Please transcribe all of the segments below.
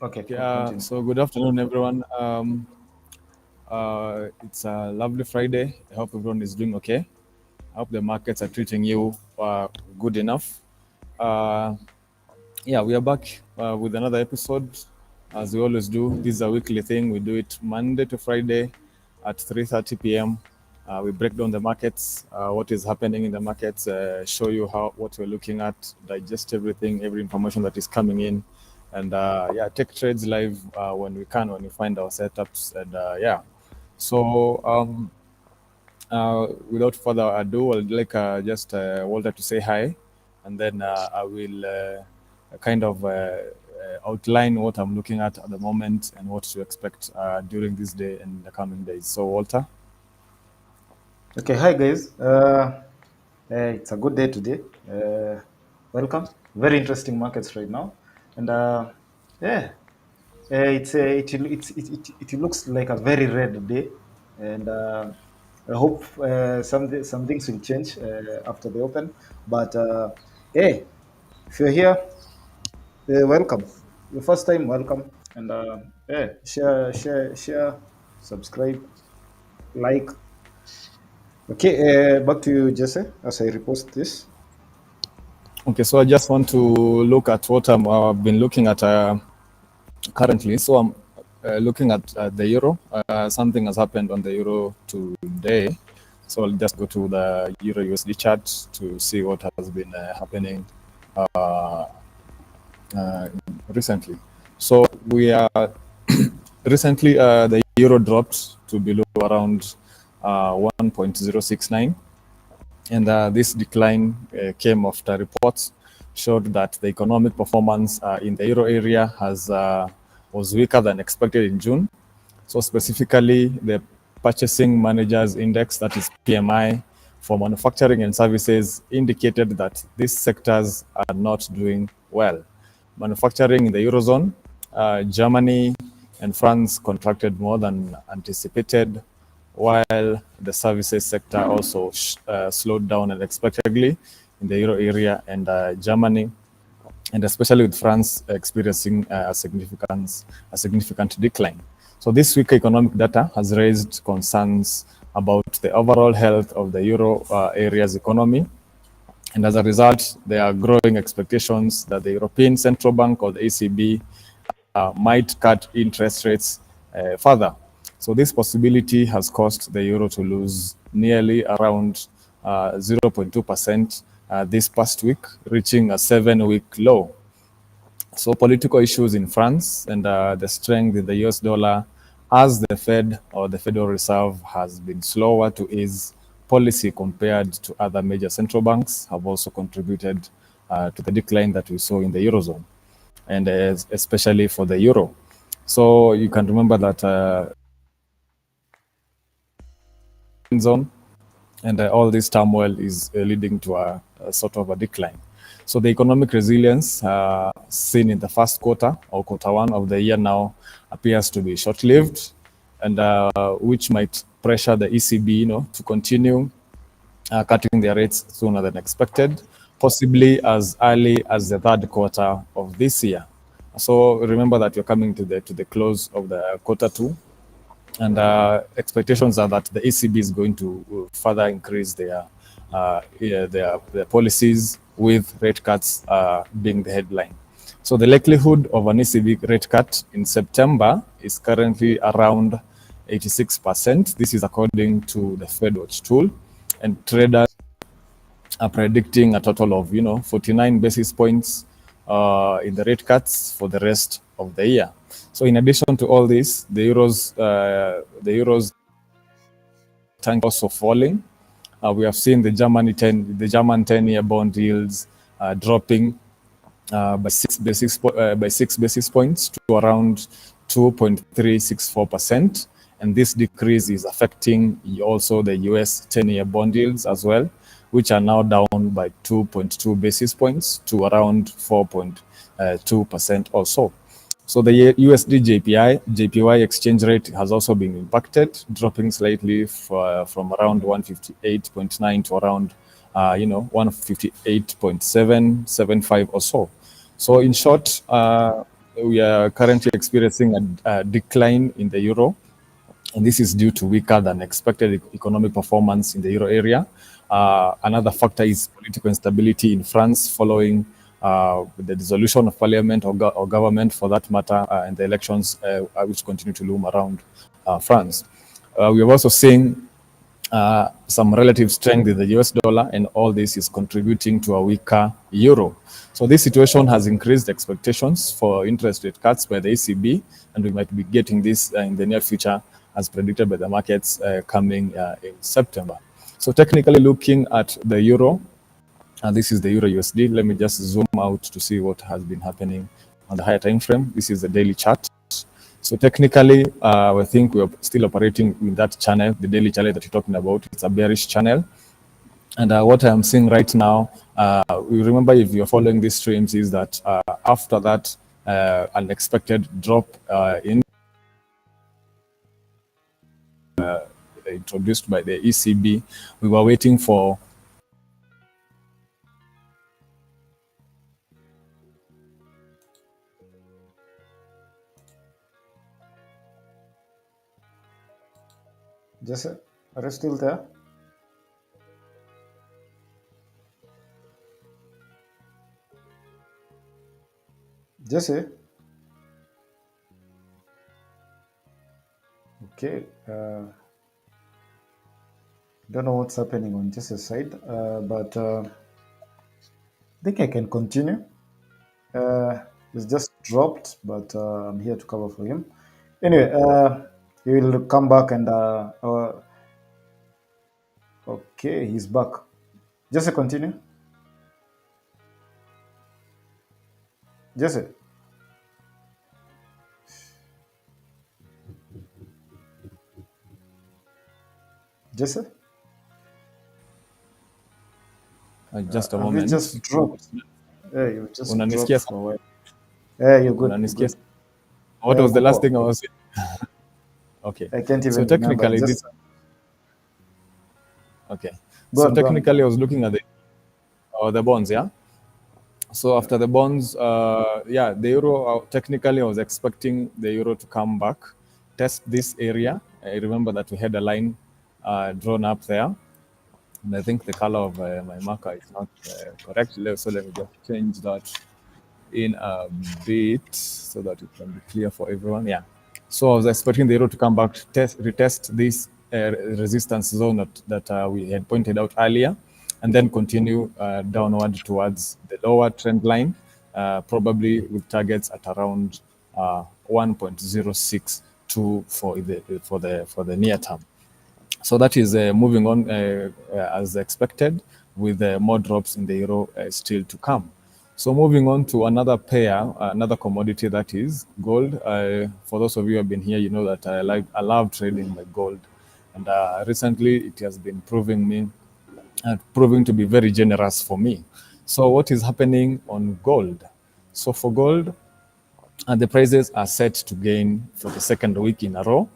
Okay, cool. Yeah, Continue. so good afternoon, everyone. It's a lovely Friday. I hope everyone is doing okay. I hope the markets are treating you good enough. Uh, yeah, we are back with another episode. As we always do, this is a weekly thing. We do it Monday to Friday at 3:30 p.m. We break down the markets, what is happening in the markets, show you how what we're looking at, digest everything, every information that is coming in, and yeah, take trades live when we can, when we find our setups, and yeah. So without further ado, I'd like just Walter to say hi, and then I will kind of outline what I'm looking at the moment and what to expect during this day and the coming days. So, Walter. Okay, hi guys. It's a good day today. Welcome. Very interesting markets right now, and yeah, it looks like a very red day, and I hope some things will change after the open. But hey, if you're here, welcome. Your first time, welcome, and yeah, share, subscribe, like. Okay, back to you, Jesse, as I repost this. Okay, so I just want to look at what I've been looking at currently. So I'm looking at the euro. Something has happened on the euro today. So I'll just go to the euro USD chart to see what has been happening uh, recently. So we are recently the euro dropped to below around 1.069, and this decline came after reports showed that the economic performance in the euro area has was weaker than expected in June. So specifically, the Purchasing Managers Index, that is PMI, for manufacturing and services indicated that these sectors are not doing well. Manufacturing in the Eurozone, Germany and France contracted more than anticipated, while the services sector also slowed down unexpectedly in the euro area and Germany, and especially with France experiencing a significant decline. So this weak economic data has raised concerns about the overall health of the euro area's economy. And as a result, there are growing expectations that the European Central Bank, or the ECB, might cut interest rates further. So this possibility has caused the euro to lose nearly around 0.2% this past week, reaching a 7-week low. So political issues in France and the strength in the US dollar, as the Fed, or the Federal Reserve, has been slower to ease policy compared to other major central banks, have also contributed to the decline that we saw in the Eurozone, and especially for the euro. So you can remember that zone, and all this turmoil is leading to a sort of a decline. So the economic resilience seen in the first quarter, or quarter one of the year now, appears to be short-lived, and which might pressure the ECB, to continue cutting their rates sooner than expected, possibly as early as the third quarter of this year. So remember that you're coming to the close of the quarter two, and expectations are that the ECB is going to further increase their policies, with rate cuts being the headline. So the likelihood of an ECB rate cut in September is currently around 86%. This is according to the FedWatch tool, and traders are predicting a total of 49 basis points in the rate cuts for the rest of the year. So in addition to all this, the euro's tank also falling. We have seen the German 10-year bond yields dropping by 6 basis points to around 2.364%, and this decrease is affecting also the US 10-year bond yields as well, which are now down by 2.2 basis points to around 4.2% or so. So the USD JPY exchange rate has also been impacted, dropping slightly from around 158.9 to around 158.775 or so. So in short, we are currently experiencing a decline in the euro, and this is due to weaker than expected economic performance in the euro area. Another factor is political instability in France following the dissolution of parliament or government, for that matter, and the elections which continue to loom around France. We have also seen some relative strength in the US dollar, and all this is contributing to a weaker euro. So this situation has increased expectations for interest rate cuts by the ECB, and we might be getting this in the near future, as predicted by the markets coming in September. So technically looking at the euro, this is the euro USD. Let me just zoom out to see what has been happening on the higher time frame. This is the daily chart. So technically, I think we're still operating in that channel, the daily channel that you're talking about. It's a bearish channel. And what I'm seeing right now, we remember, if you're following these streams, is that after that unexpected drop in introduced by the ECB, we were waiting for Jesse, are you still there? Jesse? Okay. Don't know what's happening on Jesse's side, but I think I can continue. It's just dropped, but I'm here to cover for him. Anyway, he will come back and okay, he's back. Jesse, continue. Jesse. Jesse? just a Have you moment. just dropped? Yeah, you just Unanisikia? dropped for a while. Yeah, you're good. You're Unanisikia? good. What Yeah, was the uko last poa. thing I was saying? Okay. I can't So even remember. technically, Just this okay. go So on, go on. technically, I was looking at the bonds, yeah. So after the bonds, yeah, the euro. Technically, I was expecting the euro to come back, test this area. I remember that we had a line drawn up there, and I think the color of my marker is not correct. So let me just change that in a bit so that it can be clear for everyone. Yeah. So I was expecting the euro to come back, retest this resistance zone that we had pointed out earlier, and then continue downward towards the lower trend line, probably with targets at around 1.062 for the near term. So that is moving on as expected, with more drops in the euro still to come. So moving on to another pair, another commodity, that is gold. For those of you who have been here, you know that I love trading my gold, and recently it has been proving to be very generous for me. So what is happening on gold? So for gold, the prices are set to gain for the second week in a row.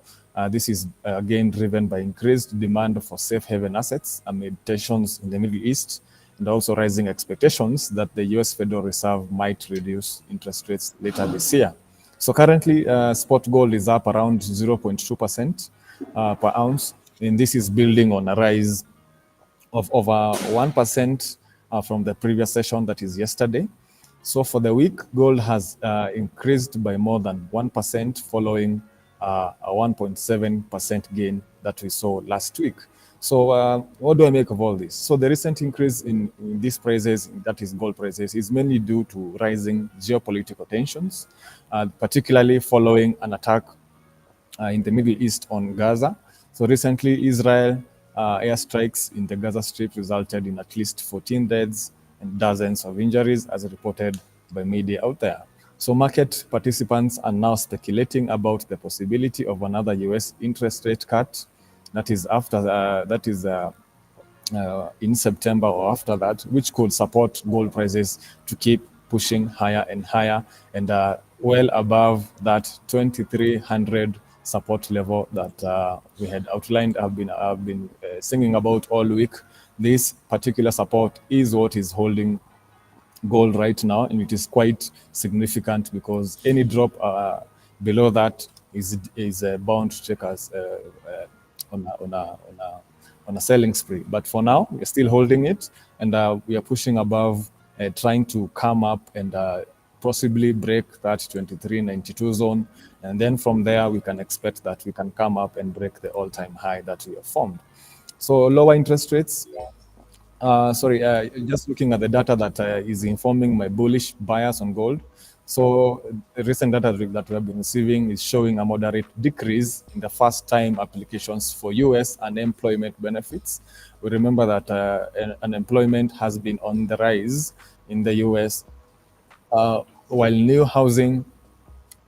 This is again driven by increased demand for safe haven assets amid tensions in the Middle East, and also rising expectations that the US Federal Reserve might reduce interest rates later this year. So currently, spot gold is up around 0.2% per ounce, and this is building on a rise of over 1% from the previous session, that is yesterday. So for the week, gold has increased by more than 1%, following a 1.7% gain that we saw last week. So what do I make of all this? So the recent increase in these prices, that is gold prices, is mainly due to rising geopolitical tensions, particularly following an attack in the Middle East on Gaza. So recently, Israel airstrikes in the Gaza Strip resulted in at least 14 deaths and dozens of injuries, as reported by media out there. So market participants are now speculating about the possibility of another US interest rate cut. That is in September or after that, which could support gold prices to keep pushing higher and higher, and well above that 2,300 support level that we had outlined. I've been singing about all week. This particular support is what is holding gold right now, and it is quite significant because any drop below that is bound to take us on a selling spree. But for now, we're still holding it, and we are pushing above, trying to come up and possibly break that 2392 zone. And then from there, we can expect that we can come up and break the all-time high that we have formed. So lower interest rates. Just looking at the data that is informing my bullish bias on gold. So the recent data that we have been receiving is showing a moderate decrease in the first-time applications for U.S. unemployment benefits. We remember that unemployment has been on the rise in the U.S., while new housing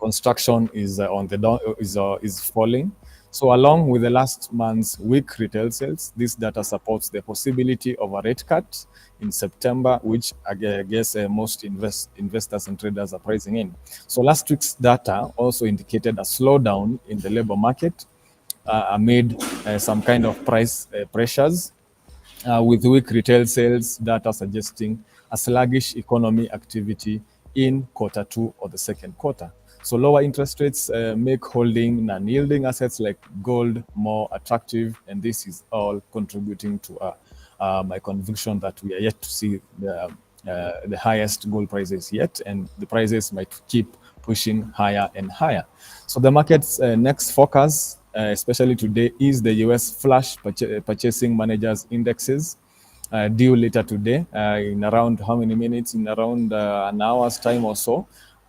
construction is on the down, is falling. So, along with the last month's weak retail sales, this data supports the possibility of a rate cut in September, which I guess most investors and traders are pricing in. So, last week's data also indicated a slowdown in the labor market amid some kind of price pressures, with weak retail sales data suggesting a sluggish economy activity in quarter two or the second quarter. So lower interest rates make holding non-yielding assets like gold more attractive, and this is all contributing to my conviction that we are yet to see the highest gold prices yet, and the prices might keep pushing higher and higher. So the market's next focus, especially today, is the US flash purchasing managers indexes, due later today, in around how many minutes? In around an hour's time or so,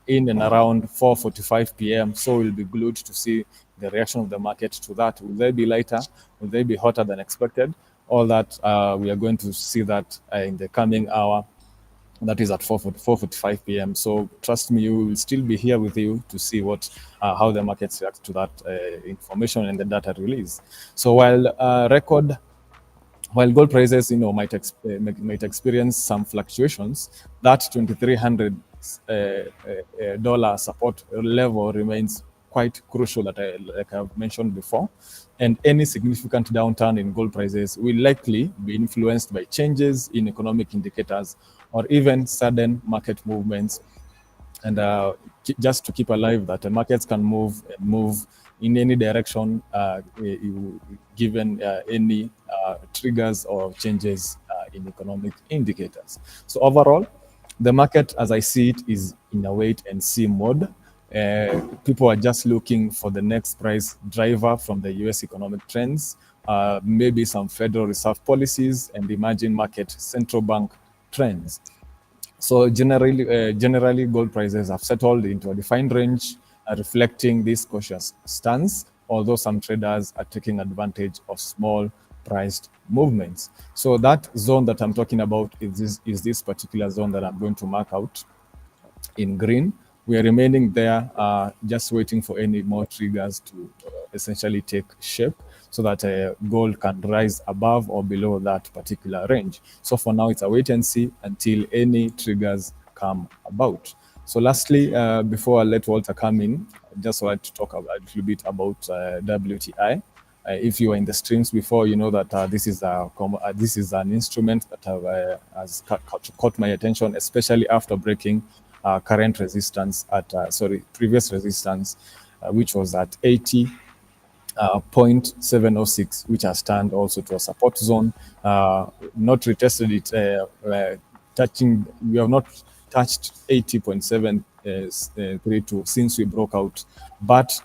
in and around 4:45 p.m. So we'll be glued to see the reaction of the market to that. Will they be lighter? Will they be hotter than expected? All that we are going to see that in the coming hour. That is at 4:45 p.m. So trust me, we will still be here with you to see what how the markets react to that information and the data release. So while gold prices, might experience some fluctuations, that $2,300 dollar support level remains quite crucial, like I've mentioned before. And any significant downturn in gold prices will likely be influenced by changes in economic indicators or even sudden market movements. And just to keep alive that the markets can move in any direction, given any triggers or changes in economic indicators. So overall, the market, as I see it, is in a wait and see mode. People are just looking for the next price driver from the US economic trends, maybe some Federal Reserve policies, and emerging market central bank trends. So generally, gold prices have settled into a defined range, reflecting this cautious stance, although some traders are taking advantage of small priced movements. So that zone that I'm talking about is this particular zone that I'm going to mark out in green. We are remaining there, just waiting for any more triggers to essentially take shape so that gold can rise above or below that particular range. So for now, it's a wait and see until any triggers come about. So lastly, before I let Walter come in, I just wanted to talk a little bit about WTI. If you were in the streams before, you know that this is an instrument that has caught my attention, especially after breaking current resistance at previous resistance, which was at 80.706, which has turned also to a support zone. Not retested it, touching. We have not touched 80.732 since we broke out, but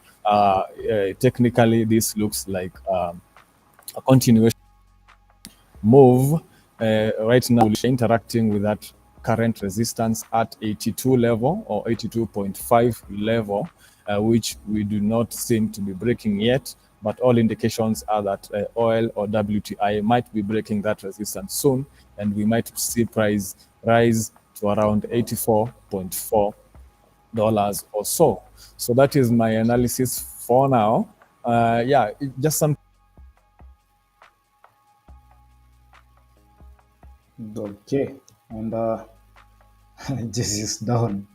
technically this looks like a continuation move. Right now, we're interacting with that current resistance at 82 level or 82.5 level, which we do not seem to be breaking yet. But all indications are that oil or WTI might be breaking that resistance soon, and we might see price rise to around $84.4 or so. So that is my analysis for now. Just some. Okay, and this is down.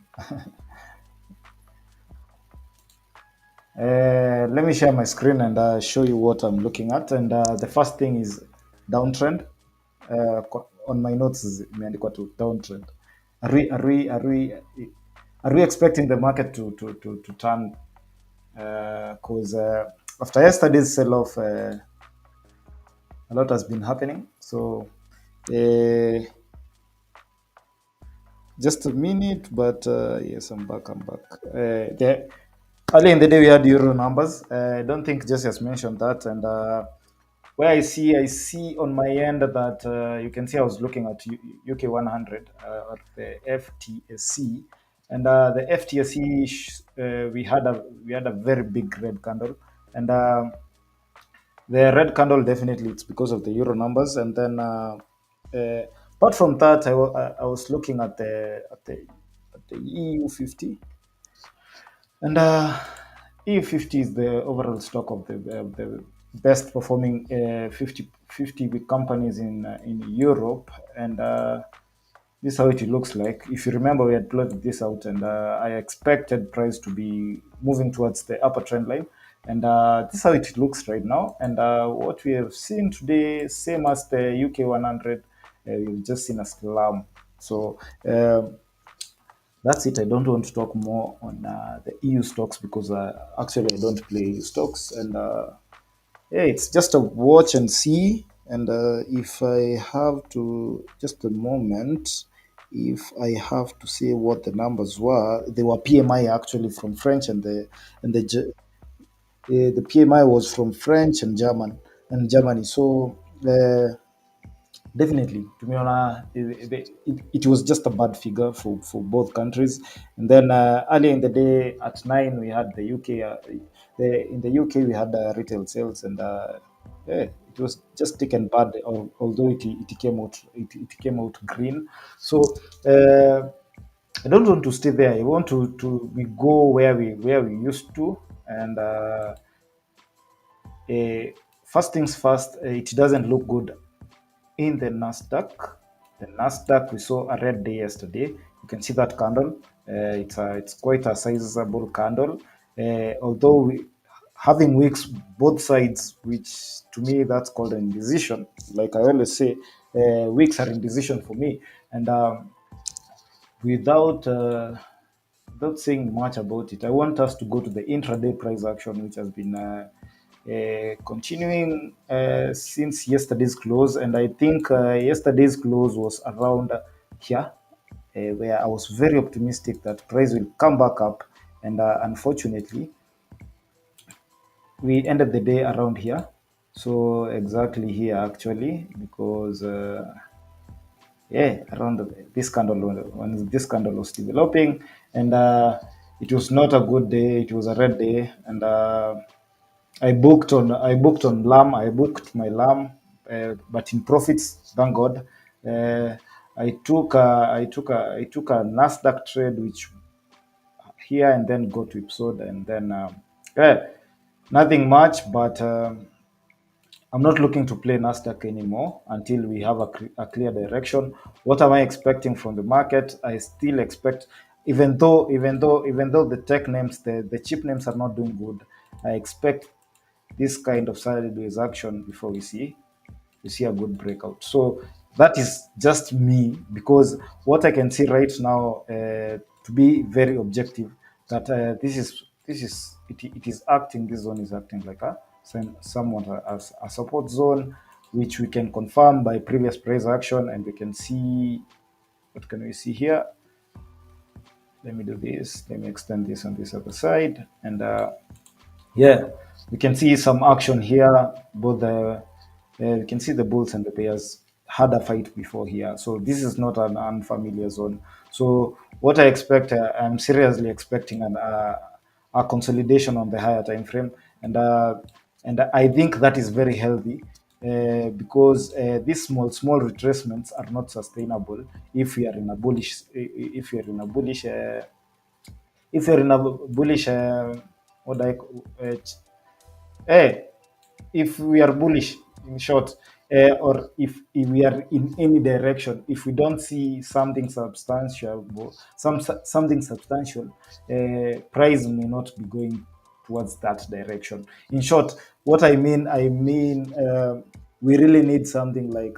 Let me share my screen and show you what I'm looking at. And the first thing is downtrend. On my notes is imeandikwa tu downtrend. are we expecting the market to turn? Because after yesterday's sell-off, a lot has been happening. So uh, just a minute, but yes, I'm back. I'm back. Early in the day, we had euro numbers. I don't think Jesse has mentioned that. And where I see on my end that you can see I was looking at UK 100 or the FTSE, and the FTSE we had a very big red candle, and the red candle definitely it's because of the euro numbers, and then apart from that, I was looking at the EU50, and EU50 is the overall stock of the best performing 50 big companies in Europe, and this is how it looks like. If you remember, we had plotted this out, and I expected price to be moving towards the upper trend line, and this is how it looks right now. And what we have seen today, same as the UK 100, we've just seen a slump. So. That's it. I don't want to talk more on the EU stocks because actually I don't play EU stocks, and yeah, it's just a watch and see. And if I have to, just a moment, if I have to say what the numbers were, they were PMI actually from French, and the PMI was from French and Germany. So. Definitely, to be honest, it was just a bad figure for both countries. And then earlier in the day at 9, we had the UK. In the UK, we had retail sales, and yeah, it was just taken bad. Although it came out green. So I don't want to stay there. I want to we go where we used to, and uh, first things first. It doesn't look good in the Nasdaq. The Nasdaq, we saw a red day yesterday. You can see that candle. It's quite a sizable candle. Although having wicks both sides, which to me that's called an indecision. Like I always say, wicks are indecision for me. And without without saying much about it, I want us to go to the intraday price action, which has been continuing since yesterday's close. And I think yesterday's close was around here, where I was very optimistic that price will come back up. And unfortunately, we ended the day around here. So exactly here actually, because yeah, around this candle when this candle was developing, and it was not a good day. It was a red day, and I booked on lamb. I booked my lamb, but in profits. Thank God. Uh, I took a Nasdaq trade, which here and then go to episode, and then yeah, nothing much, but. I'm not looking to play Nasdaq anymore until we have a clear direction. What am I expecting from the market? I still expect, even though the tech names, the chip names are not doing good, I expect this kind of sideways action before we see a good breakout. So that is just me, because what I can see right now, to be very objective, that it is acting. This zone is acting like somewhat as a support zone, which we can confirm by previous price action, and we can see what can we see here. Let me do this. Let me extend this on this other side, and yeah, we can see some action here. Both the we can see the bulls and the bears had a fight before here, so this is not an unfamiliar zone. So what I expect, I'm seriously expecting a consolidation on the higher time frame, and I think that is very healthy. Because these small retracements are not sustainable if we are in a bullish if we are in a bullish if you're in a bullish what I eh, if we are bullish, in short, or if we are in any direction, if we don't see something substantial, price may not be going towards that direction. In short, what I mean, we really need something like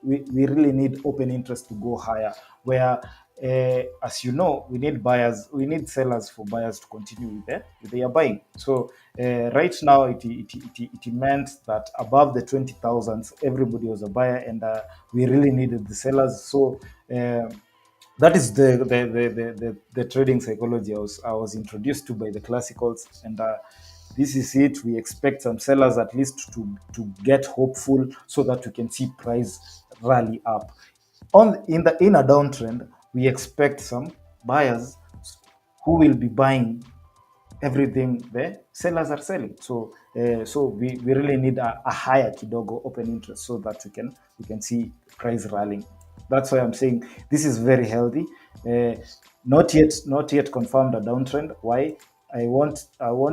we really need open interest to go higher, where as you know, we need buyers, we need sellers for buyers to continue with their buying. So right now, it meant that above the 20,000s, everybody was a buyer, and we really needed the sellers. So that is the trading psychology I was introduced to by the classicals, and this is it. We expect some sellers at least to get hopeful so that we can see price rally up. In a downtrend, we expect some buyers who will be buying everything the sellers are selling. So we really need a higher kidogo open interest so that we can see price rallying. That's why I'm saying this is very healthy. Uh, not yet confirmed a downtrend. Why? I want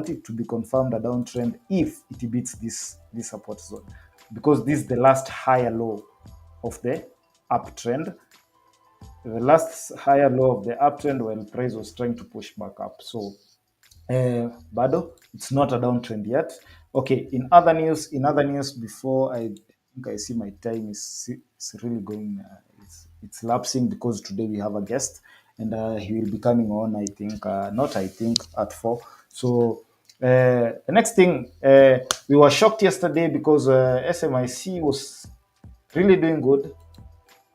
it to be confirmed a downtrend if it beats this support zone, because this is the last higher low of the uptrend, the last higher low of the uptrend while price was trying to push back up. So Bado, it's not a downtrend yet. Okay, in other news, before I think I see my time is really going, it's lapsing because today we have a guest, and he will be coming on. I think, not I think, at 4. So the next thing, we were shocked yesterday because SMIC was really doing good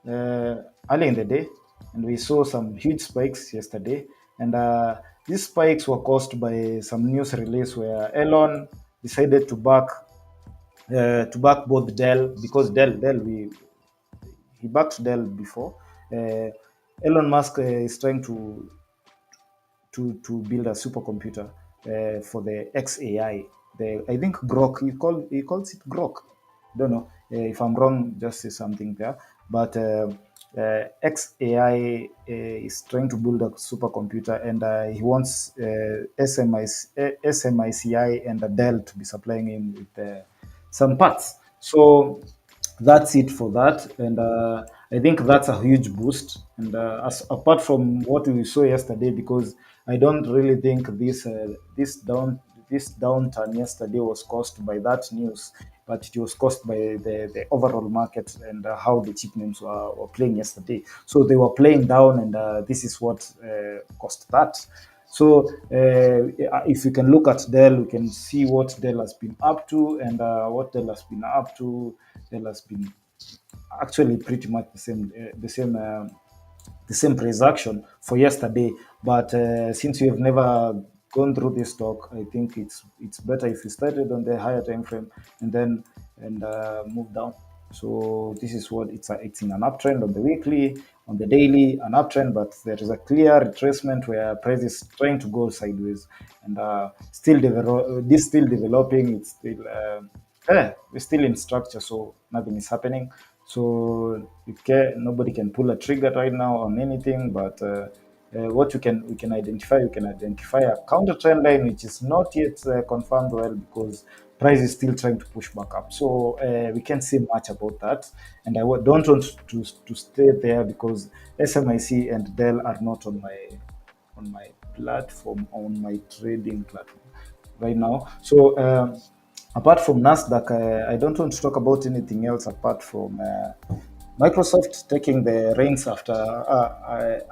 early in the day, and we saw some huge spikes yesterday. And these spikes were caused by some news release where Elon decided to back both Dell, because Dell he backed Dell before. Uh, Elon Musk is trying to build a supercomputer for the XAI. I think Grok. He calls it Grok. Don't know if I'm wrong. Just say something there. But XAI is trying to build a supercomputer, and he wants SMICI and Dell to be supplying him with some parts. So that's it for that, and I think that's a huge boost. And apart from what we saw yesterday, because I don't really think this downturn yesterday was caused by that news, but it was caused by the overall market and how the chip names were playing yesterday. So they were playing down, and this is what caused that. So if we can look at Dell, we can see what Dell has been up to, and what Dell has been up to. Dell has been actually pretty much the same price action for yesterday. But since you have never gone through this talk, I think it's better if you started on the higher time frame and then move down. So this is what it's in an uptrend on the weekly, on the daily, an uptrend, but there is a clear retracement where price is trying to go sideways, and this still developing. It's still we're still in structure, so nothing is happening. So nobody can pull a trigger right now on anything. But what we can identify a counter trend line which is not yet confirmed well, because price is still trying to push back up. So we can't say much about that, and don't want to stay there, because SMIC and Dell are not on my platform, on my trading platform right now. So apart from Nasdaq, I don't want to talk about anything else apart from Microsoft taking the reins after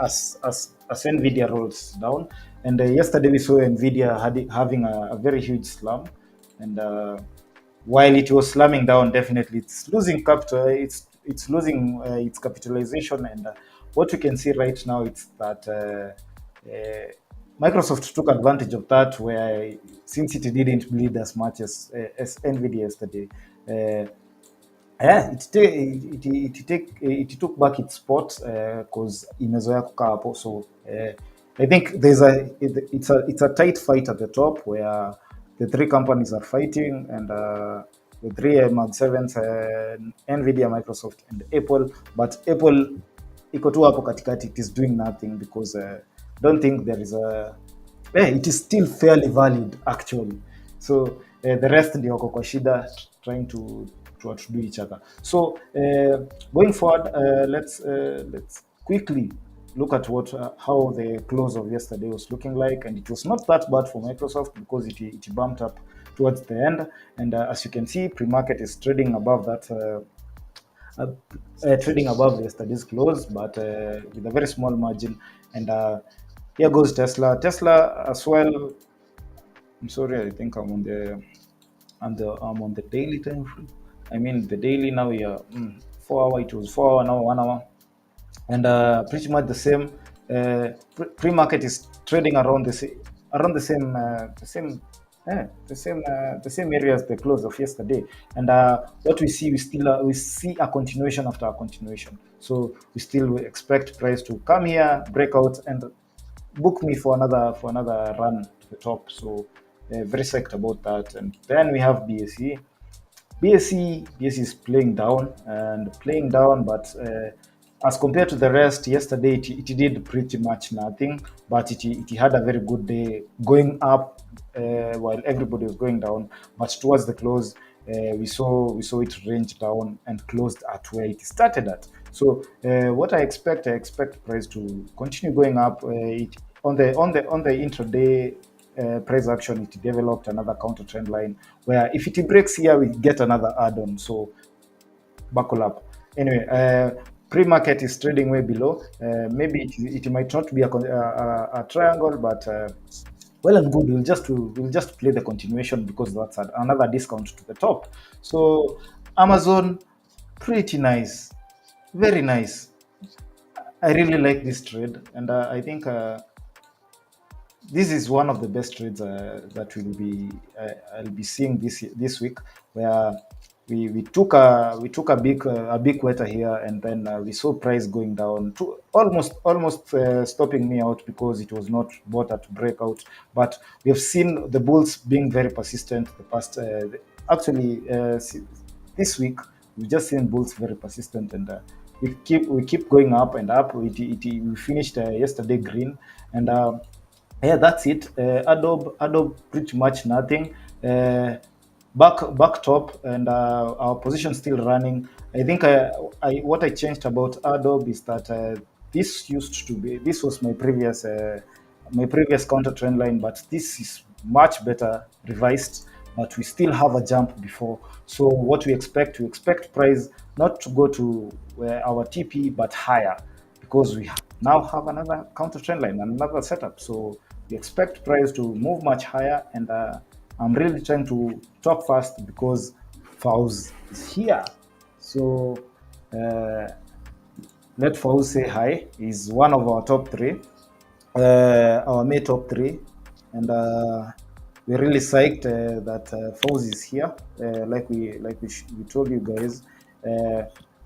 as Nvidia rolls down. And yesterday we saw Nvidia having a very huge slump, and while it was slamming down, definitely it's losing capital. It's losing its capitalization, and what we can see right now is that Microsoft took advantage of that, where since it didn't bleed as much as Nvidia yesterday. It took back its spot because imezoea kukaa hapo. So I think it's a tight fight at the top, where the three companies are fighting, and the three Mag 7s, Nvidia, Microsoft, and Apple. But Apple iko tu hapo katikati. It is doing nothing because don't think there is it is still fairly valid actually. So the rest ndio wako kwa shida, trying to outdo each other. So going forward, let's quickly look at how the close of yesterday was looking like, and it was not that bad for Microsoft because it bumped up towards the end, and as you can see, pre-market is trading above uh, trading above yesterday's close, but with a very small margin. And here goes Tesla. Tesla as well. I'm sorry, I think I'm on the daily time frame. I mean the daily now. Yeah, 4 hour. It was 4 hour now, 1 hour, and pretty much the same. Pre-market is trading around the same areas the close of yesterday. And what we see, we see a continuation after a continuation. So we still expect price to come here, break out, and book me for another run to the top. So very psyched about that. And then we have BSE. BSE is playing down, but as compared to the rest, yesterday it did pretty much nothing, but it had a very good day going up while everybody was going down. But towards the close, we saw it range down and closed at where it started at. So what I expect price to continue going up. On the intraday price action, it developed another counter trend line where if it breaks here, we get another add-on. So buckle up. Anyway, pre-market is trading way below. Maybe it might not be a triangle, but well and good. We'll just play the continuation because that's another discount to the top. So Amazon, pretty nice, very nice. I really like this trade, and I think this is one of the best trades that I'll be seeing this week, where we took a big wetter here, and then we saw price going down to almost stopping me out because it was not bought at breakout. But we have seen the bulls being very persistent the past actually this week. We've just seen bulls very persistent, and we keep going up and up. We finished yesterday green, and yeah, that's it. Adobe pretty much nothing. Back top, and our position still running. I think what I changed about Adobe is that this was my previous counter trend line, but this is much better revised. But we still have a jump before. So what we expect price not to go to our TP but higher, because we now have another counter trend line, another setup. So we expect price to move much higher, and I'm really trying to talk fast because Fauz is here. So uh, let Fauz say hi. He's one of our top three, our May top three, and we're really psyched that Fauz is here. We told you guys. Uh,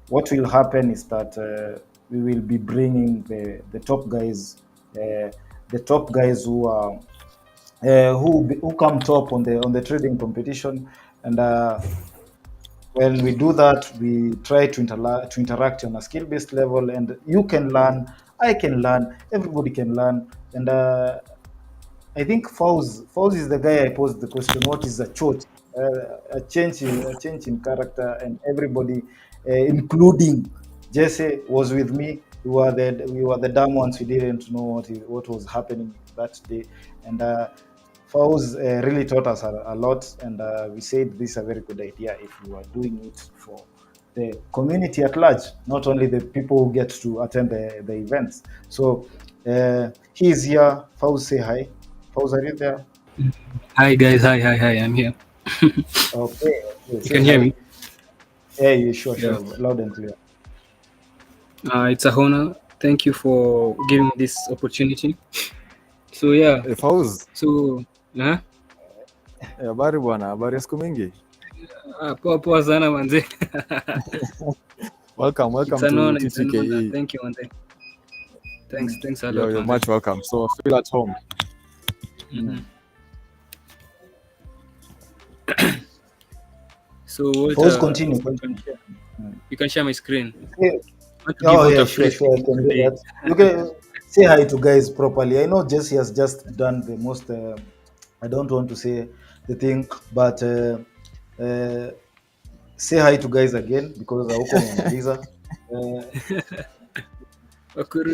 what will happen is that we will be bringing the top guys, who are who come top on the trading competition. And when we do that, we try to interact on a skill-based level, and you can learn, I can learn, everybody can learn. And I think Fauz is the guy I posed the question, what is a church? A change in character, and everybody, including Jesse, was with me. We were the dumb ones. We didn't know what was happening that day, and Fauz really taught us a lot. And we said this is a very good idea if we were doing it for the community at large, not only the people who get to attend the events. So he is here. Fauz, say hi. Fauz, are you there? Hi guys, hi, I'm here. Okay, You say can hear hi. me? Yeah, yeah, sure, Yeah. loud and clear. It's a honor. Thank you for giving me this opportunity. So yeah, Fauz, so habari bwana, habari ya siku mingi. poa sana manze. Welcome It's an to honor. It's an honor. TGIF. Thank you manze. Thanks a lot. You're manze. much welcome. So feel at home. Mhm. So what, Fauz, continue. you can share my screen. Yeah. I want to give Oh out yeah, a sure, free I can do that. You can say hi to guys properly. I know Jesse has just done the most. I don't want to say the thing, but say hi to guys again because huko umemaliza.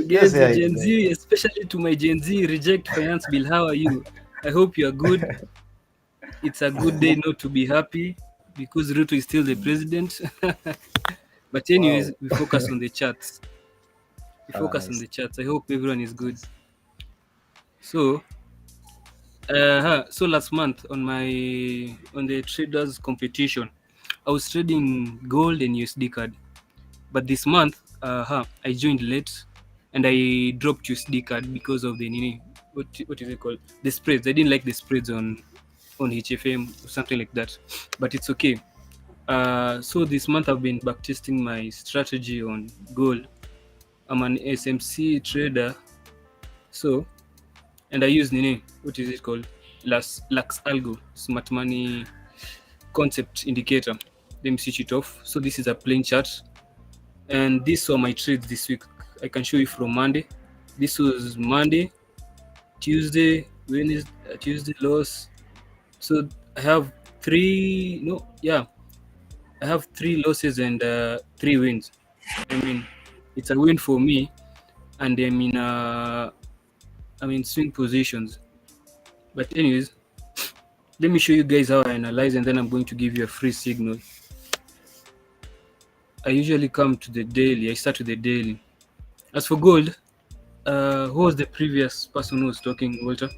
Just say Wakurugenzi hi to Gen guys. Z, especially to my Gen Z reject finance bill. How are you? I hope you are good. It's a good day not to be happy because Ruto is still the president. But anyways, Wow. we focus on the charts. We focus on Nice. the charts. I hope everyone is good. So, so last month on the traders competition, I was trading gold and USD card. But this month, I joined late and I dropped USD card because of the what is it called? The spreads. I didn't like the spreads on HFM or something like that. But it's okay. So this month I've been backtesting my strategy on gold. I'm an SMC trader, so and I use what is it called? Lux Algo Smart Money Concept Indicator. Let me switch it off. So this is a plain chart, and these were my trades this week. I can show you from Monday. This was Monday, Tuesday, Wednesday, Tuesday loss. So I have I have 3 losses and 3 wins. I mean, it's a win for me, and I'm in swing positions. But anyways, let me show you guys how I analyze, and then I'm going to give you a free signal. I usually come to the daily. I start with the daily. As for gold, who was the previous person who was talking, Walter?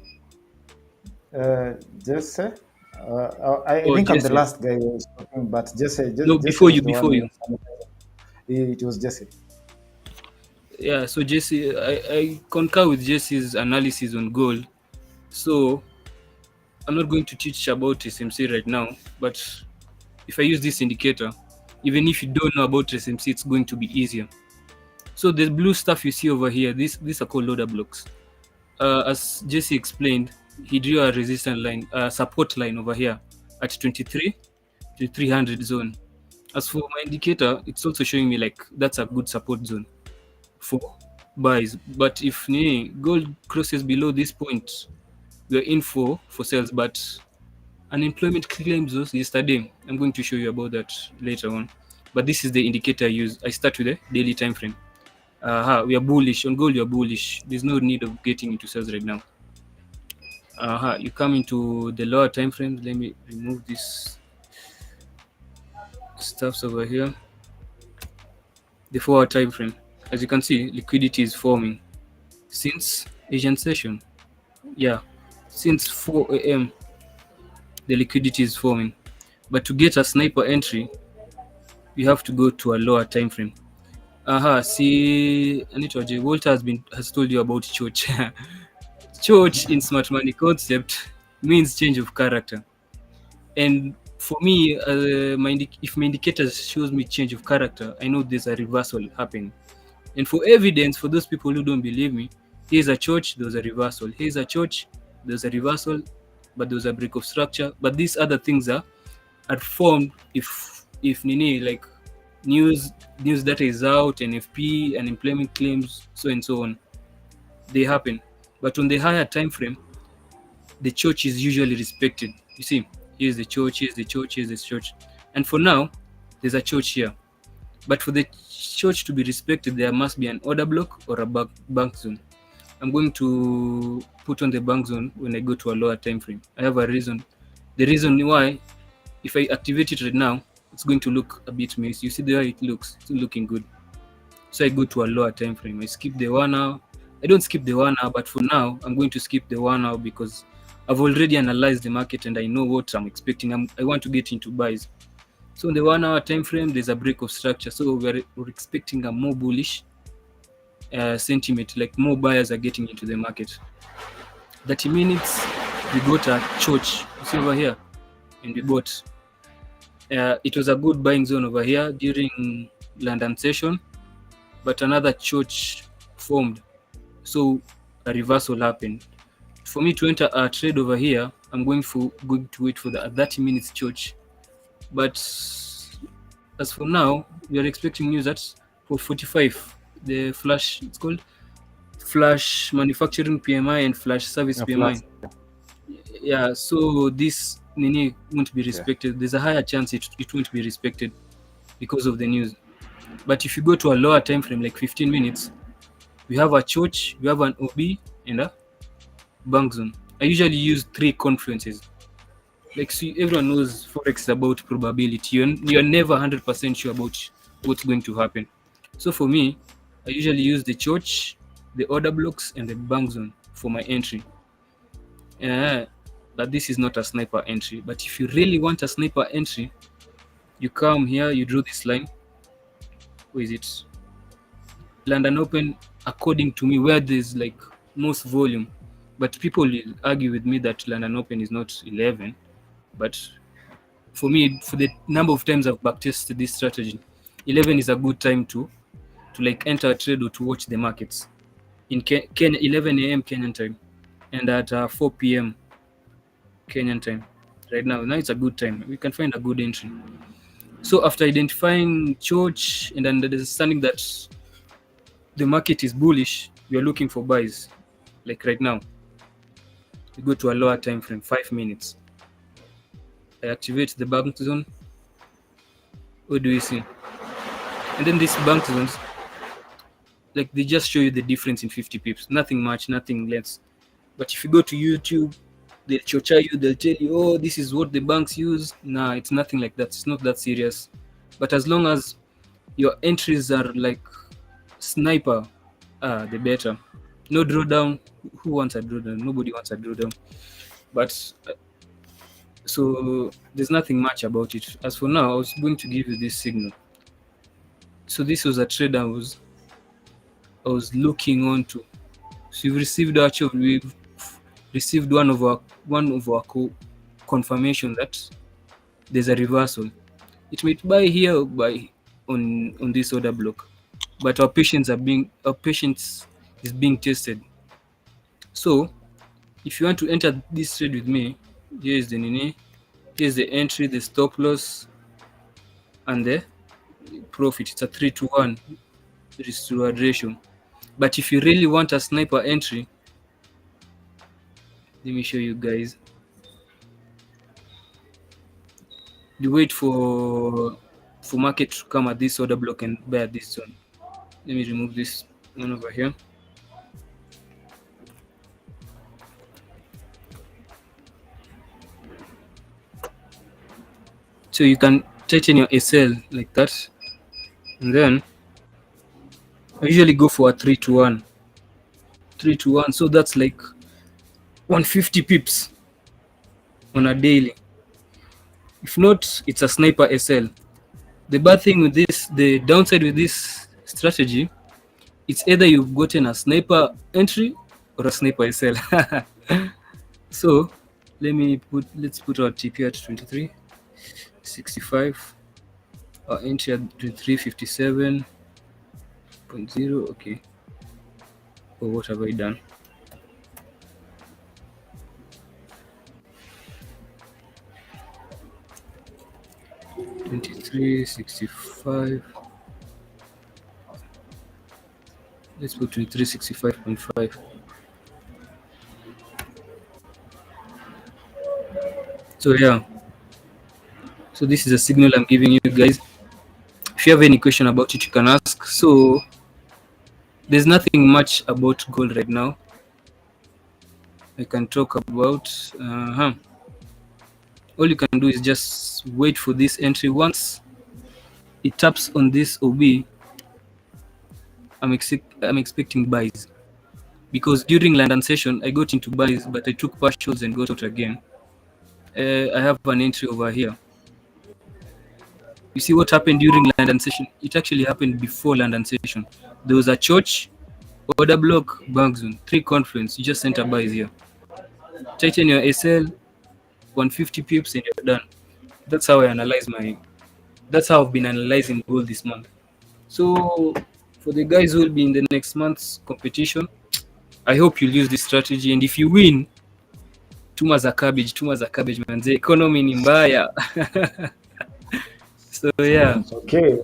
Jesse. I Oh, think I'm the Jesse. last guy who was talking, but No, Jesse before was you, the one before who you. was it was Jesse. Yeah, so Jesse, I concur with Jesse's analysis on gold. So I'm not going to teach about SMC right now, but if I use this indicator, even if you don't know about SMC, it's going to be easier. So the blue stuff you see over here, these are called loader blocks. As Jesse explained, he drew a resistance line, a support line over here at 23 to 300 zone. As for my indicator, it's also showing me like that's a good support zone for buys. But if gold crosses below this point, we're in for sales. But unemployment claims those yesterday. I'm going to show you about that later on. But this is the indicator I use. I start with the daily time frame. We are bullish on gold. You are bullish. There's no need of getting into sales right now. You come into the lower time frame. Let me remove this stuffs over here. The 4-hour time frame. As you can see, liquidity is forming since Asian session. Yeah, since 4 a.m. the liquidity is forming. But to get a sniper entry, you have to go to a lower time frame. See, Anita J. Walter has told you about church. Church in smart money concept means change of character. And for me, if my indicator shows me change of character, I know there's a reversal happening. And for evidence, for those people who don't believe me, here's a church, there's a reversal. Here's a church, there's a reversal, but there's a break of structure. But these other things are formed if like news data is out, NFP, unemployment claims, so and so on. They happen. But on the higher time frame, the church is usually respected. You see, here's the church, here's the church, here's the church. And for now, there's a church here. But for the church to be respected, there must be an order block or a bank zone. I'm going to put on the bank zone when I go to a lower time frame. I have a reason. The reason why, if I activate it right now, it's going to look a bit messy. You see the way it looks? It's not looking good. So I go to a lower time frame. I skip the 1 hour. I don't skip the 1 hour, but for now, I'm going to skip the 1 hour because I've already analyzed the market and I know what I'm expecting. I want to get into buys. So in the 1 hour time frame, there's a break of structure. So we're expecting a more bullish sentiment, like more buyers are getting into the market. 30 minutes, we got a church. You see over here, and we bought. It was a good buying zone over here during London session, but another church formed. So a reversal happened. For me to enter a trade over here, I'm going to wait for the 30 minutes church. But as for now, we are expecting news at 4:45. The flash, it's called flash manufacturing PMI and flash service PMI. Yeah, so this won't be respected. There's a higher chance it won't be respected because of the news. But if you go to a lower time frame, like 15 minutes, we have a church, we have an OB, and a bank zone. I usually use 3 confluences. Like, see, everyone knows Forex is about probability. You're never 100% sure about what's going to happen. So for me, I usually use the church, the order blocks, and the bank zone for my entry. Uh, but this is not a sniper entry. But if you really want a sniper entry, you come here, you draw this line. Where is it? London Open, according to me, where there's like most volume. But people will argue with me that London Open is not 11. But for me, for the number of times I've backtested this strategy, 11 is a good time to like enter a trade or to watch the markets. In 11 a.m. Kenyan time and at 4 p.m. Kenyan time. Right now it's a good time. We can find a good entry. So after identifying church and understanding that the market is bullish, we are looking for buys. Like right now, we go to a lower time frame, 5 minutes. I activate the bank zone. What do we see? And then these bank zones, like they just show you the difference in 50 pips. Nothing much, nothing less. But if you go to YouTube, they'll chocha you, they'll tell you, oh, this is what the banks use. Nah, it's nothing like that. It's not that serious. But as long as your entries are like sniper, the better. No drawdown. Who wants a drawdown? Nobody wants a drawdown. But so there's nothing much about it. As for now, I was going to give you this signal. So this was a trade I was looking onto. So we've received one of our confirmation that there's a reversal. It might buy here or buy on this order block, but our patience is being tested. So if you want to enter this trade with me, here's the entry, the stop loss, and the profit. It's a 3-to-1 risk to reward ratio. But if you really want a sniper entry, let me show you guys. You wait for market to come at this order block and buy at this zone. Let me remove this one over here. So you can tighten your SL like that, and then I usually go for a 3-to-1. 3-to-1, so that's like 150 pips on a daily. If not, it's a sniper SL. The bad thing with this, the downside with this strategy, it's either you've gotten a sniper entry or a sniper SL. So let's put our TP at 23.65, our entry at 23.57.0. Okay. Oh, what have I done? $23.65. Let's put 23.65.5. So yeah. So this is a signal I'm giving you guys. If you have any question about it, you can ask. So there's nothing much about gold right now I can talk about. All you can do is just wait for this entry. Once it taps on this OB, I'm expecting buys, because during London session I got into buys, but I took partials and got out again. I have an entry over here. You see what happened during London session? It actually happened before London session. There was a church, order block, bank zone, 3 confluence. You just enter buys here. Tighten your SL, 150 pips, and you're done. That's how that's how I've been analyzing gold this month. So for the guys who will be in the next month's competition, I hope you'll use this strategy, and if you win, tuma za cabbage manze, economy ni mbaya. So yeah. Okay.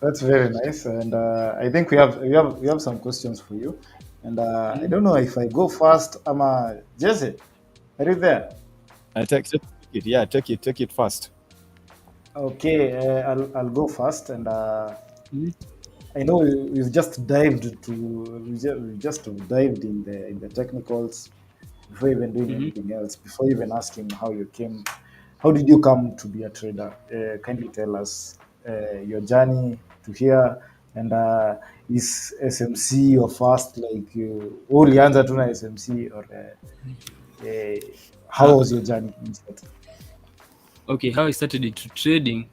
That's very nice, and I think we have some questions for you, and I don't know if I go first. Jesse, are you there? Take it. Yeah, take it first. Okay, I'll go first, and I know we've just dived in the technicals before even doing anything else. Before even asking how did you come to be a trader? Kindly tell us your journey to here, and is SMC your first, like ulianza tu na SMC, or how Uh, was your journey into it? okay, how I started into trading: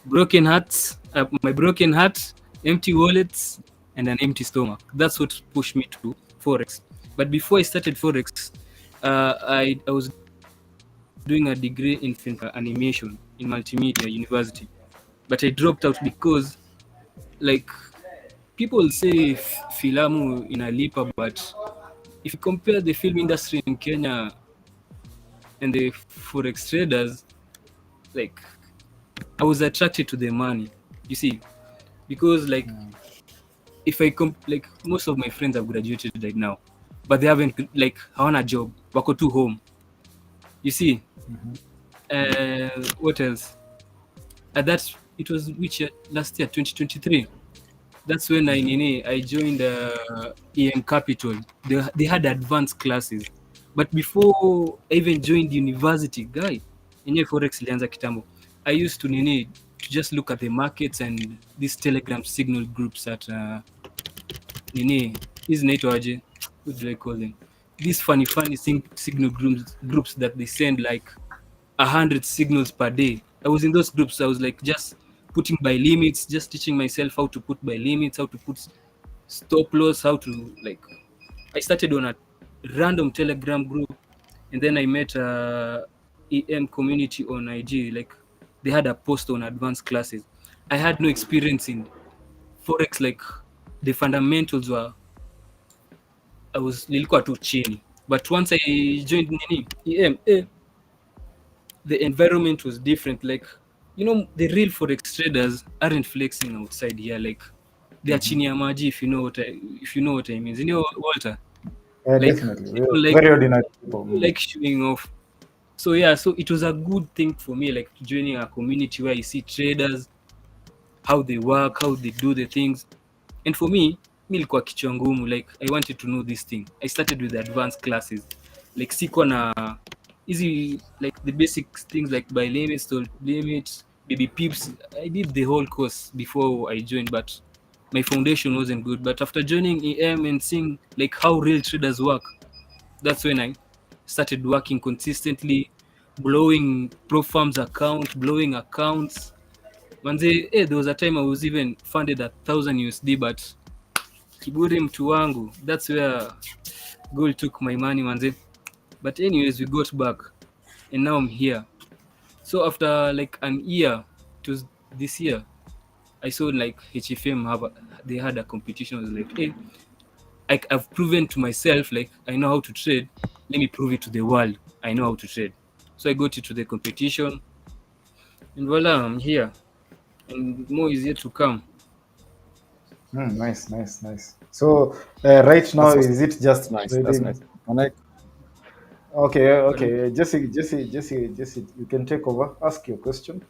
broken hearts, my broken heart, empty wallets, and an empty stomach. That's what pushed me to forex. But before I started forex, I was doing a degree in film animation in multimedia university, but I dropped out because, like, people say filamu inalipa, but if you compare the film industry in Kenya and the forex traders, like, I was attracted to the money, you see, because, like, if like, most of my friends have graduated right now, but they haven't, like, hawana job, wako tu home, you see. What else? At that, it was which year? Last year, 2023. That's when I joined EM Capital. They had advanced classes, but before I even joined university, guy, yenyewe forex ilianza kitambo. I used to just look at the markets and these Telegram signal groups at hizi zinaitwaje? What do I call them? These funny signal groups that they send like 100 signals per day. I was in those groups. I was like just putting by limits, just teaching myself how to put by limits, how to put stop loss, how to, like, I started on a random Telegram group, and then I met EM community on IG. Like, they had a post on advanced classes. I had no experience in forex. Like, the fundamentals were, nilikuwa tu chini, but once I joined EM, the environment was different. Like, the real forex traders aren't flexing outside here. Like, they are chini ya maji, if you know what I mean. You know, Walter. Like, Definitely, they we're don't very ordinary people. like showing off. So yeah, so it was a good thing for me, like, joining a community where I see traders, how they work, how they do the things. And for me, mi ilikuwa kichwa ngumu. Like, I wanted to know this thing. I started with the advanced classes. Like, siko na easy, like, the basic things like by limits, to limits, baby pips. I did the whole course before I joined, but my foundation wasn't good. But after joining EM and seeing, like, how real traders work, that's when I started working consistently, blowing pro farms account, blowing accounts. Manze, there was a time I was even funded 1,000 USD, but kiburi mtu wangu, that's where gold took my money, manze. But anyways, we got back, and now I'm here. So after like an year, it was this year, I saw like HFM they had a competition. I was like, hey, I've proven to myself, like, I know how to trade. Let me prove it to the world. I know how to trade. So I got into the competition, and voila, I'm here, and more is yet to come. Nice, nice, nice. So right now, That's is it that's just nice. That's trading? nice. Can I Okay, Pardon? okay. Jesse, you can take over. Ask your question.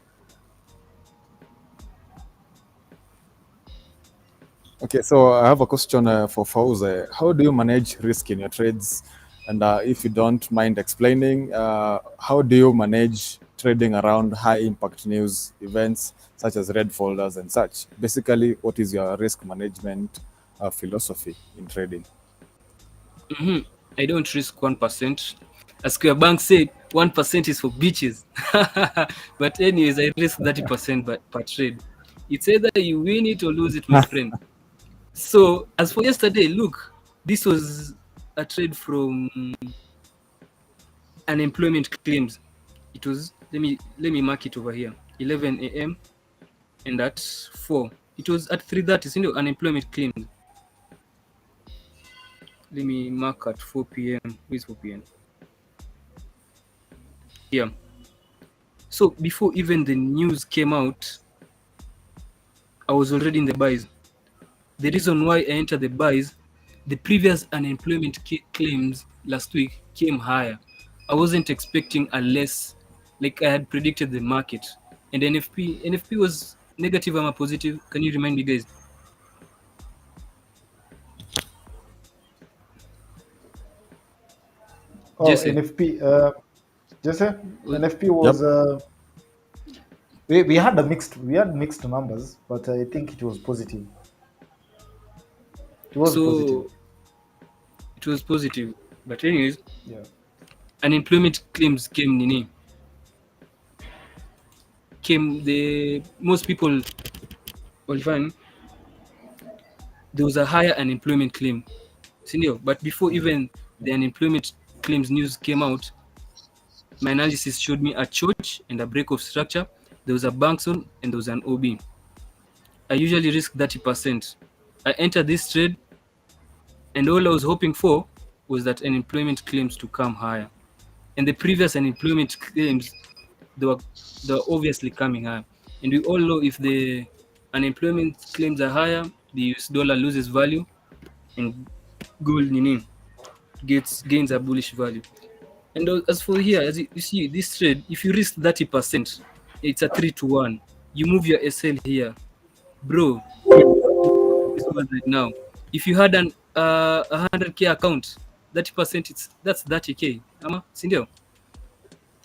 Okay, so I have a question for Fauze. How do you manage risk in your trades? And if you don't mind explaining, how do you manage trading around high impact news events such as red folders and such? Basically, what is your risk management philosophy in trading? I don't risk 1%. As Square Bank said, 1% is for bitches. But anyways, I risk 30% per trade. It's either you win it or lose it, my friend. So as for yesterday, look, this was a trade from unemployment claims. It was, let me mark it over here. 11 a.m. and at 4. It was at 3:30. Unemployment claims. Let me mark at 4 p.m. Where's 4 p.m.? Yeah. So before even the news came out, I was already in the buys. The reason why I entered the buys, the previous unemployment claims last week came higher. I wasn't expecting a less, like I had predicted the market. And NFP was negative, I'm a positive. Can you remind me, guys? Oh, Jesse, NFP. Jesse, was NFP Yep. was we had mixed numbers, but I think it was positive. It was positive. So it was positive. But anyways, Yeah. unemployment claims came the most people walifanya there was a higher unemployment claim. Sindio? But before even the unemployment claims news came out, my analysis showed me a church and a break of structure. There was a bank zone and there was an OB. I usually risk 30%. I entered this trade, and all I was hoping for was that unemployment claims to come higher. And the previous unemployment claims, they were obviously coming higher. And we all know if the unemployment claims are higher, the US dollar loses value, and gold gains a bullish value. And as for here, as you see, this trade, if you risk 30%, it's a 3-1. You move your SL here, bro. This one right now. If you had an 100k account, 30%, that's 30k. Ama, sindio?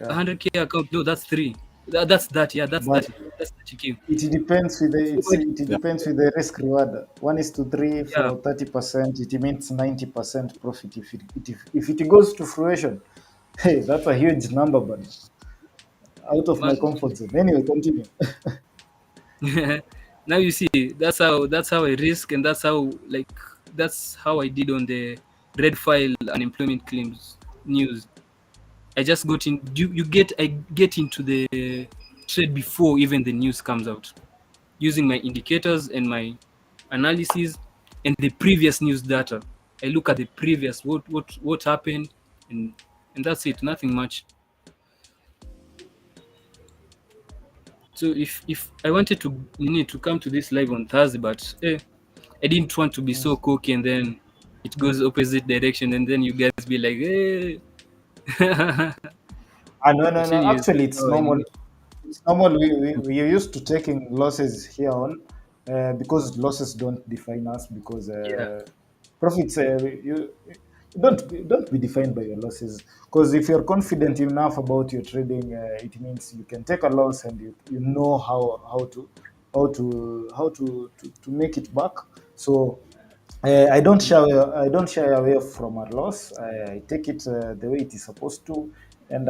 Yeah. 100k account, no, that's 3. That's that, yeah, that's But 30. That's 30k. it depends with the So, it depends with the risk reward. 1:3 yeah, for 30%. It means 90% profit if it goes to fruition. Hey, that's a huge number, but out of my man. comfort zone. Anyway, continue. Now you see, that's how I risk, and that's how I did on the red file unemployment claims news. I just got in. I get into the trade before even the news comes out, using my indicators and my analysis and the previous news data. I look at the previous what happened, and that's it. Nothing much. So if I wanted to need to come to this live on Thursday, but I didn't want to be so cocky, and then it goes opposite direction, and then you guys be like, hey. No, no, But no. anyways, Actually, it's normal. It's normal. We're used to taking losses here on because losses don't define us. Because yeah, profits, you don't be defined by your losses. Because if you're confident enough about your trading, it means you can take a loss and you know how to make it back. So I don't shy away from a loss. I take it the way it is supposed to, and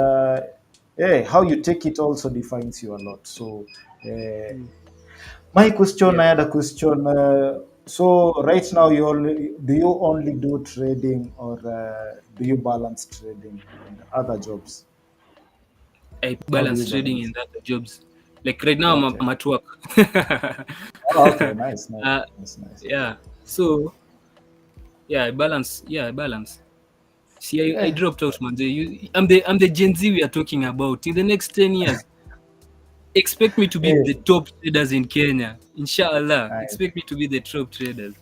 how you take it also defines you a lot. So uh, my question, yeah. I had a question. So right now, do you only do trading, or do you balance trading and other jobs? I How do you balance trading balance? and other jobs. Like right now, Okay. I'm at work. Oh, okay. Nice, nice, uh, nice, nice. yeah. So yeah, I balance. Yeah, I balance. See, I Yeah. dropped out, man. I'm the Gen Z we are talking about. In the next 10 years, expect me to be the Hey, top traders in Kenya. Inshallah, nice. expect me to be the top traders.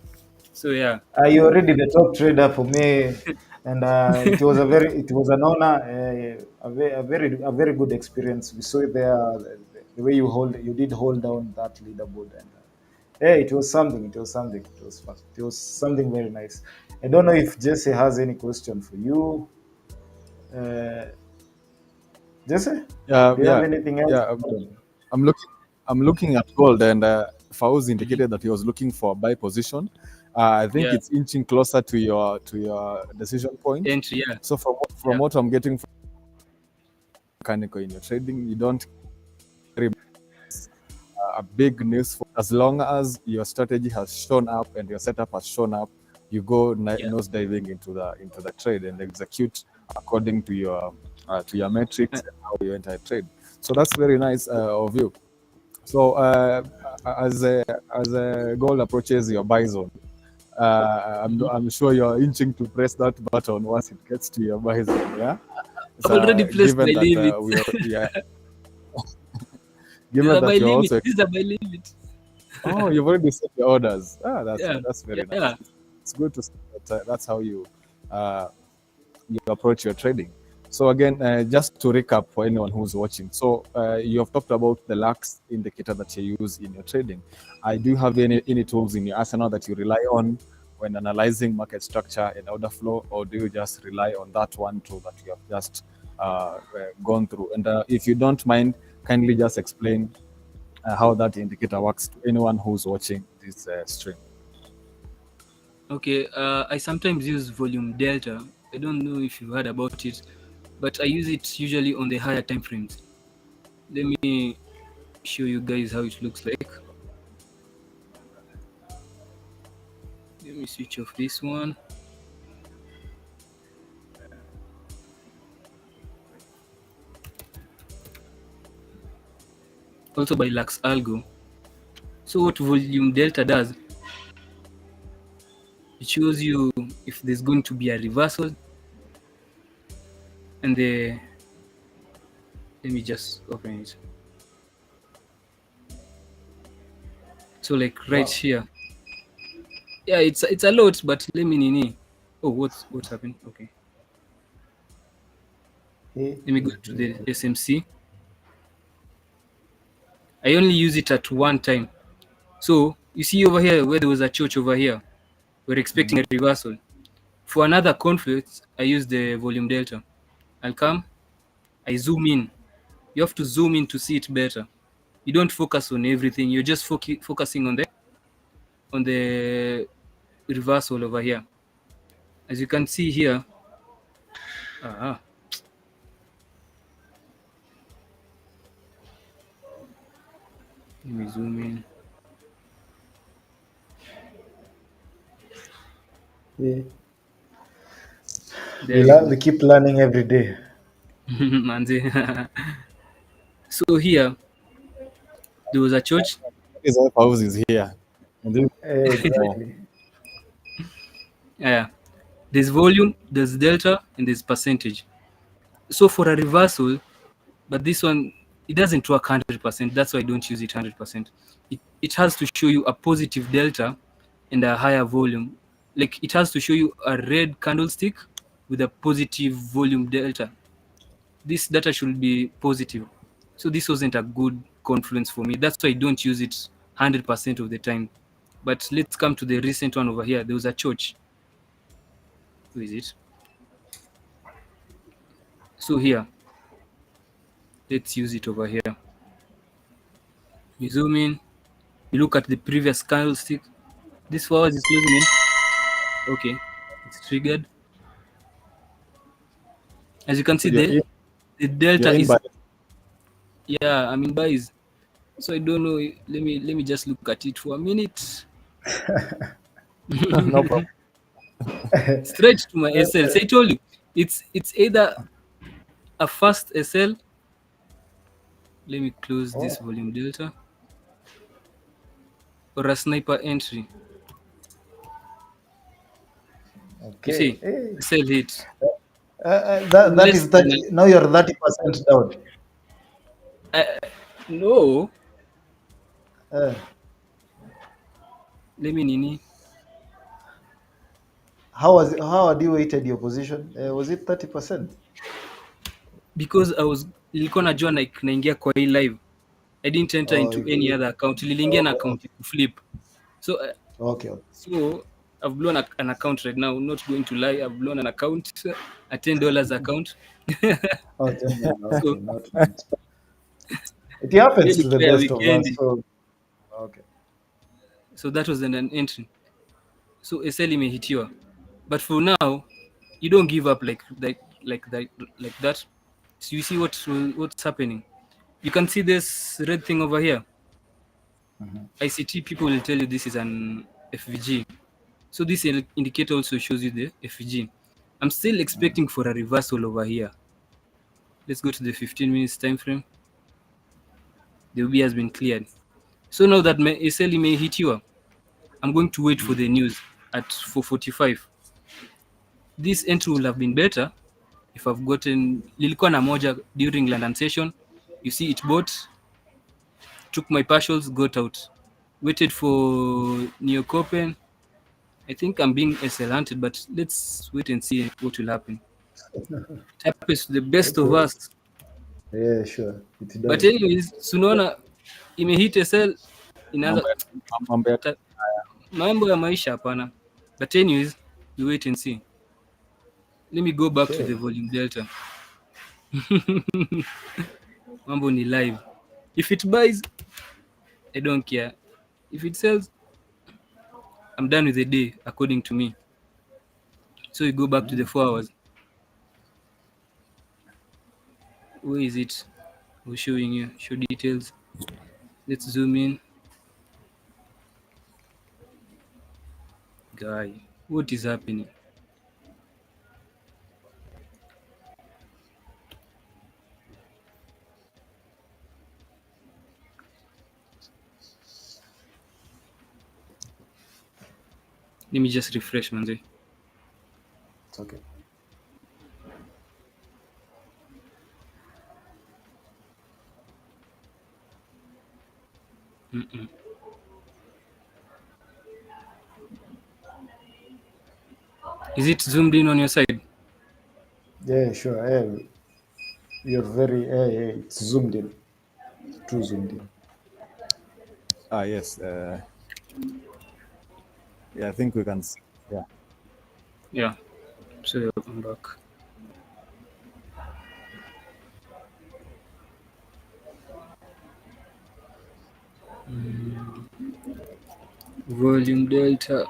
So yeah, You're already the top trader for me, and it was an honor, a very good experience. We saw it there, the way you did hold down that leaderboard, and hey, it was something. It was something. It was fun. It was something very nice. I don't know if Jesse has any question for you. Uh, Jesse, Yeah, do you have yeah, anything else? yeah. I'm looking. I'm looking at gold, and Fauz mhm, indicated that he was looking for a buy position. I think yeah, it's inching closer to your decision point. entry, yeah, So from yeah, what I'm getting from mechanical in your trading, you don't carry a big news for as long as your strategy has shown up and your setup has shown up. You go yeah. nose diving into the trade and execute according to your metrics Uh, and how you enter a trade. So that's very nice of you. So as a goal approaches your buy zone, mhm. I'm sure you're inching to press that button once it gets to your buy zone. Yeah. I've already So placed my limit. These given are my that you're limit. also These are my limit. oh, you've already set your orders. That's Yeah, that's very nice. yeah. It's good to see that that's how uh, you approach your trading. So again, just to recap for anyone who's watching. So you have talked about the lax indicator that you use in your trading. Do you have any tools in your arsenal that you rely on when analyzing market structure and order flow, or do you just rely on that one tool that you have just gone through? And if you don't mind, kindly just explain how that indicator works to anyone who's watching this stream. Okay, I sometimes use volume delta. I don't know if you've heard about it, but I use it usually on the higher time frames. Let me show you guys how it looks like. Let me switch off this one. Also by Lux Algo. So what volume delta does, it shows you if there's going to be a reversal, and let me just open it. So like right here, yeah, it's a lot, but let me nini. Oh, what's happened? Okay, let me go to the SMC. I only use it at one time. So you see over here where there was a church over here, we're expecting a reversal. For another conflict, I use the volume delta. I'll come, I zoom in. You have to zoom in to see it better. You don't focus on everything. You're just focusing on the reversal over here. As you can see here, let me zoom in. Yeah. There We keep learning every day. So here, there was a church. His wife house is here. And this Exactly. Yeah, there's volume, there's delta, and there's percentage. So for a reversal, but this one, it doesn't work 100%. That's why I don't use it 100%. It has to show you a positive delta and a higher volume. Like it has to show you a red candlestick with a positive volume delta. This data should be positive. So this wasn't a good confluence for me. That's why I don't use it 100% of the time. But let's come to the recent one over here. There was a church. Who is it? So here, let's use it over here. You zoom in, you look at the previous candlestick. This 4 hours is closing in. Okay, it's triggered. As you can see, you're the delta in is by yeah. I mean buys. So I don't know. Let me just look at it for a minute. no problem. Straight to my SL. So I told you, it's either a fast SL. Let me close this volume delta, or a sniper entry. You Okay. see, Hey. SL hit. That is 30. Now you're 30% down. No. Uh, Let me nini. how had you weighted your position? Was it 30%? Because nilikuwa najua naingia kwa hii live. I didn't enter Oh, into any other account. Niliingia na account okay. to flip. So Okay. so I've blown an account right now. I'm not going to lie. I've blown an account, a $10 account. Okay. So Okay. Not. It happens to the ilikuwa ya best of us. weekend. So okay. So that was an entry. So SL imehitiwa. But for now, you don't give up like that. So you see what's happening. You can see this red thing over here. ICT people will tell you this is an FVG. So this indicator also shows you the FVG. I'm still expecting for a reversal over here. Let's go to the 15 minutes time frame. The UB has been cleared. So now that my SL may hit you, I'm going to wait for the news at 4:45. This entry will have been better if I've gotten lilikuwa na moja during London session. You see it bought, took my partials, got out. Waited for Neo Copen. I think I'm being SL hunted, but let's wait and see what will happen. It happens to the best of Okay. us. Yeah, sure. It But does. anyways, sunaona imehit SL inaanza mambo ya mambo ya maisha hapana. But anyways, we wait and see. Let me go back to the Okay. volume delta. Mambo ni live. If it buys, I don't care. If it sells, I'm done with the day, according to me. So we go back to the 4 hours. Where is it? We're showing you. Show details. Let's zoom in. Guy, what is happening? Let me just refresh, manze. It's okay. Mm-mm. Is it zoomed in on your side? Yeah, sure. You're very, it's zoomed in, too zoomed in. Yes. Yeah, I think we can. Yeah. Yeah. So I'm back. Volume delta.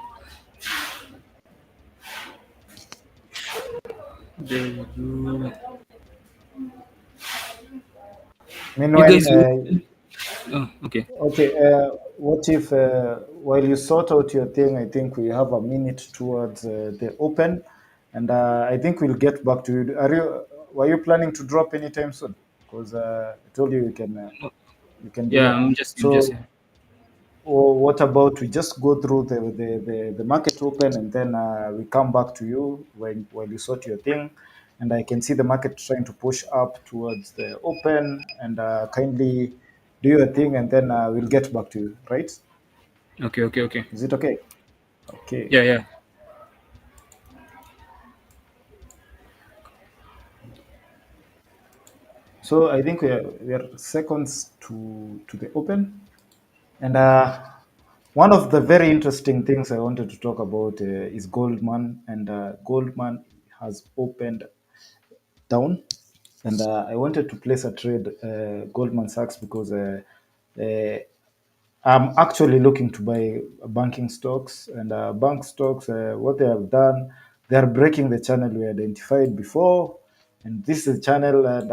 There we go. You Meanwhile, guys. Oh, okay. okay, what if while you sort out your thing, I think we have a minute towards the open, and I think we'll get back to you. Were you planning to drop anytime soon? Because I told you you can be Yeah, here. I'm just So here. or what about we just go through the market open and then we come back to you when while you sort your thing, and I can see the market trying to push up towards the open, and kindly do your thing, and then we'll get back to you, right? Okay, okay, okay. Is it okay? Okay. Yeah, yeah. So I think we are seconds to the open, and one of the very interesting things I wanted to talk about is Goldman, and Goldman has opened down, and I wanted to place a trade Goldman Sachs because uh, I'm actually looking to buy banking stocks, and bank stocks. What they have done, they are breaking the channel we identified before, and this is a channel, and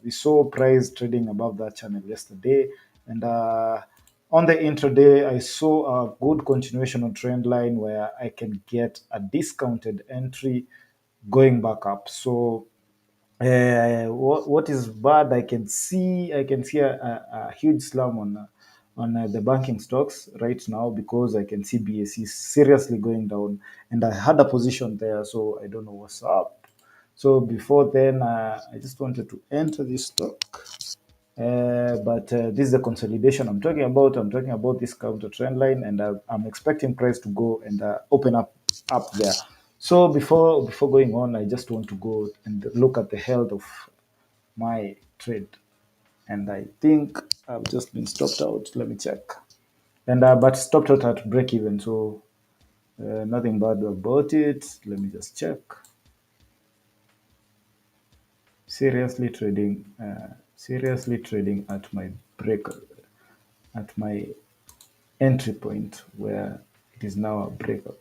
we saw price trading above that channel yesterday, and on the intraday, I saw a good continuation of trend line where I can get a discounted entry going back up. So what is bad? I can see a huge slump on the banking stocks right now because I can see BSE seriously going down, and I had a position there, so I don't know what's up. So before then, I just wanted to enter this stock. But this is the consolidation I'm talking about. I'm talking about this counter trend line, and I'm expecting price to go and open up there. So before going on, I just want to go and look at the health of my trade, and I think I've just been stopped out. Let me check, and but stopped out at break even, so nothing bad about it. Let me just check. Seriously trading at my break, at my entry point where it is now a breakout.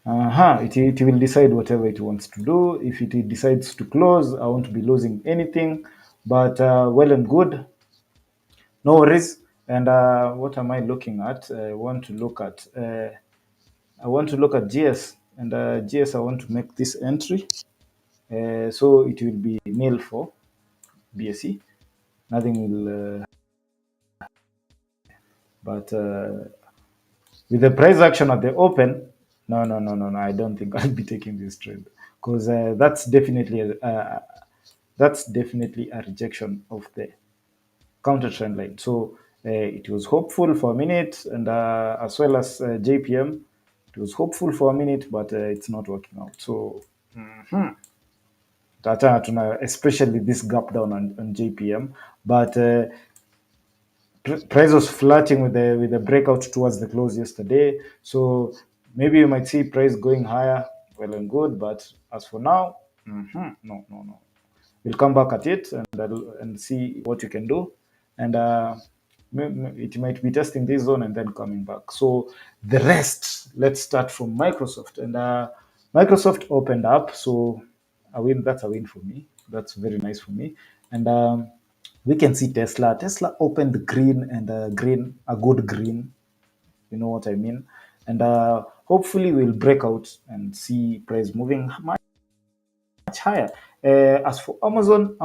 It will decide whatever it wants to do. If it decides to close, I won't be losing anything. But well and good, no worries. And what am I looking at? I want to look at GS, and GS. I want to make this entry. So it will be nil for BSE. Nothing will, but with the price action at the open, no. I don't think I'll be taking this trade because that's definitely a rejection of the counter trend line. So it was hopeful for a minute, and as well as JPM, it was hopeful for a minute, but it's not working out. So especially this gap down on JPM, but price was flirting with the breakout towards the close yesterday. So maybe you might see price going higher, well and good. But as for now, no. We'll come back at it and see what you can do. And It might be testing this zone and then coming back. So the rest, let's start from Microsoft. And Microsoft opened up, so a win. That's a win for me. That's very nice for me. And we can see Tesla. Tesla opened green, and green, a good green. You know what I mean? And hopefully we'll break out and see price moving much higher. As for Amazon,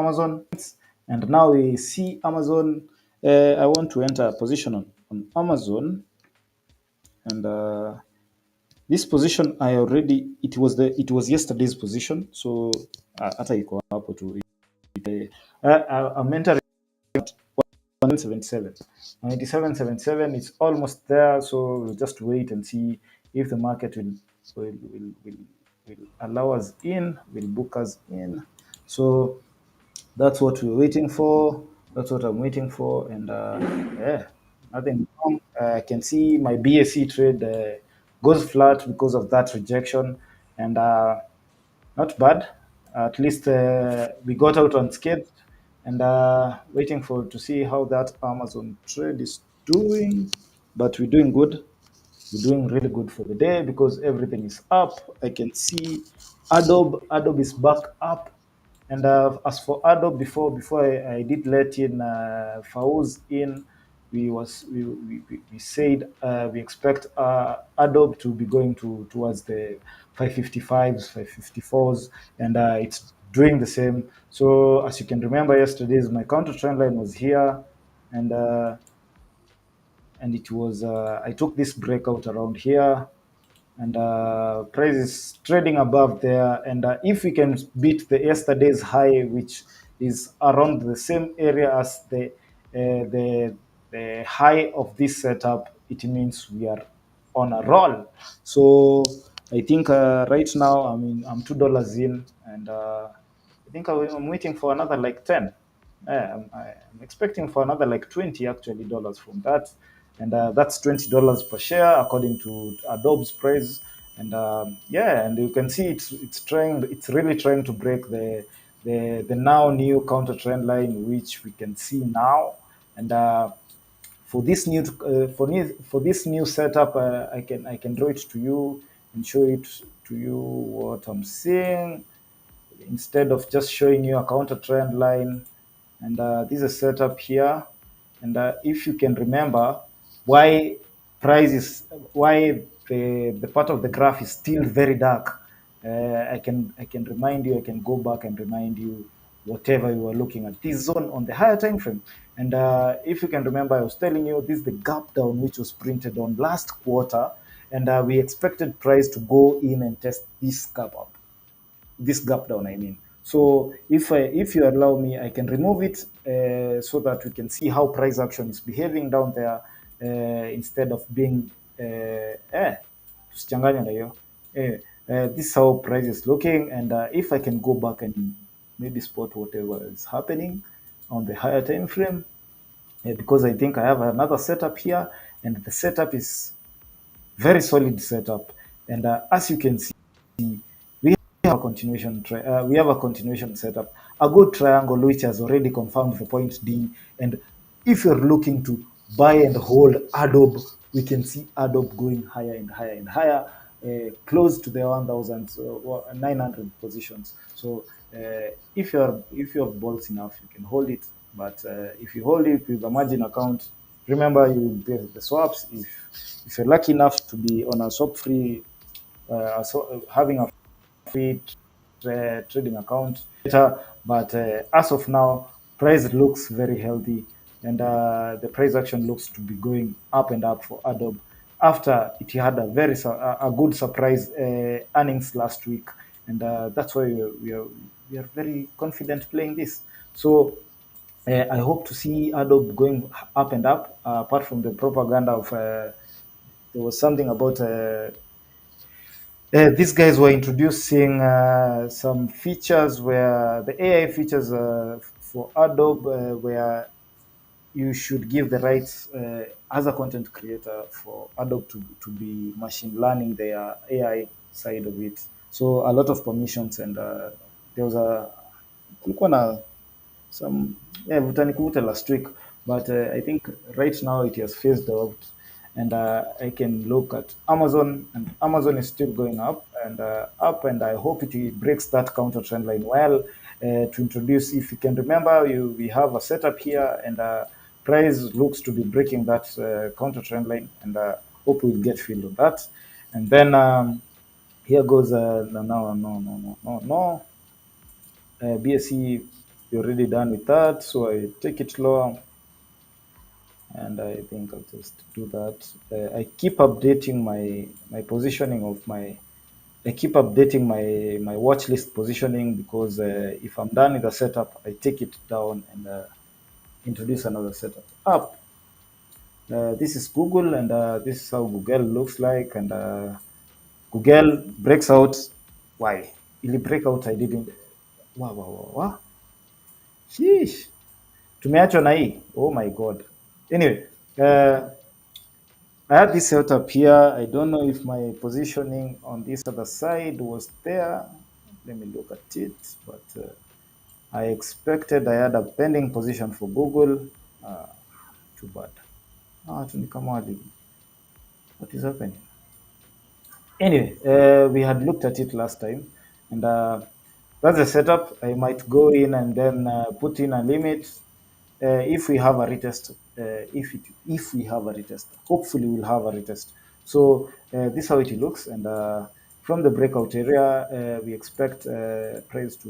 and now we see Amazon. I want to enter a position on Amazon, and this position I already it was yesterday's position. So hata iko hapo tu. I'm entering 177. 97.77 is almost there, so we'll just wait and see if the market will allow us in, will book us in. So that's what we're waiting for. That's what I'm waiting for. And yeah, nothing wrong. I can see my BSC trade goes flat because of that rejection. And not bad. At least we got out unscathed. And waiting for to see how that Amazon trade is doing. But we're doing good. We're doing really good for the day because everything is up. I can see Adobe is back up. And as for Adobe, before I did let in Fauz in, we said we expect Adobe to be going towards the 555s, 554s, and it's doing the same. So as you can remember, yesterday's my counter trend line was here, and it was I took this breakout around here, and price is trading above there. And if we can beat the yesterday's high, which is around the same area as the high of this setup, it means we are on a roll. So I think right now, I mean, I'm $2 in, and I think I'm waiting for another like 10. Yeah, I'm expecting for another like 20 actually dollars from that, and that's $20 per share according to Adobe's price. And yeah, and you can see it's really trying to break the now new counter trend line, which we can see now. And for this new for this new setup, I can draw it to you and show it to you what I'm seeing instead of just showing you a counter trend line. And this is a setup here. And if you can remember why why the part of the graph is still very dark, I can remind you. I can go back and remind you whatever you were looking at this zone on the higher time frame. And if you can remember, I was telling you this is the gap down which was printed on last quarter, and we expected price to go in and test this gap down, I mean. So if you allow me, I can remove it so that we can see how price action is behaving down there instead of being tusichanganya na hiyo. This is how price is looking. And if I can go back and maybe spot whatever is happening on the higher time frame, because I think I have another setup here, and the setup is very solid setup. And as you can see, we have a we have a continuation setup, a good triangle which has already confirmed the point D. And if you're looking to buy and hold Adobe, we can see Adobe going higher and higher and higher, close to the 1,900 positions. So if you have balls enough, you can hold it. But if you hold it with a margin account, remember you pay the swaps. If you're lucky enough to be on a swap free, having a free trading account better. But as of now, price looks very healthy, and the price action looks to be going up and up for Adobe after it had a good surprise earnings last week. And that's why we are very confident playing this. So I hope to see Adobe going up and up. Apart from the propaganda of there was something about these guys were introducing some features where the AI features for Adobe, where you should give the rights as a content creator for Adobe to be machine learning their AI side of it. So a lot of permissions. And there was kulikuwa na some vuta nikuvute last week but I think right now it has phased out, and I can look at Amazon, and Amazon is still going up, and I hope it breaks that counter trend line well to introduce. If you can remember, we have a setup here, and price looks to be breaking that counter trend line, and hope we'll get filled on that, and then. Here goes no. BSE, you're already done with that, so I take it lower, and I think I'll just do that. I keep updating my positioning of my. I keep updating my watch list positioning because if I'm done with the setup, I take it down and introduce another setup up. This is Google, and this is how Google looks like, and Google breaks out. Why? Ili break out, I didn't. Wow. Sheesh. Tumeachwa na hii. Oh my god. Anyway, uh, I had this setup here. I don't know if my positioning on this other side was there. Let me look at it. But I expected I had a pending position for Google. Uh, Too bad. Tunikamali. What is happening? Anyway, we had looked at it last time, and that's the setup. I might go in and then put in a limit if we have a retest. If we have a retest, hopefully we'll have a retest. So this is how it looks, and from the breakout area, we expect price to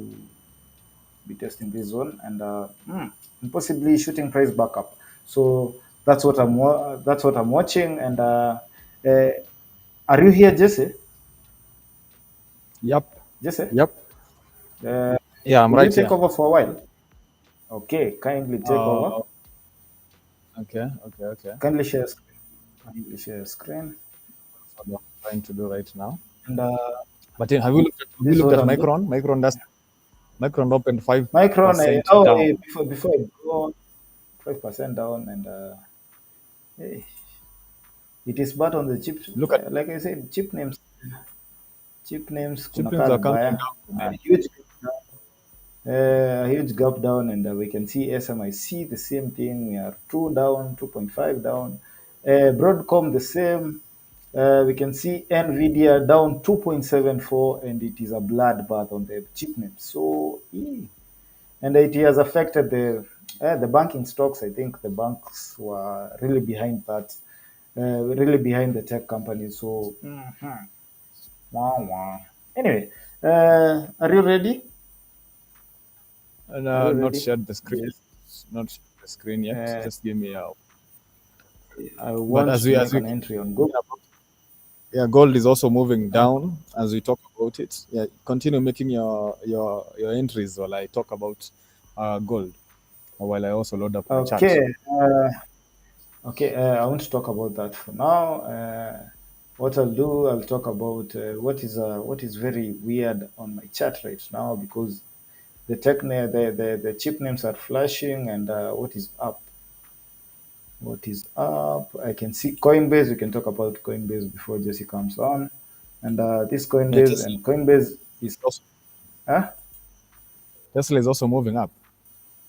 be testing this zone and possibly shooting price back up. So that's what I'm watching. And uh, are you here, Jesse? Yep. Jesse, Yep. uh, Yeah, I'm will you right take here. over for a while? Okay, kindly take over. Uh, okay. Kindly share screen. Kindly share screen. That's what I'm trying to do right now. And But have you this is looked what at I'm doing. Micron? Micron opened five Micron, percent down. before I go 5% down, and hey, it is bad on the chips. Look at Like I said, chip names, chip kuna names kaa are coming vibaya. down today. A huge gap down, and we can see SMIC the same thing. We are 2 down, 2.5 down. Broadcom the same. We can see Nvidia down 2.74, and it is a bloodbath on the chip names. So, and it has affected the banking stocks. I think the banks were really behind that, really behind the tech companies. So, wah, wah. Anyway, are you ready? And Are you not ready? shared the screen. Yes. Not shared the screen yet. Uh, Just give me a. I But want as to we as make we an keep entry on talking Google. about, yeah, gold is also moving Uh, down as we talk about it. Yeah, continue making your entries while I talk about gold, or while I also load up my chart. okay. Uh, okay. I want to talk about that for now. What I'll do, I'll talk about what is very weird on my chart right now because the chip names are flashing, and what is up? What is up? I can see Coinbase. We can talk about Coinbase before Jesse comes on, and this Yeah, Coinbase is also, huh? Tesla is also moving up.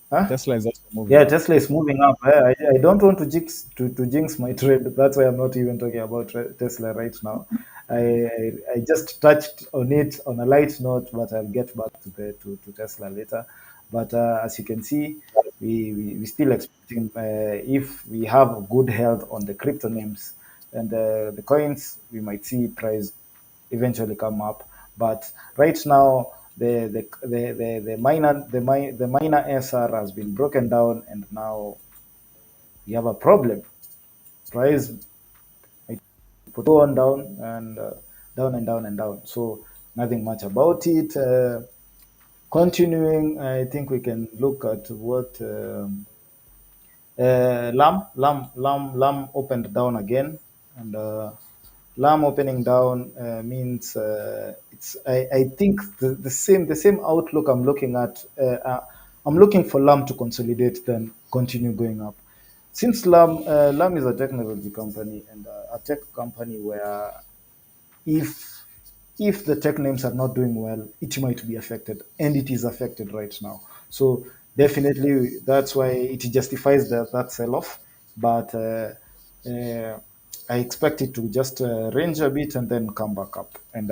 Huh? Tesla is also moving Yeah, up. Tesla is moving up. I don't want to jinx my trade. That's why I'm not even talking about Tesla right now. I just touched on it on a light note, but I'll get back to Tesla later. But as you can see, we still expecting if we have good health on the crypto names and the coins, we might see price eventually come up. But right now, the minor SR has been broken down, and now we have a problem. Price might go on down and down and down and down. So nothing much about it. Continuing, I think we can look at what Lam opened down again, and Lam opening down means it's. I think the same outlook I'm looking at. I'm looking for Lam to consolidate, then continue going up. Since Lam is a technology company and a tech company where if if the tech names are not doing well, it might be affected, and it is affected right now. So definitely that's why it justifies that sell off. But uh, I expect it to just range a bit and then come back up. And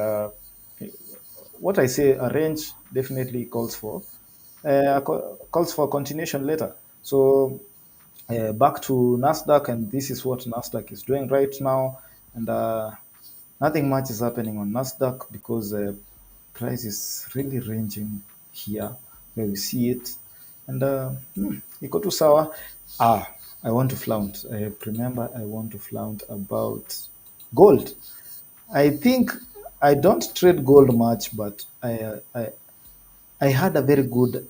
what I say, a range definitely calls for continuation later. So back to Nasdaq, and this is what Nasdaq is doing right now. And nothing much is happening on Nasdaq because price is really ranging here where we see it. And iko tu sawa. I want to flaunt. Remember, I want to flaunt about gold. I think I don't trade gold much, but I had a very good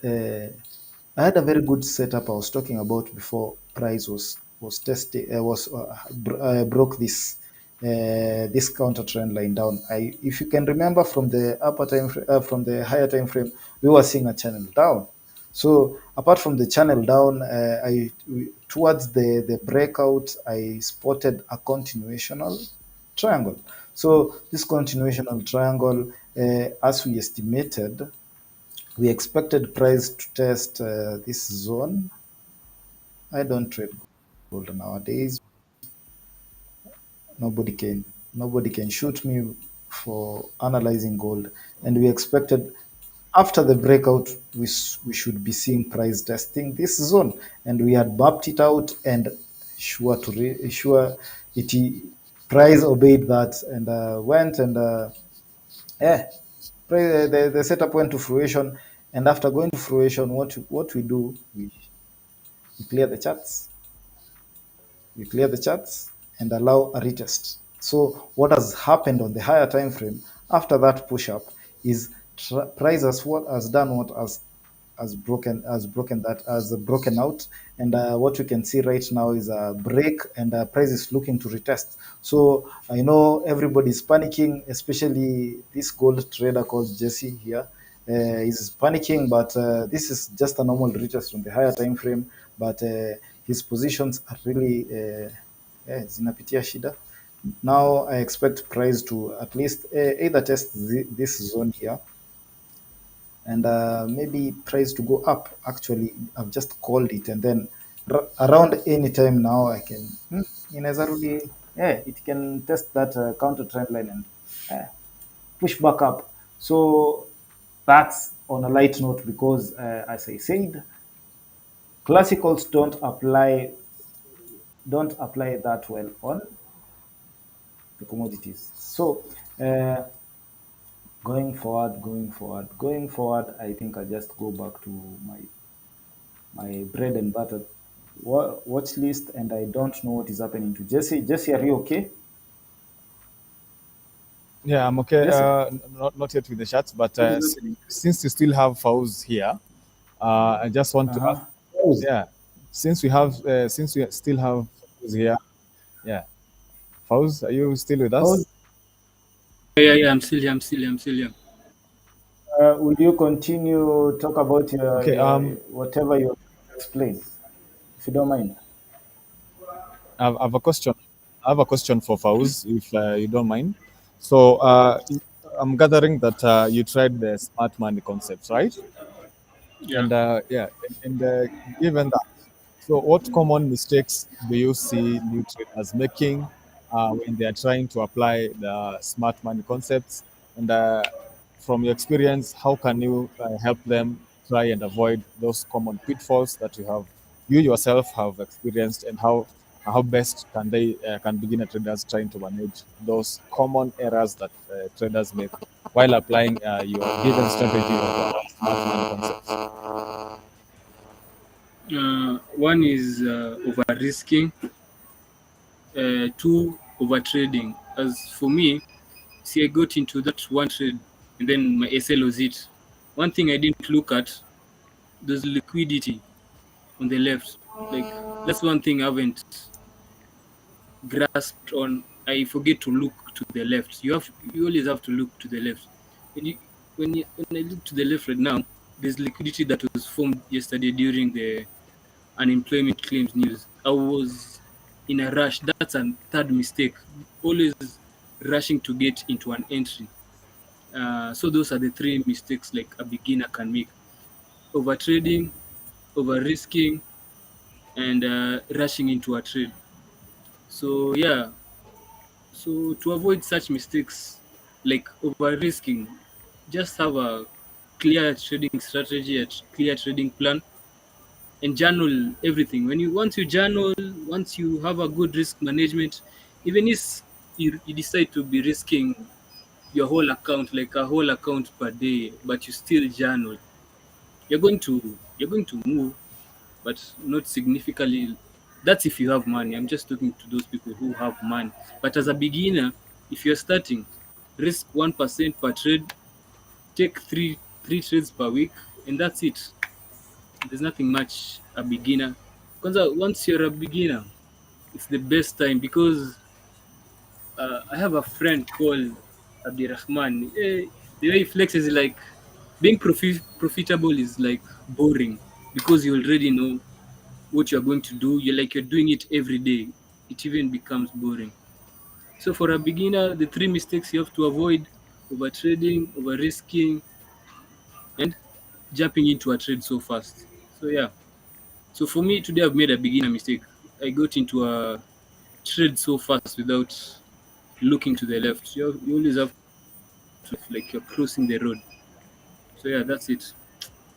setup I was talking about before price was tested was broke this counter trend line down. If you can remember from the from the higher time frame, we were seeing a channel down. So apart from the channel down, towards the breakout, I spotted a continuational triangle. So this continuational triangle, as we estimated, we expected price to test this zone. I don't trade gold nowadays. Nobody can nobody can shoot me for analyzing gold. And we expected after the breakout, we should be seeing price testing this zone, and we had mapped it out, and sure it price obeyed that and went and yeah, the setup went to fruition. And after going to fruition, what we do, we clear the charts, and allow a retest. So what has happened on the higher time frame after that push up is price has done what has broken out. And what we can see right now is a break, and price is looking to retest. So I know everybody's panicking, especially this gold trader called Jesse here. He's panicking, but this is just a normal retest on the higher time frame. But his positions are really zinapitia shida. Now I expect price to at least either test this zone here, and maybe price to go up. Actually, I've just called it, and then around any time now I can inaweza rudi, it can test that counter trend line and push back up. So that's on a light note because, as I said, classicals don't apply that well on the commodities. So going forward, I think I just go back to my bread and butter watch list, and I don't know what is happening to Jesse. Jesse, are you okay? Yeah, I'm okay. Jesse? Not yet with the charts, but What is happening? since you still have Fauz here, I just want to ask. Uh-huh. Pause. Yeah, since we still have Fauz here, yeah, Fauz, are you still with Pause. us? Yeah, I'm still here. I'm still here. Will you continue talk about Okay. your whatever you explain, if you don't mind? I've a question. I have a question for Fauz, if you don't mind. So, I'm gathering that you tried the smart money concepts, right? Yeah. And yeah, and given that, so what common mistakes do you see new traders making when they are trying to apply the smart money concepts? And from your experience, how can you help them try and avoid those common pitfalls that you yourself have experienced, and how best can beginner traders trying to manage those common errors that traders make while applying your given strategy of smart money concepts? One is over risking. Two, over trading. As for me, see, I got into that one trade and then my SL was it. One thing I didn't look at, there's liquidity on the left. Like, that's one thing I haven't grasped on. I forget to look to the left. You always have to look to the left. When I look to the left right now, there's liquidity that was formed yesterday during the unemployment claims news. I was in a rush. That's a third mistake. Always rushing to get into an entry. So those are the three mistakes like a beginner can make: over trading, over risking, and rushing into a trade. So yeah, so to avoid such mistakes like over risking, just have a clear trading strategy, a clear trading plan, and journal everything. When you once you journal, once you have a good risk management, even if you decide to be risking your whole account, like a whole account per day, but you still journal, you're going to move, but not significantly. That's if you have money. I'm just talking to those people who have money. But as a beginner, if you're starting, risk 1% per trade, take three trades per week, and that's it. There's nothing much a beginner. Because once you're a beginner, it's the best time because I have a friend called Abdirahman. The way he flexes is like being profitable is like boring because you already know what you're going to do. You're doing it every day. It even becomes boring. So for a beginner, the three mistakes you have to avoid: over trading, over risking, and jumping into a trade so fast. So yeah. So for me today, I've made a beginner mistake. I got into a trade so fast without looking to the left. You always have to like you're crossing the road. So yeah, that's it.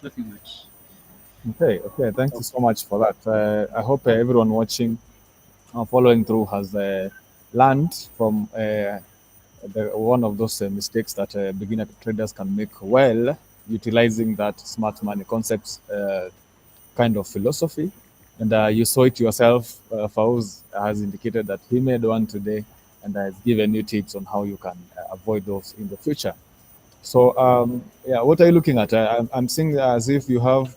Nothing much. Okay, okay. Thank you so much for that. I hope everyone watching, following through, has learned from one of those mistakes that beginner traders can make while utilizing that smart money concepts kind of philosophy. And you saw it yourself. Fauz has indicated that he made one today and has given you tips on how you can avoid those in the future. So, yeah, what are you looking at? I'm seeing as if you have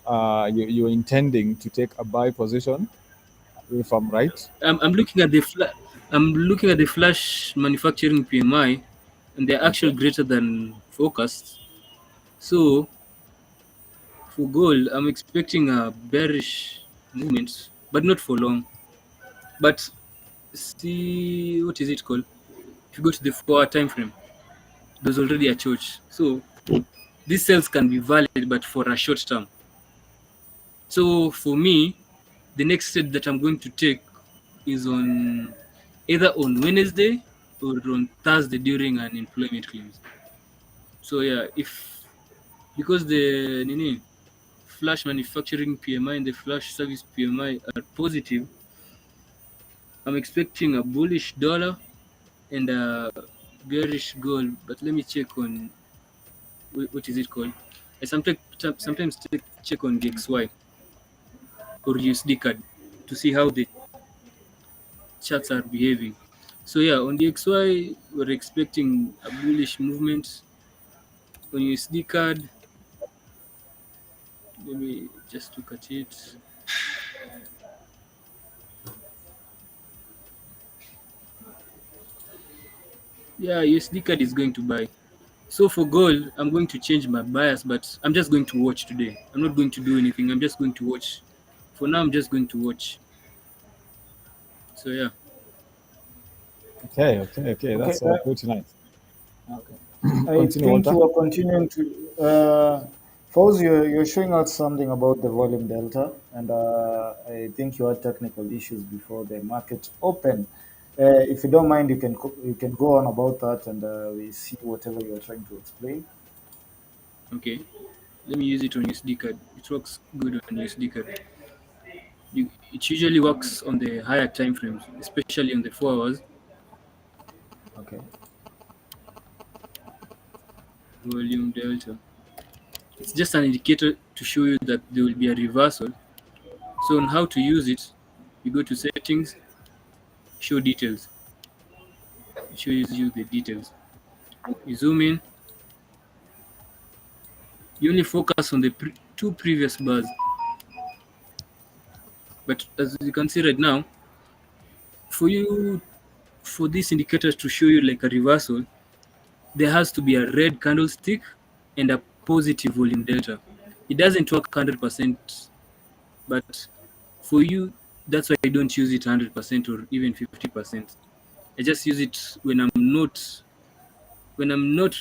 you're intending to take a buy position, if I'm right. I'm looking at the flash manufacturing PMI, and they're actually Okay. greater than forecast. So for gold, I'm expecting a bearish movement, but not for long. But see, what is it called? If you go to the 4-hour time frame, there's already a church. So these sales can be valid, but for a short term. So for me, the next step that I'm going to take is on either on Wednesday or on Thursday during unemployment claims. So yeah, if because the flash manufacturing PMI and the flash service PMI are positive, I'm expecting a bullish dollar and a bearish gold. But let me check on what is it called? I sometimes check on the XY or USD card to see how the charts are behaving. So yeah, on the XY, we're expecting a bullish movement. On USD card, let me just look at it. Yeah, USD card is going to buy. So for gold, I'm going to change my bias, but I'm just going to watch today. I'm not going to do anything. I'm just going to watch. For now, I'm just going to watch. So yeah. Okay, okay, okay. Okay, That's pretty nice. Okay. I Continue, think Walter. you are continuing to. Fawz, you're showing us something about the volume delta, and I think you had technical issues before the market opened. If you don't mind, you can go on about that, and we see whatever you're trying to explain. Okay. Let me use it on USD card. It works good on USD card. It usually works on the higher time frames, especially on the 4 hours. Okay. Volume delta. It's just an indicator to show you that there will be a reversal. So on how to use it, you go to settings, show details. It shows you the details. You zoom in, you only focus on the two previous bars. But as you can see right now, for you for this indicator to show you like a reversal, there has to be a red candlestick and a positive volume delta. It doesn't work 100%, but for you, that's why I don't use it 100% or even 50%. I just use it when I'm not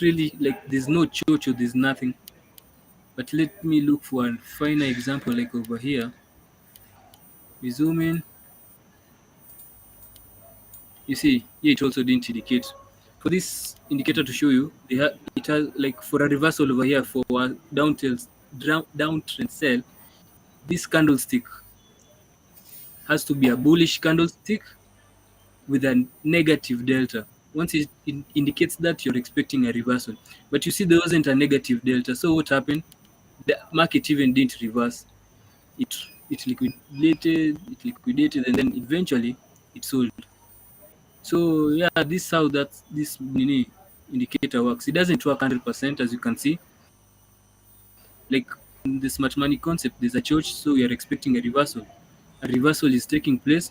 really like there's no church or there's nothing. But let me look for a finer example like over here. We zoom in. You see, here it also didn't indicate. For this indicator to show you, it has like for a reversal over here for a downtrend sell. This candlestick has to be a bullish candlestick with a negative delta. Once it indicates that, you're expecting a reversal. But you see, there wasn't a negative delta. So what happened? The market even didn't reverse. It it liquidated, and then eventually it sold. So yeah, this is how this indicator works. It doesn't work 100%, as you can see. Like in the smart money concept, there's a church, so we are expecting a reversal. A reversal is taking place,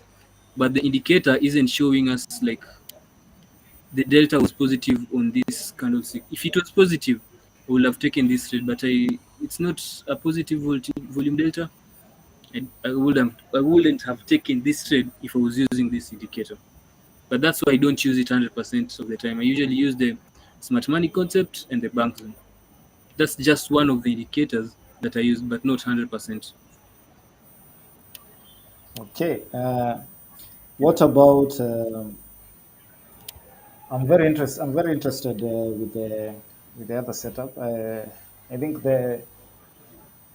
but the indicator isn't showing us like the delta was positive on this candlestick. If it was positive, I would have taken this trade, but it's not a positive volume delta. And I wouldn't have taken this trade if I was using this indicator. But that's why I don't use it 100% of the time. I usually use the smart money concept and the bank zone. That's just one of the indicators that I use, but not 100%. Okay. What about? I'm very interested with the other setup. I think the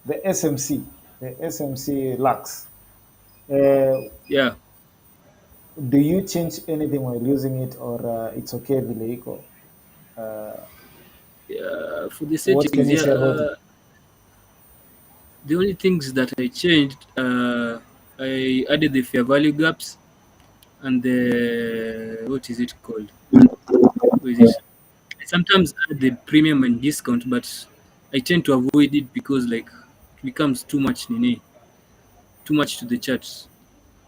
SMC, the SMC Lux. Uh, Yeah, do you change anything while using it, or it's okay, Vileiko? yeah. For the What can settings, you yeah. say about it? The only things that I changed, I added the fair value gaps and the what is it called? What is it? I sometimes add the premium and discount, but I tend to avoid it because like it becomes too much, too much to the charts.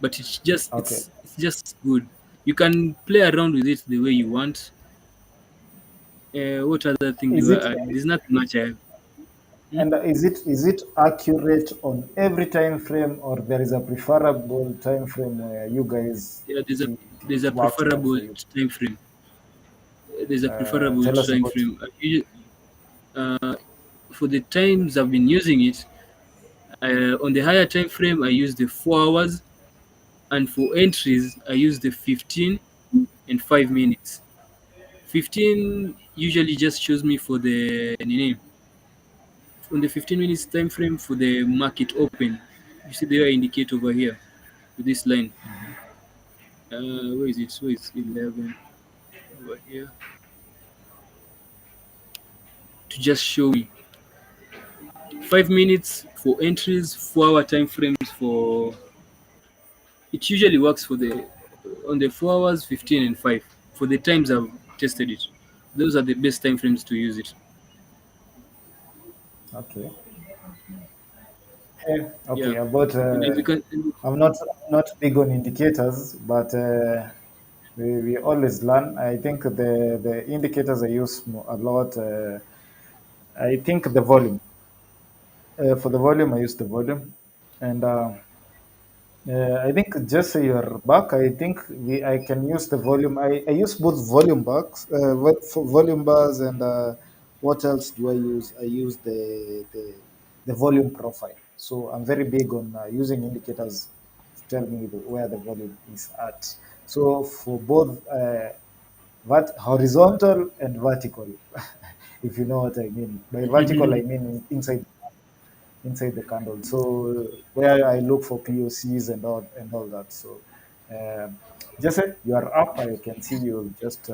But it's just Okay. it's just good. You can play around with it the way you want. What other thing Is do it I add? There's nothing much I have. Hmm? and is it accurate on every time frame, or there is a preferable time frame where you guys Yeah, there's a it works well preferable for you? time frame. There's a preferable Tell us time about. frame. For the times I've been using it, on the higher time frame, I use the 4 hours, and for entries, I use the 15 and 5 minutes. 15 usually just shows me for the name on the 15 minutes time frame for the market open. You see the way I indicate over here with this line. Where is it? Where is 11 over here to just show me 5 minutes for entries, 4 hour time frames for. It usually works for the on the 4 hours, 15 and 5 for the times I've tested it. Those are the best time frames to use it. Okay. Okay. Yeah, About and as you can, I'm not big on indicators, but we always learn. I think the indicators I use a lot. I think the volume. For the volume, I use the volume, and I think just say you're back. I think I can use the volume. I use both volume bars, for volume bars, and what else do I use? I use the volume profile. So I'm very big on using indicators to tell me where the volume is at. So for both horizontal and vertical, if you know what I mean. By vertical, I mean inside the candle. So where I look for POCs and all that. So Jesse, you are up. I can see you. Just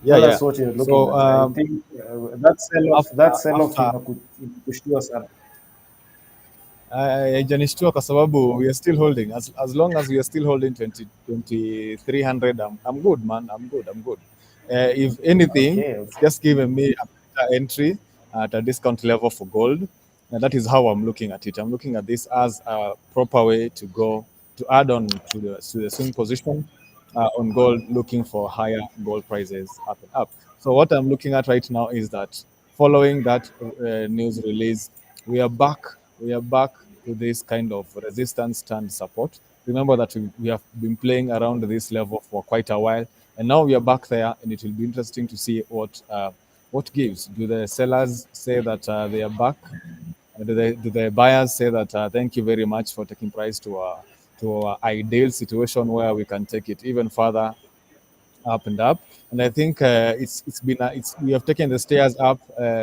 Yeah, tell yeah. us what you're looking So at. I think after that sell off after imekushtua sana. haijanishtua kwa sababu we are still holding as long as we are still holding 2300. I'm good, man. I'm good. If anything, Okay, it's okay. just given me a better entry at a discount level for gold, and that is how I'm looking at it. I'm looking at this as a proper way to go to add on to the swing position on gold, looking for higher gold prices up and up. So what I'm looking at right now is that following that news release, we are back. We are back to this kind of resistance stand support. Remember that we have been playing around this level for quite a while, and now we are back there, and it will be interesting to see what What gives? Do the sellers say that they are back? Do the buyers say that thank you very much for taking price to our ideal situation where we can take it even further up and up? And I think it's been it's we have taken the stairs up,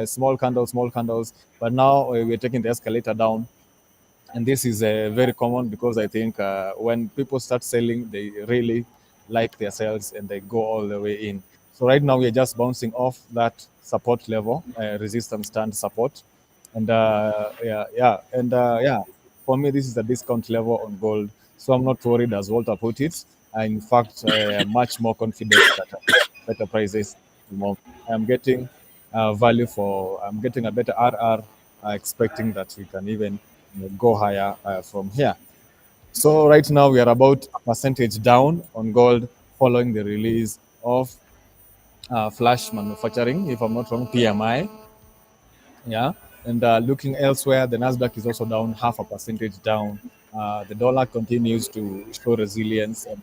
small candles, but now we're taking the escalator down. And this is very common because I think when people start selling, they really like their sales and they go all the way in. So right now we are just bouncing off that support level, resistance stand support, and for me this is a discount level on gold. So I'm not worried as Walter put it. In fact, I am much more confident that I'm getting better prices. At the moment. I'm getting I'm getting a better RR, expecting that we can even go higher from here. So right now we are about a percentage down on gold following the release of flash manufacturing, if I'm not wrong, PMI. Yeah. And looking elsewhere, the Nasdaq is also down half a percentage down. The dollar continues to show resilience, and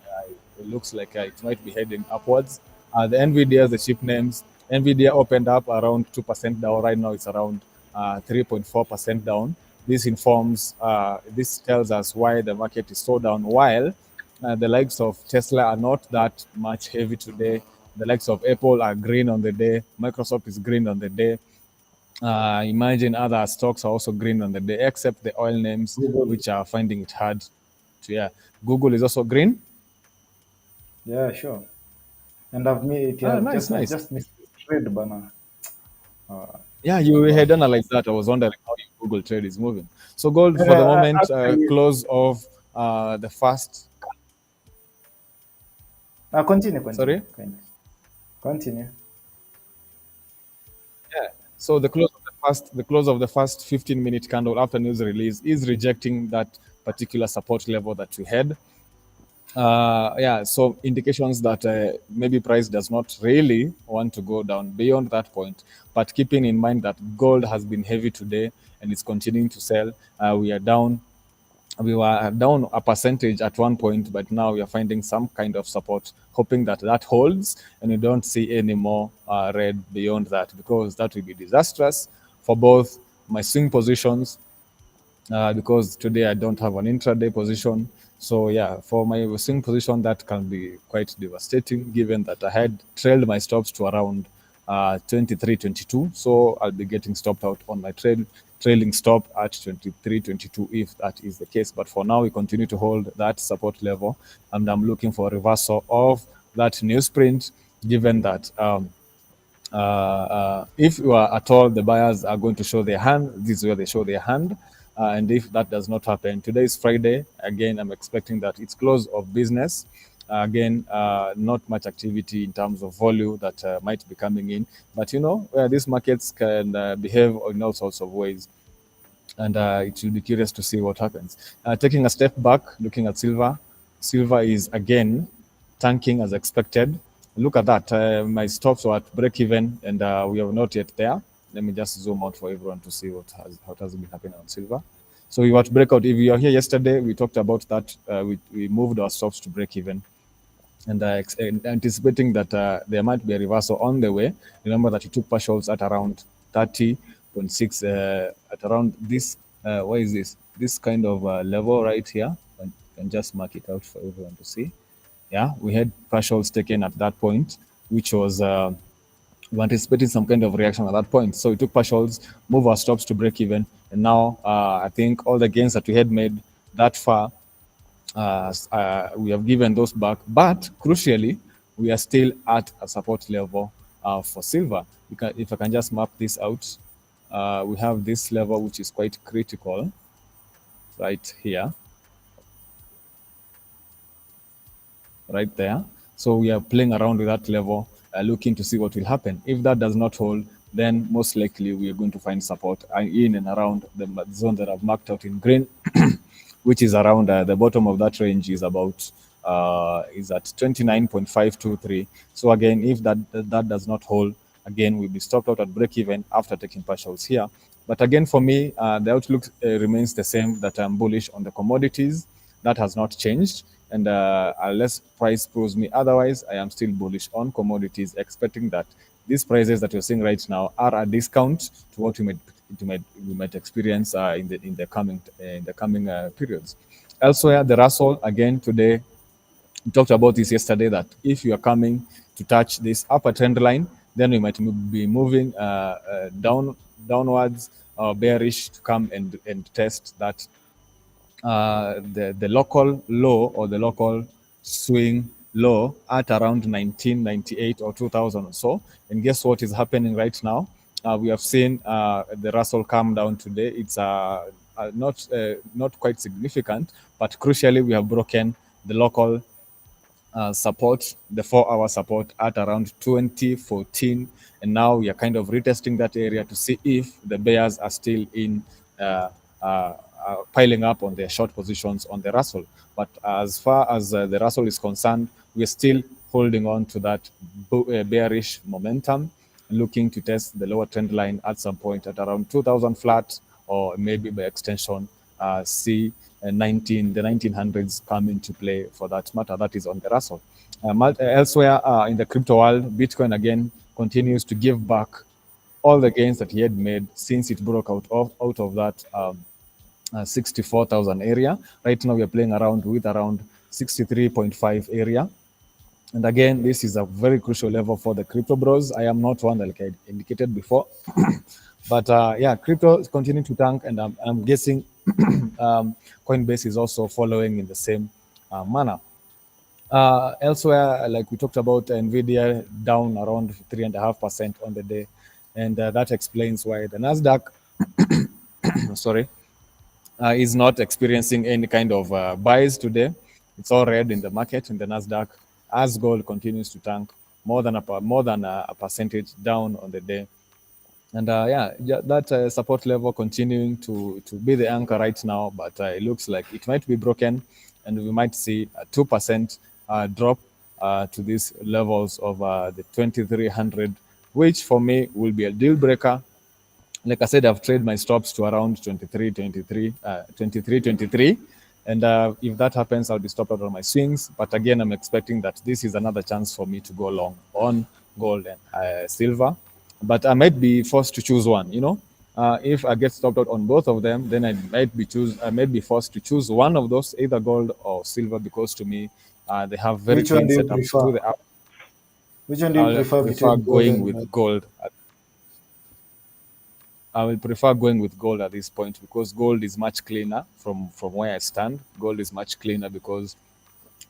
it looks like it might be heading upwards. The Nvidia, the chip names, Nvidia opened up around 2% down. Right now, it's around 3.4% down. This tells us why the market is so down. While the likes of Tesla are not that much heavy today. The likes of Apple are green on the day. Microsoft is green on the day. Imagine other stocks are also green on the day, except the oil names, Google. which are finding it hard to, yeah. Google is also green. Yeah, sure. And Ah, nice, I nice. just missed this trade banner. Uh, Yeah, you about had analyzed that. I was wondering how your Google trade is moving. So gold for the uh, moment, actually, close of the first. continue, Sorry. continue. Yeah. So the close of the first 15-minute candle after news release is rejecting that particular support level that we had. So indications that maybe price does not really want to go down beyond that point. But keeping in mind that gold has been heavy today and it's continuing to sell, we were down a percentage at one point, but now we are finding some kind of support, hoping that that holds and we don't see any more red beyond that, because that will be disastrous for both my swing positions, because today I don't have an intraday position. So yeah, for my swing position, that can be quite devastating, given that I had trailed my stops to around 23, 22. So I'll be getting stopped out on my trailing stop at 23, 22 if that is the case. But for now, we continue to hold that support level, and I'm looking for a reversal of that news print, given that if you are at all the buyers are going to show their hand, this is where they show their hand. And if that does not happen, today is Friday. Again, I'm expecting that it's close of business. Again, not much activity in terms of volume that might be coming in. But these markets can behave in all sorts of ways, and it will be curious to see what happens. Taking a step back, looking at silver, silver is again tanking as expected. Look at that. My stops were at break even, and we are not yet there. Let me just zoom out for everyone to see what has been happening on silver. So we were at breakout. If you are here yesterday, we talked about that. We moved our stops to break even, and anticipating that there might be a reversal on the way. Remember that you took partials at around 30.6, at around this. What is this? This kind of level right here. I can just mark it out for everyone to see. Yeah, we had partials taken at that point, which was we were anticipating some kind of reaction at that point. So we took partials, move our stops to break even, and now I think all the gains that we had made that far, we have given those back. But crucially, we are still at a support level for silver. If I can just map this out, we have this level which is quite critical right here, right there. So we are playing around with that level, looking to see what will happen. If that does not hold, then most likely we are going to find support in and around the zone that I've marked out in green, which is around the bottom of that range is about is at 29.523. So again, if that does not hold, again we'll be stopped out at break even after taking partials here. But again, for me, the outlook remains the same, that I'm bullish on the commodities. That has not changed. And unless price proves me otherwise, I am still bullish on commodities, expecting that these prices that you're seeing right now are a discount to what we might experience in the coming periods. Elsewhere, the Russell again today, we talked about this yesterday, that if you are coming to touch this upper trend line, then we might be moving downwards or bearish to come and test that the local low or the local swing low at around 1998 or 2000 or so. And guess what is happening right now? We have seen the Russell come down today. It's not quite significant, but crucially, we have broken the local support, the 4-hour support at around 2014. And now we are kind of retesting that area to see if the bears are still in piling up on their short positions on the Russell. But as far as the Russell is concerned, we're still holding on to that bearish momentum, looking to test the lower trend line at some point at around 2000 flat, or maybe by extension, see the 1900s come into play for that matter. That is on the Russell. Elsewhere in the crypto world, Bitcoin again continues to give back all the gains that he had made since it broke out of that 64,000 area. Right now, we are playing around 63.5 area. And again, this is a very crucial level for the crypto bros. I am not one, like I indicated before. But yeah, crypto is continuing to tank, and I'm guessing Coinbase is also following in the same manner. Elsewhere, like we talked about, Nvidia down around 3.5% on the day, and that explains why the Nasdaq, sorry, is not experiencing any kind of buys today. It's all red in the market in the Nasdaq, as gold continues to tank more than a percentage down on the day. And yeah, that support level continuing to be the anchor right now, but it looks like it might be broken, and we might see a 2% drop to these levels of the 2300, which for me will be a deal breaker. Like I said, I've traded my stops to around 23. And if that happens, I'll be stopped out on my swings. But again, I'm expecting that this is another chance for me to go long on gold and silver. But I might be forced to choose one, if I get stopped out on both of them, then I might be forced to choose one of those, either gold or silver, because to me, they have very Which one clean do you setups to prefer? the up. Which one do you I'll prefer prefer between gold going and with gold. I will prefer going with gold at this point, because gold is much cleaner from where I stand. Gold is much cleaner because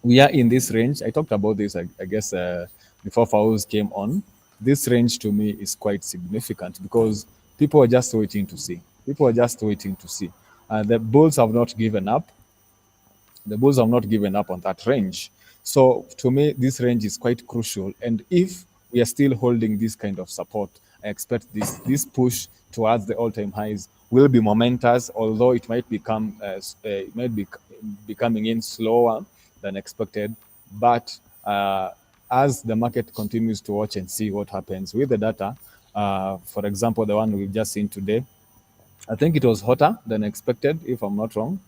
we are in this range. I talked about this, I guess, before Fauz came on. This range to me is quite significant because people are just waiting to see. People are just waiting to see. The bulls have not given up. The bulls have not given up on that range. So to me, this range is quite crucial. And if we are still holding this kind of support, I expect this push towards the all-time highs will be momentous, although it might be coming in slower than expected. But as the market continues to watch and see what happens with the data, for example, the one we've just seen today, I think it was hotter than expected, if I'm not wrong.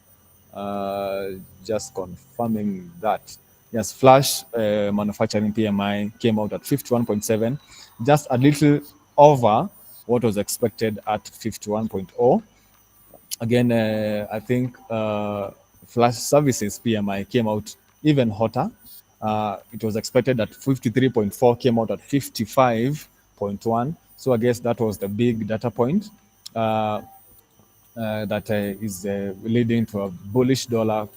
Just confirming that. Yes, flash manufacturing PMI came out at 51.7, just a little over what was expected at 51.0. Again, I think flash services PMI came out even hotter. It was expected at 53.4, came out at 55.1. So I guess that was the big data point. That is leading to a bullish dollar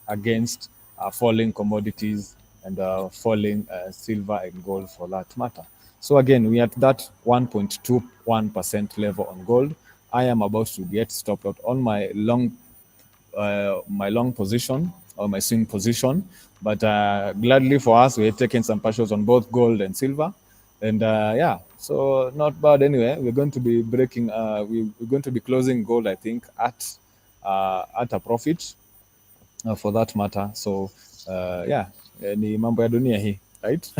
against falling commodities and falling silver and gold for that matter. So again, we are at that 1.21% level on gold. I am about to get stopped out on my long position or my swing position, but gladly for us, we're taking some partials on both gold and silver. And yeah, so not bad anyway. We're going to be breaking, we're going to be closing gold, I think, at a profit for that matter. So yeah, ni mambo ya dunia hii, right?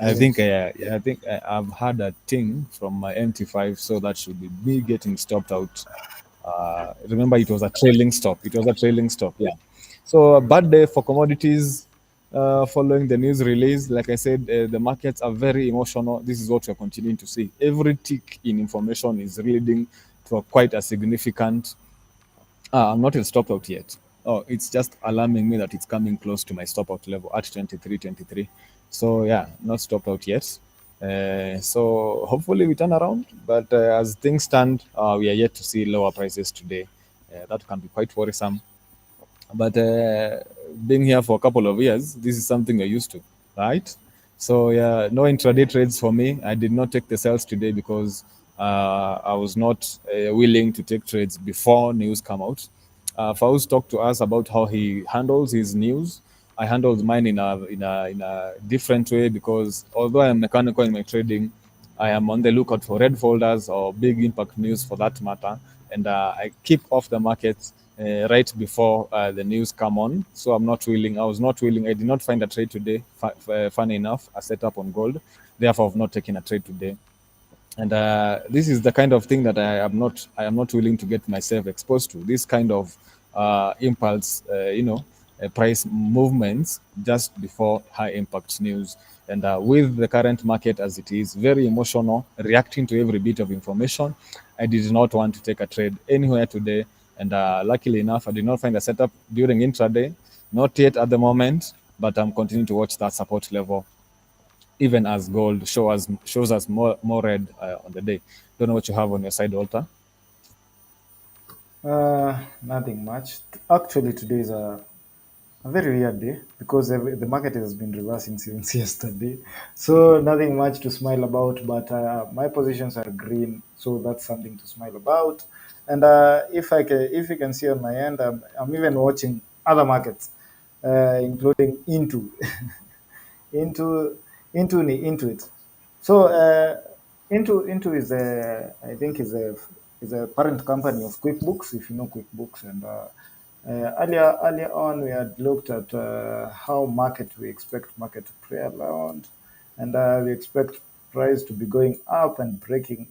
I think I've had a thing from my MT5, so that should be me getting stopped out. Remember, it was a trailing stop. It was a trailing stop, yeah. So a bad day for commodities. following the news release. Like I said, the markets are very emotional. This is what we're continuing to see. Every tick in information is leading to quite a significant. I'm not in stop out yet. Oh, it's just alarming me that it's coming close to my stop out level at 23.23. So yeah, not stopped out yet. So hopefully we turn around. But as things stand, we are yet to see lower prices today. That can be quite worrisome. But being here for a couple of years, this is something you're used to, right? So yeah, no intraday trades for me. I did not take the sales today because I was not willing to take trades before news come out. Faust talked to us about how he handles his news. I handled mine in a different way because although I am mechanical in my trading, I am on the lookout for red folders or big impact news for that matter, and I keep off the market right before the news come on. So I'm not willing. I was not willing. I did not find a trade today. Funny enough, a setup on gold. Therefore, I've not taken a trade today. And this is the kind of thing that I am not willing to get myself exposed to. This kind of impulse, price movements just before high impact news. And with the current market as it is, very emotional, reacting to every bit of information, I did not want to take a trade anywhere today. And luckily enough, I did not find a setup during intraday, not yet at the moment, but I'm continuing to watch that support level even as gold shows us more red on the day. Don't know what you have on your side, Walter. Nothing much. Actually, today is a very weird day because the market has been reversing since yesterday. So nothing much to smile about, but my positions are green, so that's something to smile about. And if you can see on my end, I'm even watching other markets, including into into it. So into is a I think is a parent company of QuickBooks, if you know QuickBooks. And earlier on we had looked at how market we expect market to play around, and we expect price to be going up and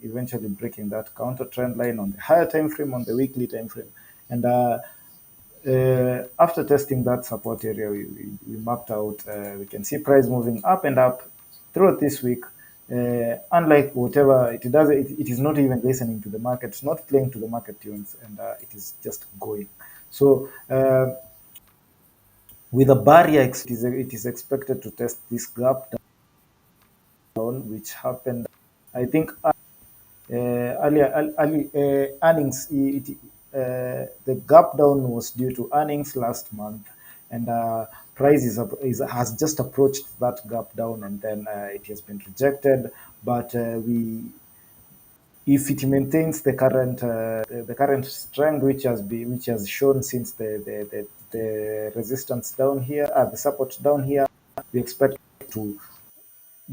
eventually breaking that counter trend line on the higher time frame, on the weekly time frame. And after testing that support area, we mapped out, we can see price moving up and up throughout this week. Unlike whatever it does, it is not even listening to the market, it's not playing to the market tunes, and it is just going. So with a barrier, it is expected to test this gap down, which happened, I think, earnings. The gap down was due to earnings last month, and price has just approached that gap down, and then it has been rejected. But we if it maintains the current strength which has shown since the resistance down here, the support down here, we expect to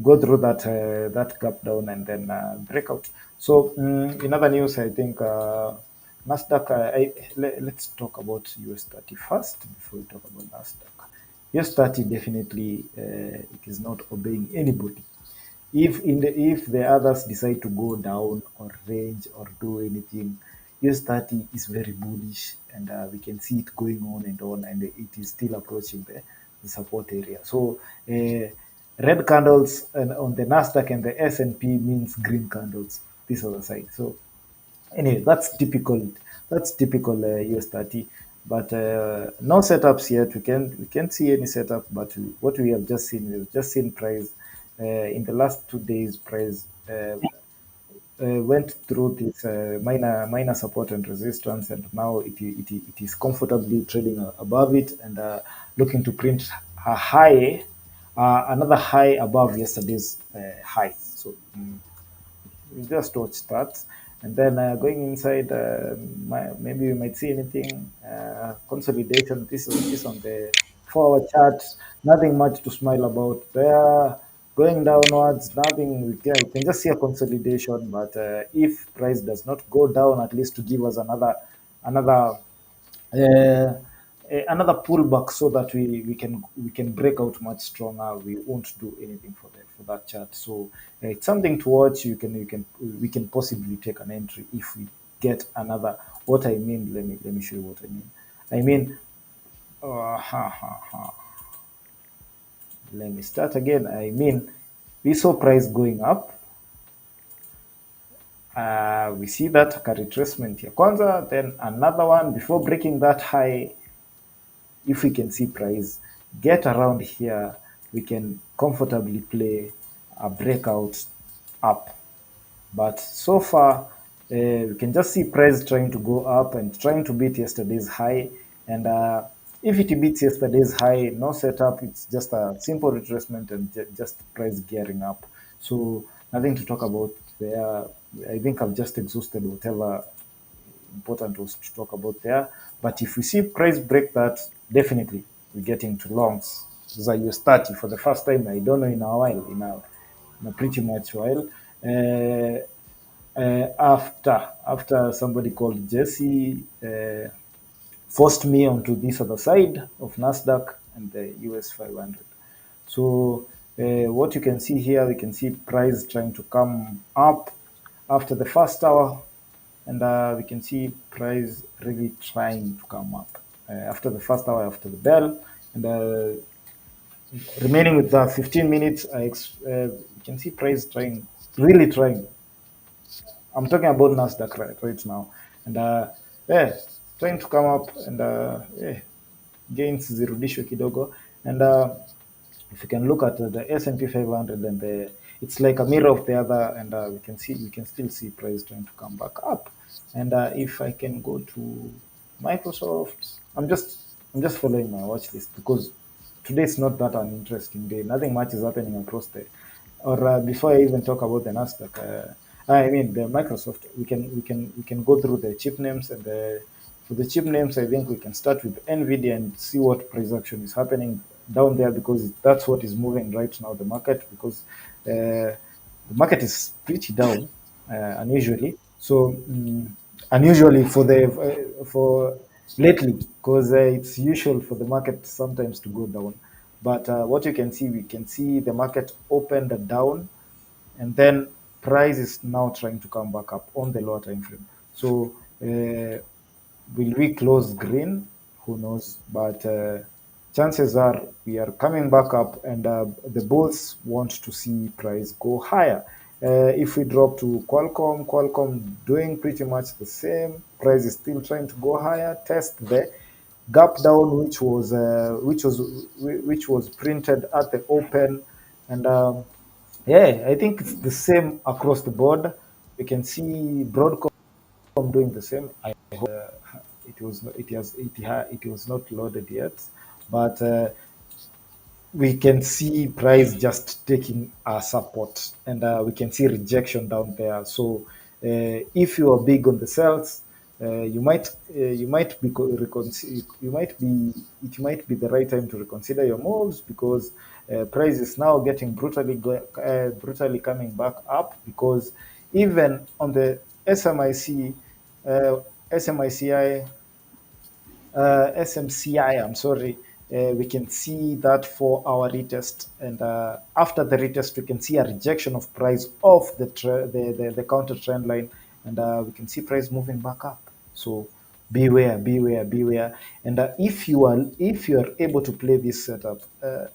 go through that gap down and then break out. So in other news, I think Nasdaq. Let's talk about US 30 first before we talk about Nasdaq. US 30 definitely it is not obeying anybody. If the others decide to go down or range or do anything, US 30 is very bullish, and we can see it going on, and it is still approaching the support area. So red candles on the Nasdaq and the S&P means green candles this other side. So anyway, that's typical US 30. But no setups yet. We can't see any setup. But what we've just seen price in the last 2 days. Price went through this minor support and resistance, and now it is comfortably trading above it, and looking to print a high, another high above yesterday's high. So we just watch that, and then going inside, maybe we might see anything consolidation. This on the 4-hour chart. Nothing much to smile about there. Going downwards, nothing. We can just see a consolidation, but if price does not go down, at least to give us another uh, another pullback, so that we can break out much stronger. We won't do anything for that chart. So it's something to watch. We can possibly take an entry if we get another. What I mean, let me show you what I mean. I mean, ha, ha, ha. let me start again. I mean, we saw price going up. We see that retracement ya kwanza, then another one before breaking that high. If we can see price get around here, we can comfortably play a breakout up. But so far, we can just see price trying to go up and trying to beat yesterday's high. And if it beats yesterday's high, no setup, it's just a simple retracement and just price gearing up. So nothing to talk about there. I think I've just exhausted whatever important was to talk about there. But if we see price break that, definitely we get into longs. These are US 30 for the first time. I don't know in a while, in a pretty much while. After somebody called Jesse forced me onto this other side of Nasdaq and the US 500. So what you can see here, we can see price trying to come up after the first hour, and we can see price really trying to come up after the first hour, after the bell, and remaining with the 15 minutes, you can see price trying, really trying. I'm talking about Nasdaq right now, and yeah, trying to come up, and yeah, gains zirudishwe kidogo, and if you can look at the S&P 500, and it's like a mirror of the other, and we can still see price trying to come back up. And if I can go to Microsoft, I'm just following my watch list because today is not that an interesting day. Nothing much is happening across the, or before I even talk about the Nasdaq, I mean the Microsoft, we can go through the chip names, and for the chip names, I think we can start with Nvidia and see what price action is happening down there, because that's what is moving right now, the market, because the market is pretty down unusually. So unusually for the for lately, because it's usual for the market sometimes to go down. But what you can see, we can see the market opened down, and then price is now trying to come back up on the lower time frame. So will we close green? Who knows? But chances are we are coming back up, and the bulls want to see price go higher. If we drop to Qualcomm doing pretty much the same. Price is still trying to go higher, test the gap down, which was printed at the open, and yeah, I think it's the same across the board. We can see Broadcom doing the same. I hope it was not loaded yet, but we can see price just taking a support, and we can see rejection down there. So if you are big on the sells, you might be you might be it might be the right time to reconsider your moves, because price is now getting brutally coming back up, because even on the SMIC, SMICI SMCI, I'm sorry, we can see that 4 hour retest, and after the retest, we can see a rejection of price of the counter trend line, and we can see price moving back up. So beware, beware, beware. And if you are able to play this setup,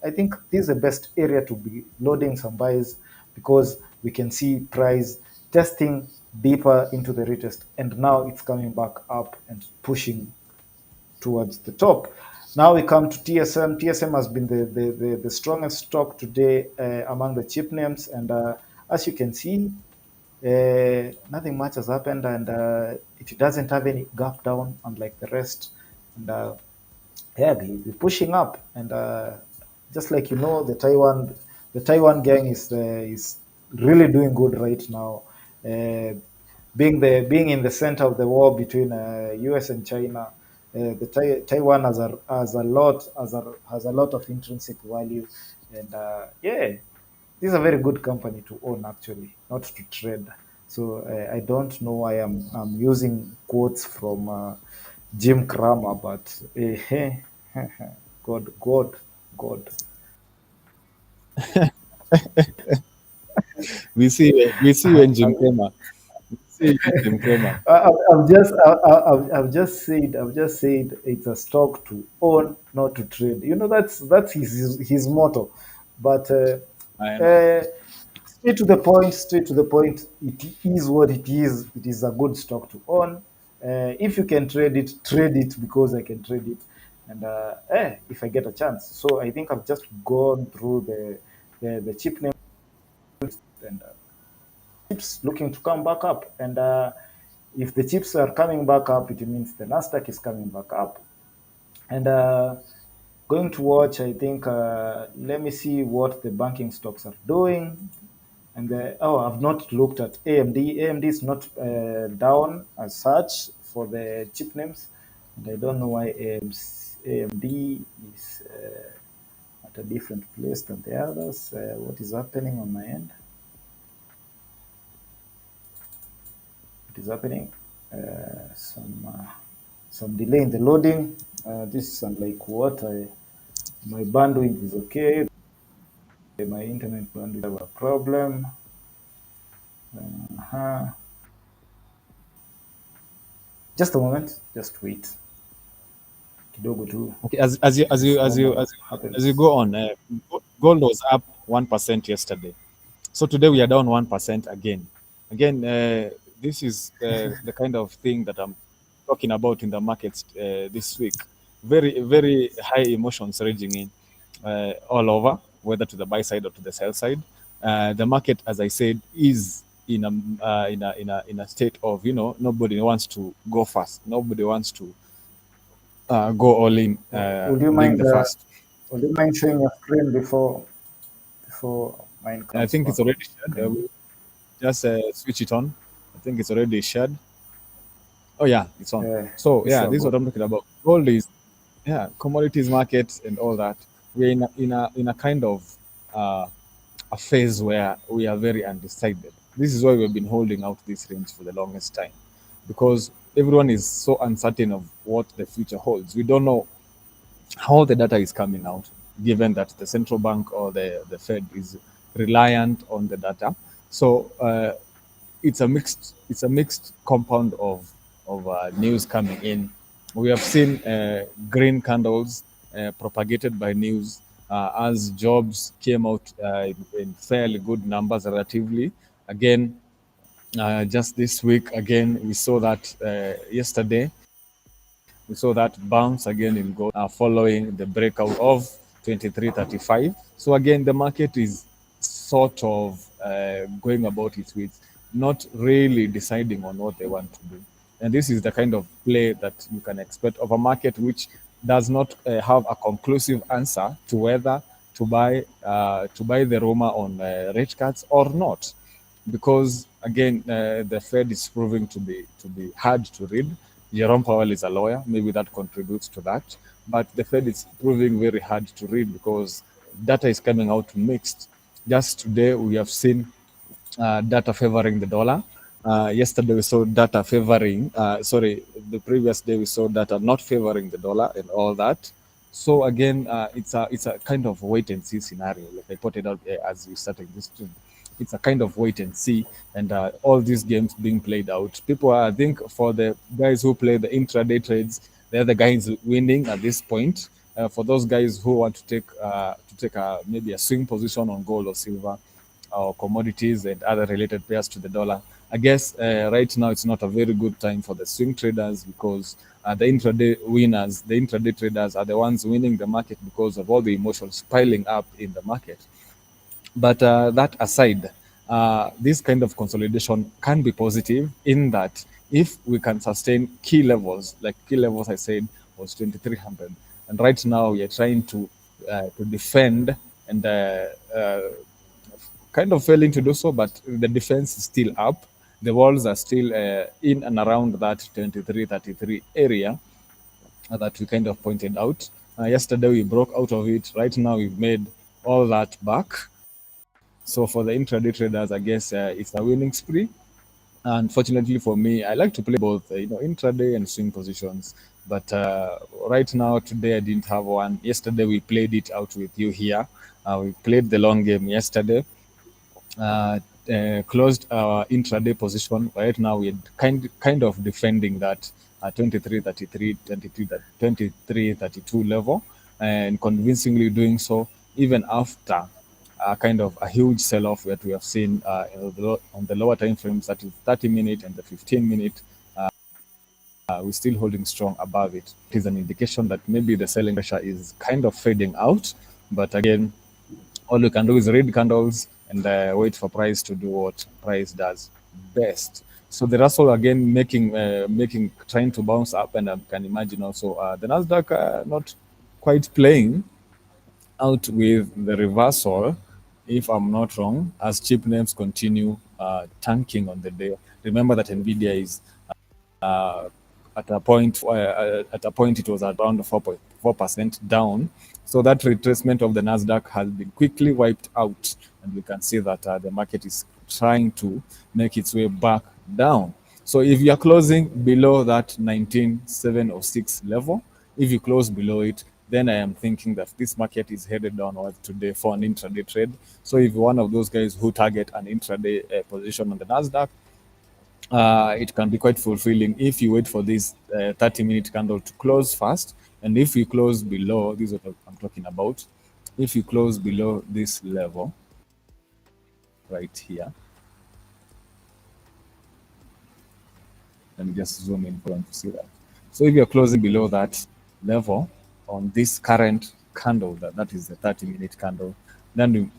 I think this is the best area to be loading some buys, because we can see price testing deeper into the retest, and now it's coming back up and pushing towards the top. Now we come to TSM. TSM has been the strongest stock today among the chip names, and as you can see, nothing much has happened, and it doesn't have any gap down unlike the rest. And yeah, they're pushing up, and just like the Taiwan gang is really doing good right now. Being in the center of the war between US and China, Taiwan has a lot of intrinsic value, and yeah, this is a very good company to own, actually, not to trade. So I don't know why I'm using quotes from Jim Cramer, but God, God, God. We see you in Jim Cramer. We see you in Jim Cramer. I've just said it's a stock to own, not to trade. You know, that's his motto. But I know. uh, straight to the point, straight to the point. It is what it is. It is a good stock to own. If you can trade it because I can trade it, and if I get a chance. So I think I've just gone through the chip names and chips looking to come back up. And if the chips are coming back up, it means the Nasdaq is coming back up. And going to watch, I think. Let me see what the banking stocks are doing. And I've not looked at AMD. AMD is not down as such for the chip names, and I don't know why AMD is at a different place than the others. What is happening on my end? What is happening? Some delay in the loading. This is unlike what my bandwidth is okay. My internet bandwidth have a problem. Uh-huh. Just a moment. Just wait. Kidogo tu. Okay, as This you as you normal as as you happens. go on, gold was up 1% yesterday. So today we are down 1% again. Again, this is the kind of thing that I'm talking about in the markets this week. Very, very high emotions raging in all over, whether to the buy side or to the sell side. The market, as I said, is in a state of, nobody wants to go fast. Nobody wants to go all in Would you being mind the first. showing your screen before mine I comes think back? it's already shared. Can We'll just switch it on. I think it's already shared. Oh yeah, it's on. So this yeah, will this is go. what I'm talking about. Gold is, yeah, commodities markets and all that. We're in a kind of uh, a phase where we are very undecided. This is why we've been holding out this range for the longest time, because everyone is so uncertain of what the future holds. We don't know how the data is coming out, given that the central bank or the Fed is reliant on the data. So it's a mixed compound of news coming in. We have seen green candles propagated by news as jobs came out in fairly good numbers relatively. Again, just this week, again we saw that yesterday we saw that bounce again in gold following the breakout of 2335. So again, the market is sort of going about its ways, not really deciding on what they want to do. And this is the kind of play that you can expect of a market which does not have a conclusive answer to whether to buy the rumor on rate cuts or not, because again the Fed is proving to be hard to read. Jerome Powell is a lawyer, maybe that contributes to that. But the Fed is proving very hard to read because data is coming out mixed. Just today we have seen data favoring the dollar. Yesterday we saw data favoring, the previous day we saw data not favoring the dollar and all that. So again, it's a kind of wait and see scenario. Like I put it out as we started this stream, it's a kind of wait and see, and all these games being played out. People are, I think, for the guys who play the intraday trades, they're the guys winning at this point. For those guys who want to take maybe a swing position on gold or silver, or commodities and other related pairs to the dollar. I guess right now it's not a very good time for the swing traders because the intraday traders are the ones winning the market because of all the emotions piling up in the market. But that aside, this kind of consolidation can be positive in that if we can sustain key levels, like key levels I said was 2300, and right now we are trying to defend and kind of failing to do so, but the defense is still up. The walls are still in and around that 2333 area that we kind of pointed out. Yesterday we broke out of it. Right now we've made all that back. So for the intraday traders, I guess it's a winning spree. Unfortunately for me, I like to play both, intraday and swing positions. But right now, today I didn't have one. Yesterday we played it out with you here. We played the long game yesterday. Closed our intraday position. Right now, we're kind of defending that 2333, 2332 level, and convincingly doing so, even after a kind of a huge sell-off that we have seen on the lower time frames, that is 30-minute and the 15-minute. We're still holding strong above it. It is an indication that maybe the selling pressure is kind of fading out. But again, all you can do is read candles and wait for price to do what price does best. So the Russell again trying to bounce up, and I can imagine also the Nasdaq not quite playing out with the reversal, if I'm not wrong, as cheap names continue tanking on the day. Remember that Nvidia is at a point it was around 4.4% down. So that retracement of the Nasdaq has been quickly wiped out, and we can see that the market is trying to make its way back down. So if you are closing below that 19,706 level, if you close below it, then I am thinking that this market is headed downwards today for an intraday trade. So if you're one of those guys who target an intraday position on the Nasdaq, it can be quite fulfilling if you wait for this 30-minute candle to close first. And if you close below, this is what I'm talking about. If you close below this level right here, let me just zoom in for you to see that. So if you're closing below that level on this current candle, that is the 30-minute candle, then you,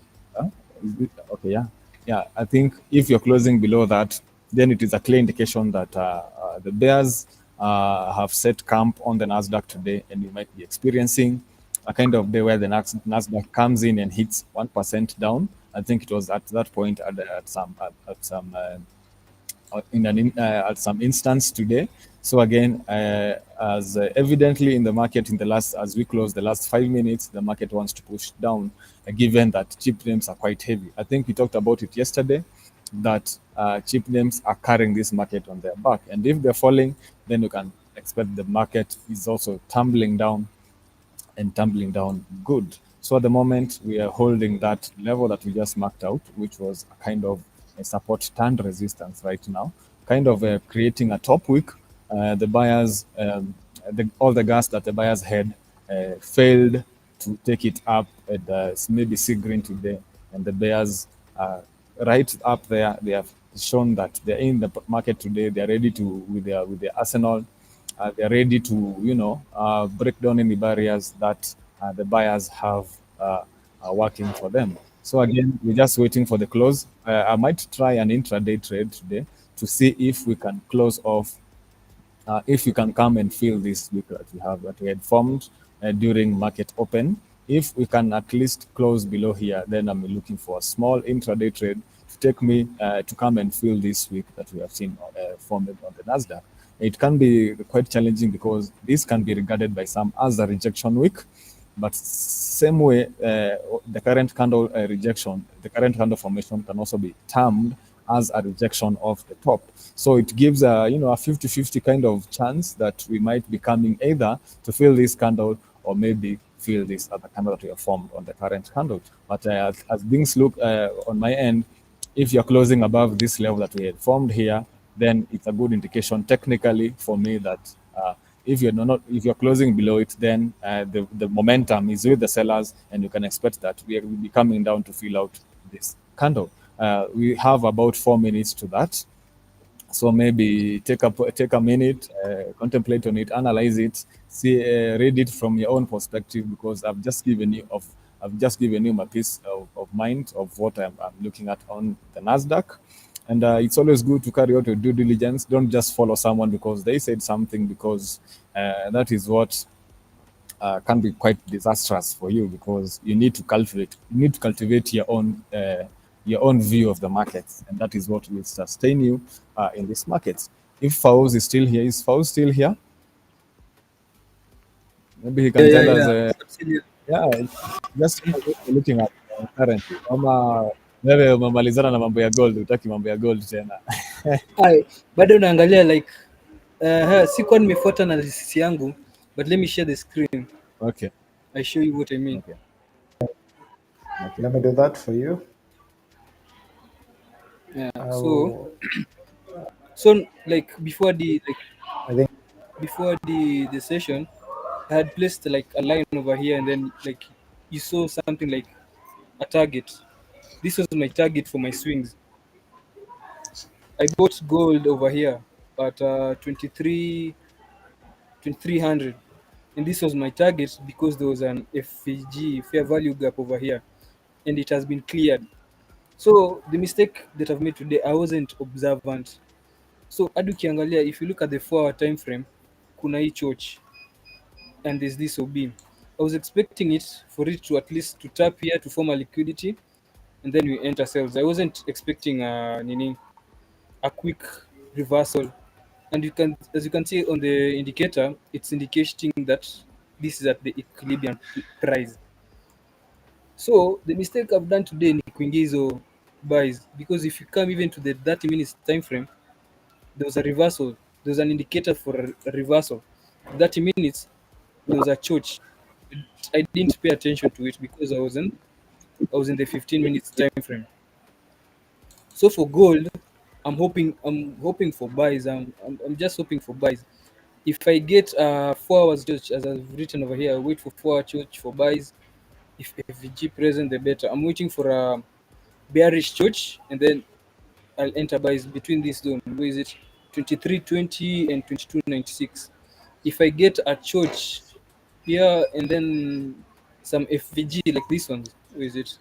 okay, yeah. I think if you're closing below that, then it is a clear indication that the bears have set camp on the Nasdaq today, and you might be experiencing a kind of day where the Nasdaq comes in and hits 1% down. I think it was at that point at some at some instance today. So again, as evidently in the market in the last, as we close the last 5 minutes, the market wants to push down, given that cheap names are quite heavy. I think we talked about it yesterday, that cheap names are carrying this market on their back. And if they're falling, then you can expect the market is also tumbling down, and tumbling down good. So at the moment, we are holding that level that we just marked out, which was a kind of a support turned resistance right now, kind of creating a top wick. The buyers, all the gas that the buyers had failed to take it up at maybe sea green today, and the bears right up there, they have shown that they're in the market today. They're ready to with their arsenal. They're ready to break down any barriers that the buyers have working for them. So again, we're just waiting for the close. I might try an intraday trade today to see if we can close off, if we can come and fill this week that we had formed during market open. If we can at least close below here, then I'm looking for a small intraday trade to take me to come and fill this week that we have seen formed on the Nasdaq. It can be quite challenging because this can be regarded by some as a rejection week. But same way, the current candle rejection, the current candle formation can also be termed as a rejection of the top. So it gives a 50-50 kind of chance that we might be coming either to fill this candle or maybe fill this other candle that we have formed on the current candle. But as things look on my end, if you're closing above this level that we had formed here, then it's a good indication technically for me that if you're closing below it, then the momentum is with the sellers, and you can expect that we will be coming down to fill out this candle. We have about 4 minutes to that, so maybe take a minute, contemplate on it, analyze it, see, read it from your own perspective, because I've just given you my peace of mind of what I'm looking at on the Nasdaq. And it's always good to carry out your due diligence. Don't just follow someone because they said something, because that is what can be quite disastrous for you, because you need to cultivate your own view of the markets, and that is what will sustain you in this market. If Fauz is still here, is Fauz still here? Maybe he can tell us. Yeah, just looking at currently. Wewe umemalizana na mambo ya gold, utaki mambo ya gold tena. Bado naangalia like sikuwa nimefuata analysis yangu, but let me share the screen. Okay. I show you what I mean. Okay. Let me do that for you. Yeah. So like before the session, I had placed like a line over here, and then like you saw something like a target. This was my target for my swings. I bought gold over here at 2300, and this was my target because there was an FVG, fair value gap, over here, and it has been cleared. So the mistake that I've made today, I wasn't observant. So hadi ukiangalia, if you look at the 4 hour time frame, kuna hii choch and there's this OB. I was expecting it for it to at least to tap here to form a liquidity, and then we enter sales. I wasn't expecting a quick reversal. And you can, as you can see on the indicator, it's indicating that this is at the equilibrium price. So the mistake I've done today ni kuingia hizo buys, because if you come even to the 30 minutes time frame, there was a reversal. There was an indicator for a reversal. 30 minutes, there was a church. I didn't pay attention to it because I was in the 15 minutes time frame. So for gold, I'm hoping for buys. I'm just hoping for buys. If I get 4 hours church, as I've written over here, I wait for 4 hour church for buys. If FVG present, the better. I'm waiting for a bearish church, and then I'll enter buys between this zone. Where is it? 2320 and 2296. If I get a church here and then some FVG like this one, where is it?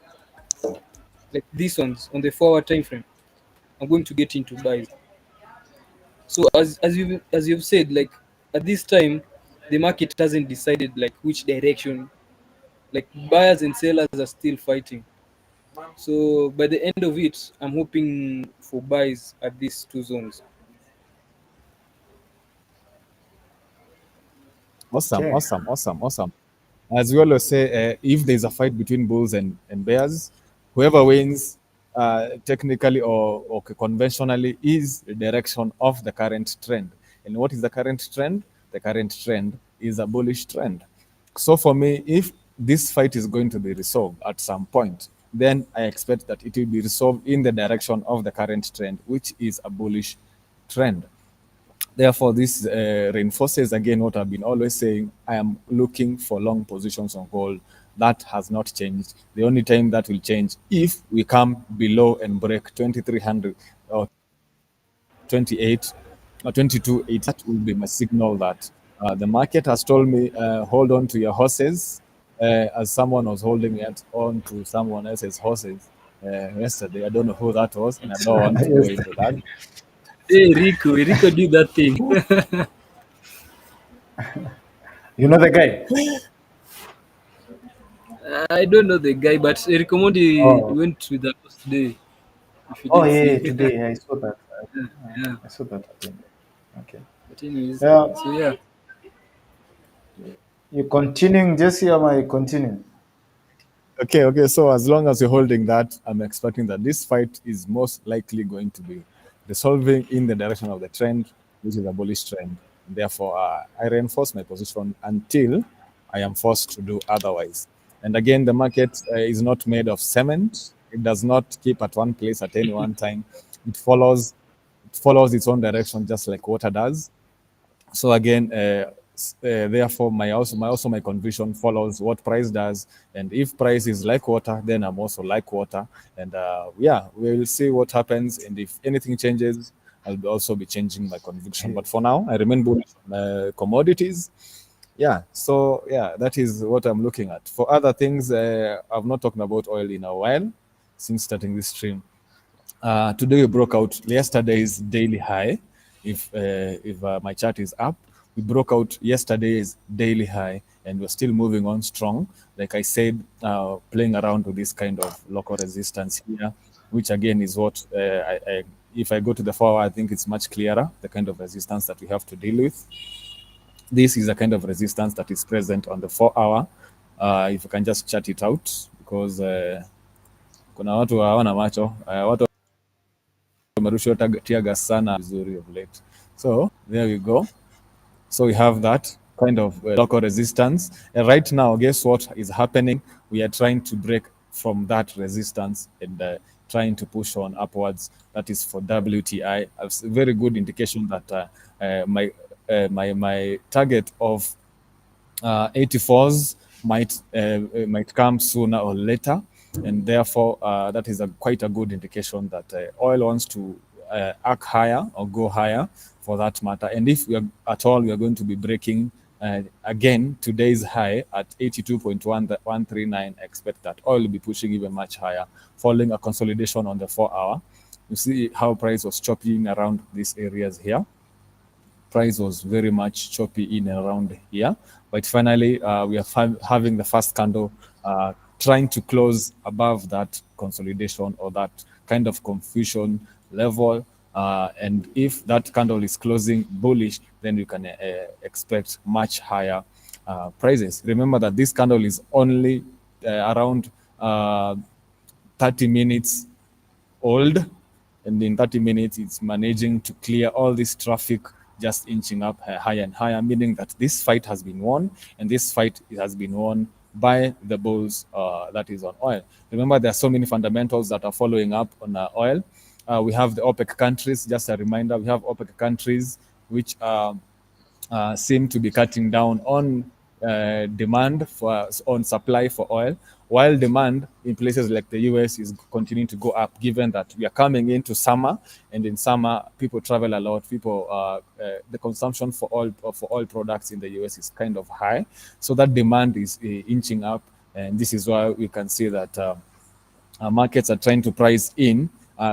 Like these ones on the 4 hour time frame, I'm going to get into buys. So as you've said, like at this time, the market hasn't decided like which direction. Like buyers and sellers are still fighting. So by the end of it, I'm hoping for buys at these two zones. Awesome, Okay. awesome, awesome, awesome. As we always say, if there's a fight between bulls and bears, whoever wins, technically or conventionally, is the direction of the current trend. And what is the current trend? The current trend is a bullish trend. So for me, if this fight is going to be resolved at some point, then I expect that it will be resolved in the direction of the current trend, which is a bullish trend. Therefore, this reinforces again what I've been always saying. I am looking for long positions on gold. That has not changed. The only time that will change if we come below and break 2300 or 28 or 2280. That will be my signal that the market has told me, hold on to your horses, as someone was holding it on to someone else's horses yesterday. I don't know who that was, and I don't want to go Yes. into that. Hey Rico did that thing. You know the guy? I don't know the guy, but Rico Mondi Oh, went with the host today. If you oh didn't yeah, see, yeah, today I saw that. yeah, yeah. I saw that again. Okay. But anyways, Yeah, so yeah. you continuing, Jesse, am I continuing? Okay, okay. So as long as you're holding that, I'm expecting that this fight is most likely going to be resolving in the direction of the trend, which is a bullish trend. Therefore, I reinforce my position until I am forced to do otherwise. And again, the market is not made of cement. It does not keep at one place at any one time. It follows its own direction, just like water does. So again, therefore, my conviction follows what price does, and if price is like water, then I'm also like water, and yeah, we'll see what happens, and if anything changes, I'll also be changing my conviction. But for now, I remain bullish on commodities. Yeah, so yeah, that is what I'm looking at. For other things, I've not talked about oil in a while since starting this stream. Today we broke out yesterday's daily high. If my chart is up, we broke out yesterday's daily high, and we're still moving on strong. Like I said, playing around with this kind of local resistance here, which again is what if I go to the 4 hour, I think it's much clearer the kind of resistance that we have to deal with. This is a kind of resistance that is present on the 4 hour. If you can just chat it out, because kuna watu hawana macho, watu wamerushiwa tear gas sana vizuri of late. So there we go. So we have that kind of local resistance. And right now, guess what is happening? We are trying to break from that resistance and trying to push on upwards. That is for WTI. A very good indication that my target of 84s might come sooner or later. and therefore that is quite a good indication that oil wants to arc higher or go higher for that matter. And if we are, at all we are going to be breaking again today's high at 82.139, expect that oil will be pushing even much higher, following a consolidation on the 4 hour. You see how price was chopping around these areas here. Price was very much choppy in and around here, but finally we are having the first candle trying to close above that consolidation or that kind of confusion level. And if that candle is closing bullish, then you can expect much higher prices. Remember that this candle is only around 30 minutes old, and in 30 minutes it's managing to clear all this traffic, just inching up higher and higher, meaning that this fight has been won, and this fight has been won by the bulls that is on oil. Remember, there are so many fundamentals that are following up on oil. We have the OPEC countries. Just a reminder, we have OPEC countries which seem to be cutting down on demand for on supply for oil, while demand in places like the US is continuing to go up, given that we are coming into summer, and in summer people travel a lot. People the consumption for oil products in the US is kind of high, so that demand is inching up, and this is why we can see that markets are trying to price in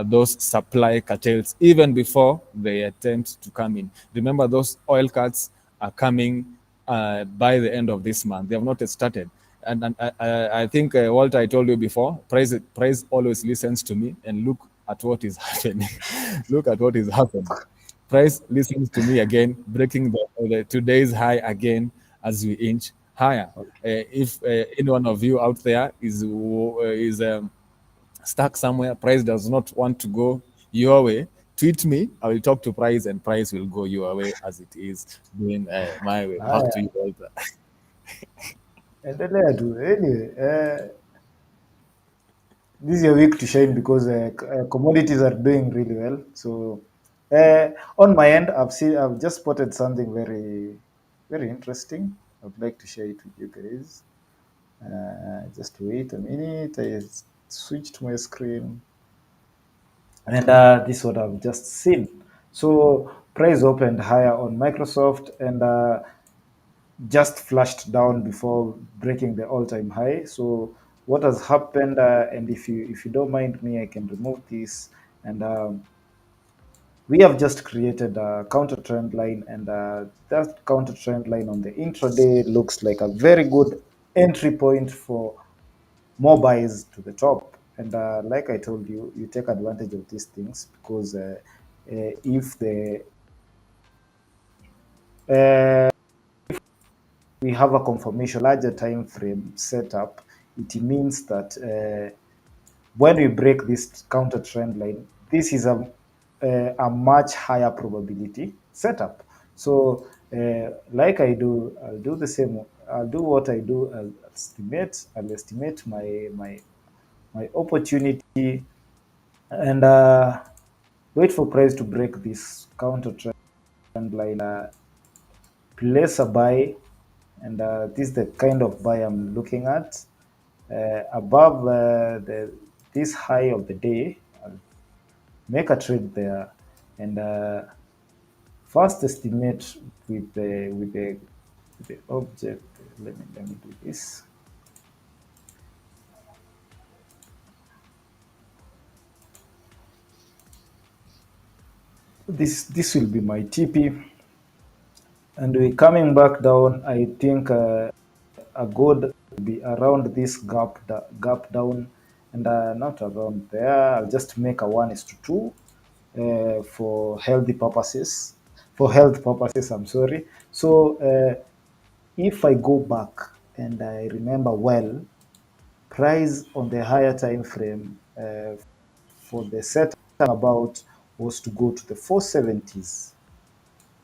those supply cartels even before they attempt to come in. Remember, those oil cuts are coming by the end of this month. They have not started. And I think, Walter, I told you before, price always listens to me, and look at what is happening. Look at what is happening. Price listens to me again, breaking the today's high again as we inch higher. If any one of you out there is stuck somewhere, price does not want to go your way, tweet me. I will talk to price, and price will go your way as it is doing my way. Back to Haya, you, Walter. endelea tu. Anyway, this is your week to shine because commodities are doing really well. So on my end, I've just spotted something very interesting. I'd like to share it with you guys. Just wait a minute. I switched my screen, and this is what I've just seen. So price opened higher on Microsoft, and just flashed down before breaking the all-time high. So what has happened? And if you don't mind me, I can remove this. And we have just created a counter trend line, and that counter trend line on the intraday looks like a very good entry point for more buys to the top. And like I told you, you take advantage of these things because if the uh, we have a confirmation larger time frame setup, it means that when we break this counter trend line, this is a much higher probability setup. So like I'll do the same. I'll do what I do. I'll estimate my opportunity, and wait for price to break this counter trend line. Place a buy, and this is the kind of buy I'm looking at. Above this high of the day, I'll make a trade there, and first estimate with the object. Let me do this. This will be my TP, and we coming back down. I think a good will be around this gap down, and not around there. I'll just make a 1:2 for healthy purposes. For health purposes, I'm sorry. So if I go back and I remember well, price on the higher time frame for the set about was to go to the 470s.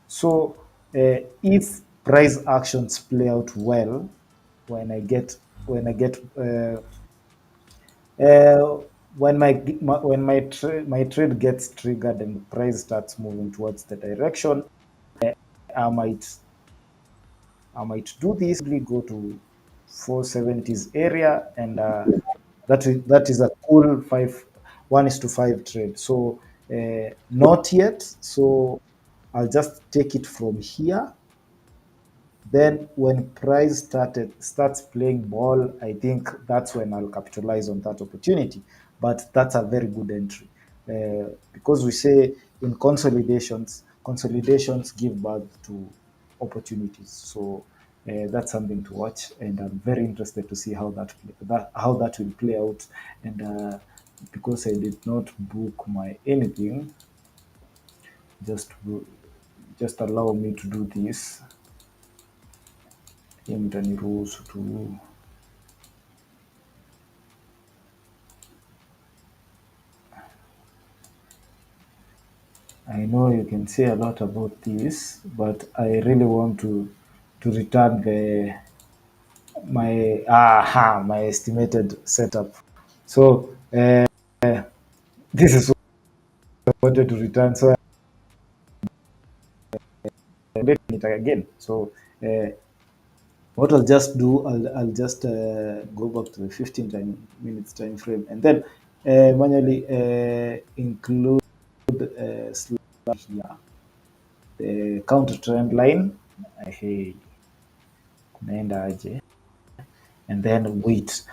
So if price actions play out well, when I get when I get uh, when my trade gets triggered and price starts moving towards the direction, I might I might do this, go to 470s area, and That is a cool 1:5 trade. So not yet. So I'll just take it from here. Then when price starts playing ball, I think that's when I'll capitalize on that opportunity. But that's a very good entry, because we say in consolidations give birth to opportunities. So that's something to watch, and I'm very interested to see how that will play out. And because I did not book my anything, just just allow me to do this. Mtaniruhusu tu. I know you can say a lot about this, but I really want to return my estimated setup. So this is what I wanted to return. So I'm getting it again. So uh, what I'll just do, I'll just go back to the 15 minutes time frame, and then manually include here the counter trend line. Hey, kunaenda aje? And then wait.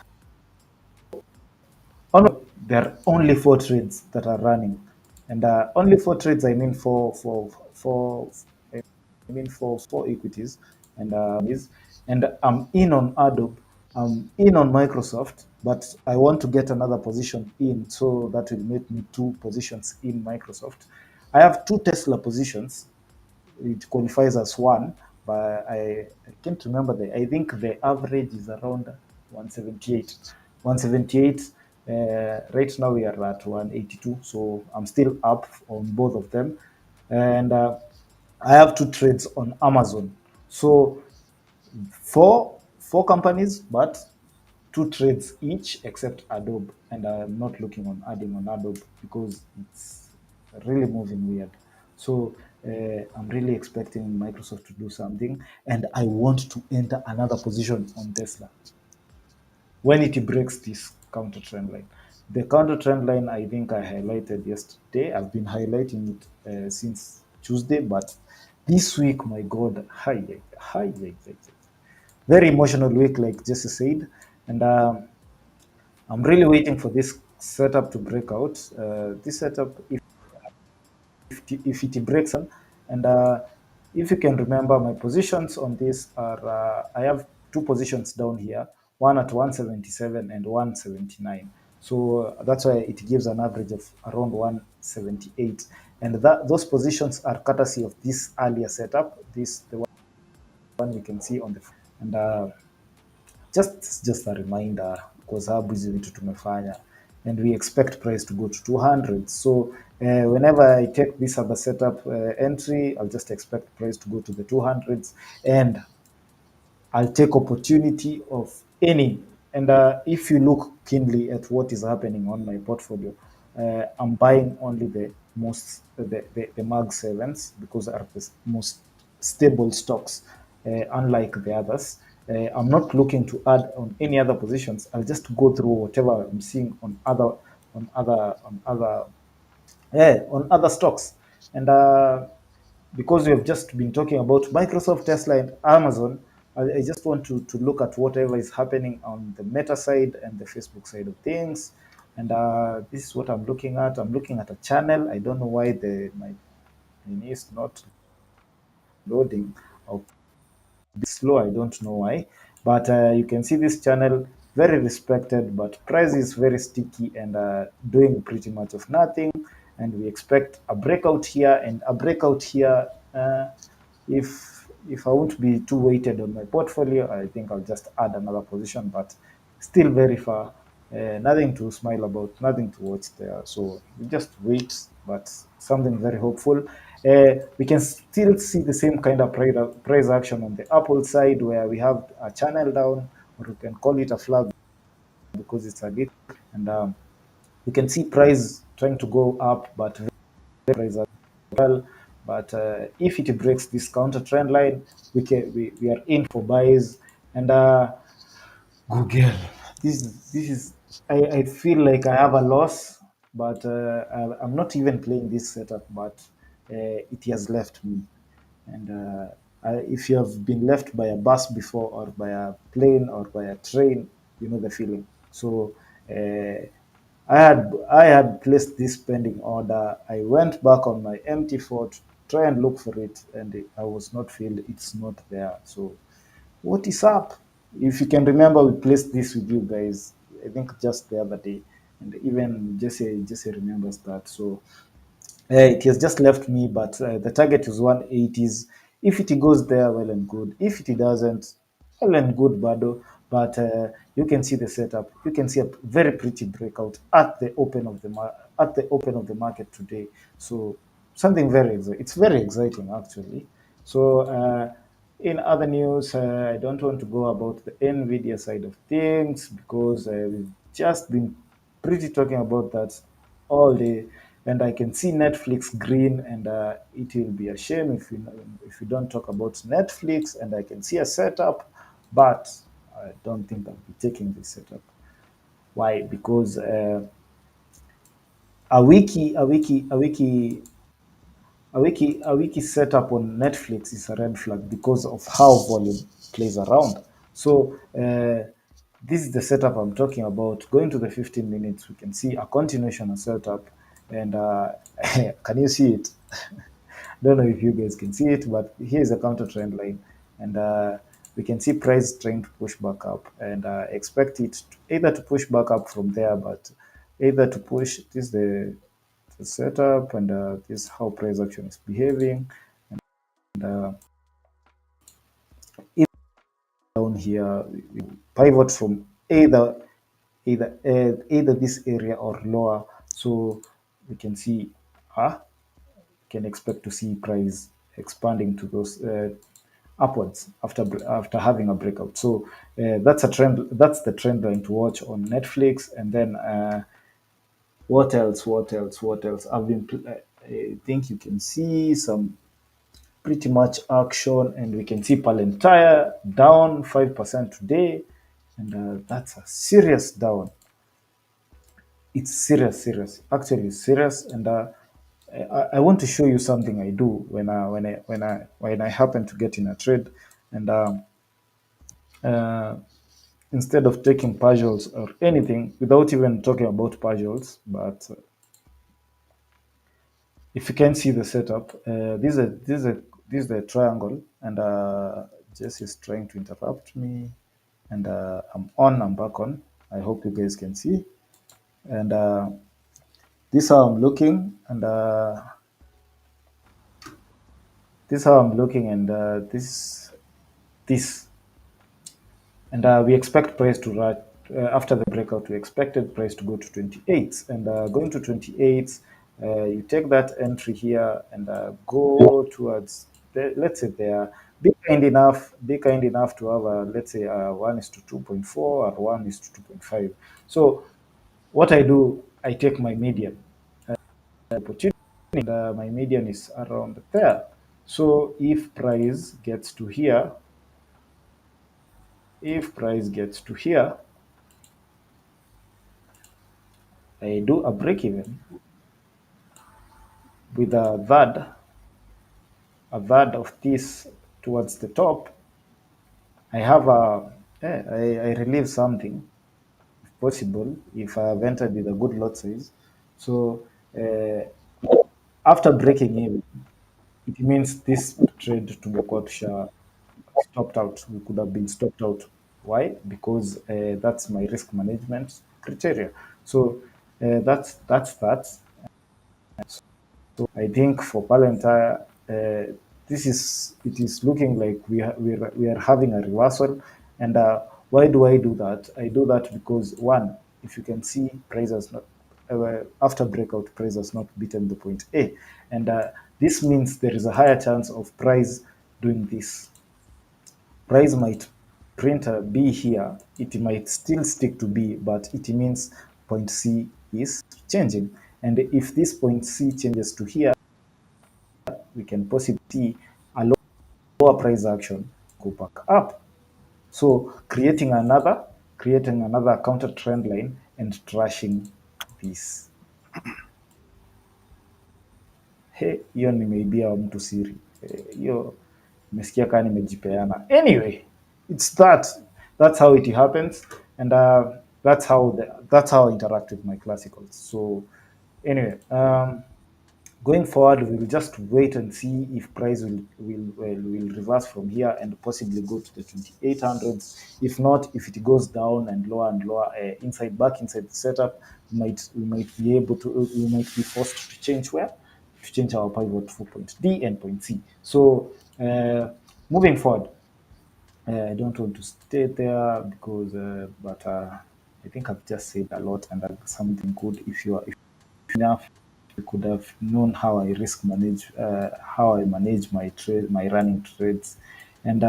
Oh no, there are only 4 trades that are running, and only 4 trades. I mean for four equities, and I'm in on Adobe, I'm in on Microsoft, but I want to get another position in, so that will make me 2 positions in Microsoft. I have 2 Tesla positions. It qualifies as one, but I can't remember I think the average is around 178. 178. Right now we are at 182, so I'm still up on both of them, and I have 2 trades on Amazon. So four companies, but 2 trades each, except Adobe, and I'm not looking on adding on Adobe because it's really moving weird. So I'm really expecting Microsoft to do something, and I want to enter another position on Tesla when it breaks this counter trend line. The counter trend line, I think I highlighted yesterday. I've been highlighting it since Tuesday, but this week, my God, hi, very emotional week, like Jesse said, and I'm really waiting for this setup to break out. This setup, if it breaks on, and if you can remember, my positions on this are I have 2 positions down here, one at 177 and 179. So that's why it gives an average of around 178, and those positions are courtesy of this earlier setup, this the one we can see on the, and just a reminder, kwa sababu hizi vitu tumefanya, and we expect price to go to 200. So whenever I take this other setup entry, I'll just expect price to go to the 200s, and I'll take opportunity of any. And if you look keenly at what is happening on my portfolio, I'm buying only the Mag sevens, because are the most stable stocks, unlike the others. I'm not looking to add on any other positions. I'll just go through whatever I'm seeing on other stocks, and because we have just been talking about Microsoft, Tesla, and Amazon, I just want to look at whatever is happening on the Meta side and the Facebook side of things. And this is what I'm looking at. I'm looking at a channel. I don't know why my menu is not loading or bit slow. I don't know why, but you can see this channel, very respected, but price is very sticky and doing pretty much of nothing. And we expect a breakout here and a breakout here. If I won't be too weighted on my portfolio, I think I'll just add another position, but still very far. Nothing to smile about, nothing to watch there. So we just wait, but something very hopeful. We can still see the same kind of price action on the Apple side, where we have a channel down, or we can call it a flag because it's a leak, and we can see price trying to go up, but price as well. But if it breaks this counter trend line, we are in for buys, and Google. This is I feel like I have a loss, but I'm not even playing this setup, but it has left me. And if you have been left by a bus before, or by a plane, or by a train, you know the feeling. So uh, I had placed this pending order. I went back on my empty fort, try and look for it, and I was not filled. It's not there. So what is up? If you can remember, we placed this with you guys, I think just the other day, and even Jesse remembers that. So it has just left me, but the target is 180s. If it goes there, well and good. If it doesn't, well and good, Bado. But you can see the setup. You can see a very pretty breakout at the open of the market today. So something it's very exciting actually. So in other news, I don't want to go about the Nvidia side of things, because we've just been pretty talking about that all day, and I can see Netflix green, and it will be a shame if we don't talk about Netflix. And I can see a setup, but I don't think I'll be taking this setup. Why? Because a wiki setup on Netflix is a red flag because of how volume plays around. So this is the setup I'm talking about. Going to the 15 minutes, we can see a continuation of setup, and can you see it? Don't know if you guys can see it, but here's a counter trend line, and we can see price trying to push back up, and expect it either to push back up from there, but either to push this is the setup, and this is how price action is behaving, and down here we pivot from either this area or lower. So we can see can expect to see price expanding to those upwards after having a breakout. So that's a trend. That's the trend line to watch on Netflix. And then what else? What else? What else? I think you can see some pretty much action, and we can see Palantir down 5% today, and that's a serious down. It's serious. Actually, it's serious, and I want to show you something I do when I happen to get in a trade, and uh, instead of taking partials or anything, without even talking about partials, but if you can see the setup, this is a triangle, and Jess is trying to interrupt me, and I'm back on. I hope you guys can see, and this is how I'm looking, and this is how I'm looking, and this, and we expect price to rise after the breakout. We expected price to go to 28, and going to 28, you take that entry here, and go towards let's say there. Be kind enough to have a, let's say 1 is to 2.4, or 1 is to 2.5. So what I do, I take my median opportunity, and my median is around there. So if price gets to here, I do a break even with a third of this towards the top. I have I relieve something if possible, if I have entered with a good lot size. So uh, after breaking even, it means this trade tumekuwa tusha stopped out. We could have been stopped out. Why? Because that's my risk management criteria. So that's that. So I think for Palantir, it is looking like we are having a reversal. And why do I do that? I do that because, one, if you can see, price has not after breakout, price has not beaten the point A, and this means there is a higher chance of price doing this. Price might print a B here. It might still stick to B, but it means point C is changing. And if this point C changes to here, we can possibly see a lower price action go back up. So creating another counter trend line, and trashing this. He, hiyo nimeibia mtu siri. Hiyo nimesikia kama nimejipeana. Anyway, it's that's how it happens, and that's how I interact with my classicals. So anyway, going forward, we'll just wait and see if price will reverse from here and possibly go to the 2800s. If not, if it goes down and lower, back inside the setup, we might be able to we might be forced to change where to change our pivot for point D and point C. So moving forward, I don't want to stay there because, but I think I've just said a lot, and that's something good. If enough, you could have known how I risk manage, how I manage my trade, my running trades, and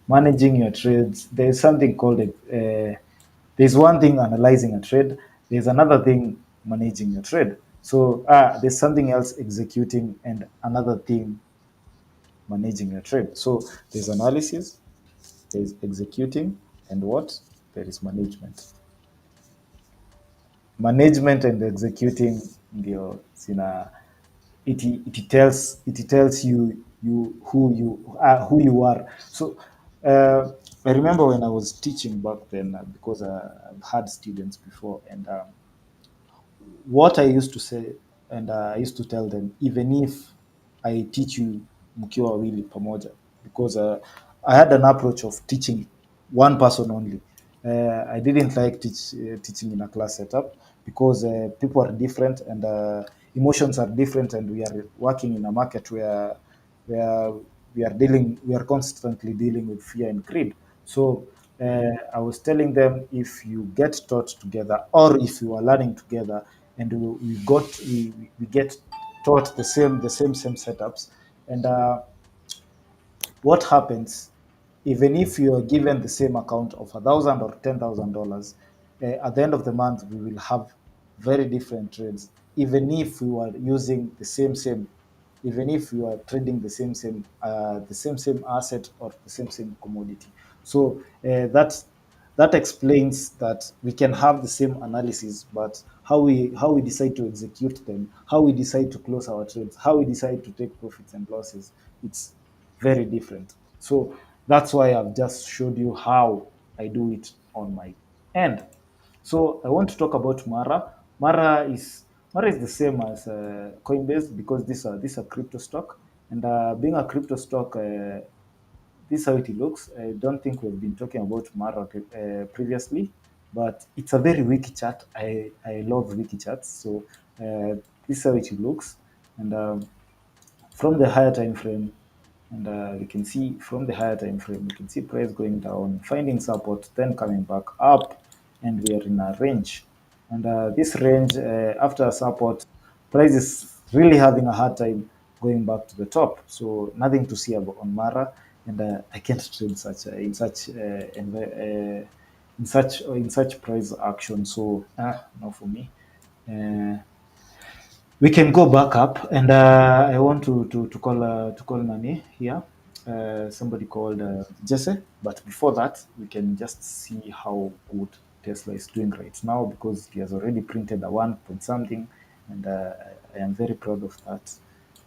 managing your trades. There's something called there's one thing analyzing a trade. There's another thing managing your trade. So there's something else executing and another thing managing your trade. So there's analysis, there's executing, and what? There is management. Management and executing ndio zina it tells you who you are. So I remember when I was teaching back then, because I've had students before, and what I used to say, and I used to tell them, even if I teach you mkiwa wawili pamoja, because I had an approach of teaching one person only. I didn't like teaching in a class setup because people are different, and emotions are different, and we are working in a market where we are constantly dealing with fear and greed. So I was telling them, if you get taught together, or if you are learning together, and we get taught the same setups, and what happens, even if you are given the same account of $1,000 or $10,000, at the end of the month we will have very different trades, even if we were using the same, even if you are trading the same asset or the same commodity. So that explains that we can have the same analysis, but how we decide to execute them, how we decide to close our trades, how we decide to take profits and losses, it's very different. So that's why I've just showed you how I do it on my end. So I want to talk about Mara. Mara is the same as Coinbase, because this is a crypto stock, and being a crypto stock, this is how it looks. I don't think we've been talking about Mara previously, but it's a very wiki chart. I love wiki charts. So this is how it looks, and from the higher time frame, and we can see from the higher time frame, we can see price going down, finding support, then coming back up, and we are in a range. And this range, after support, price is really having a hard time going back to the top. So nothing to see about on Mara, and I can't trade in such price action. So no for me. We can go back up, and I want to call Nani here, somebody called Jesse. But before that, we can just see how good Tesla is doing right now, because he has already printed a 1 point something, and I am very proud of that.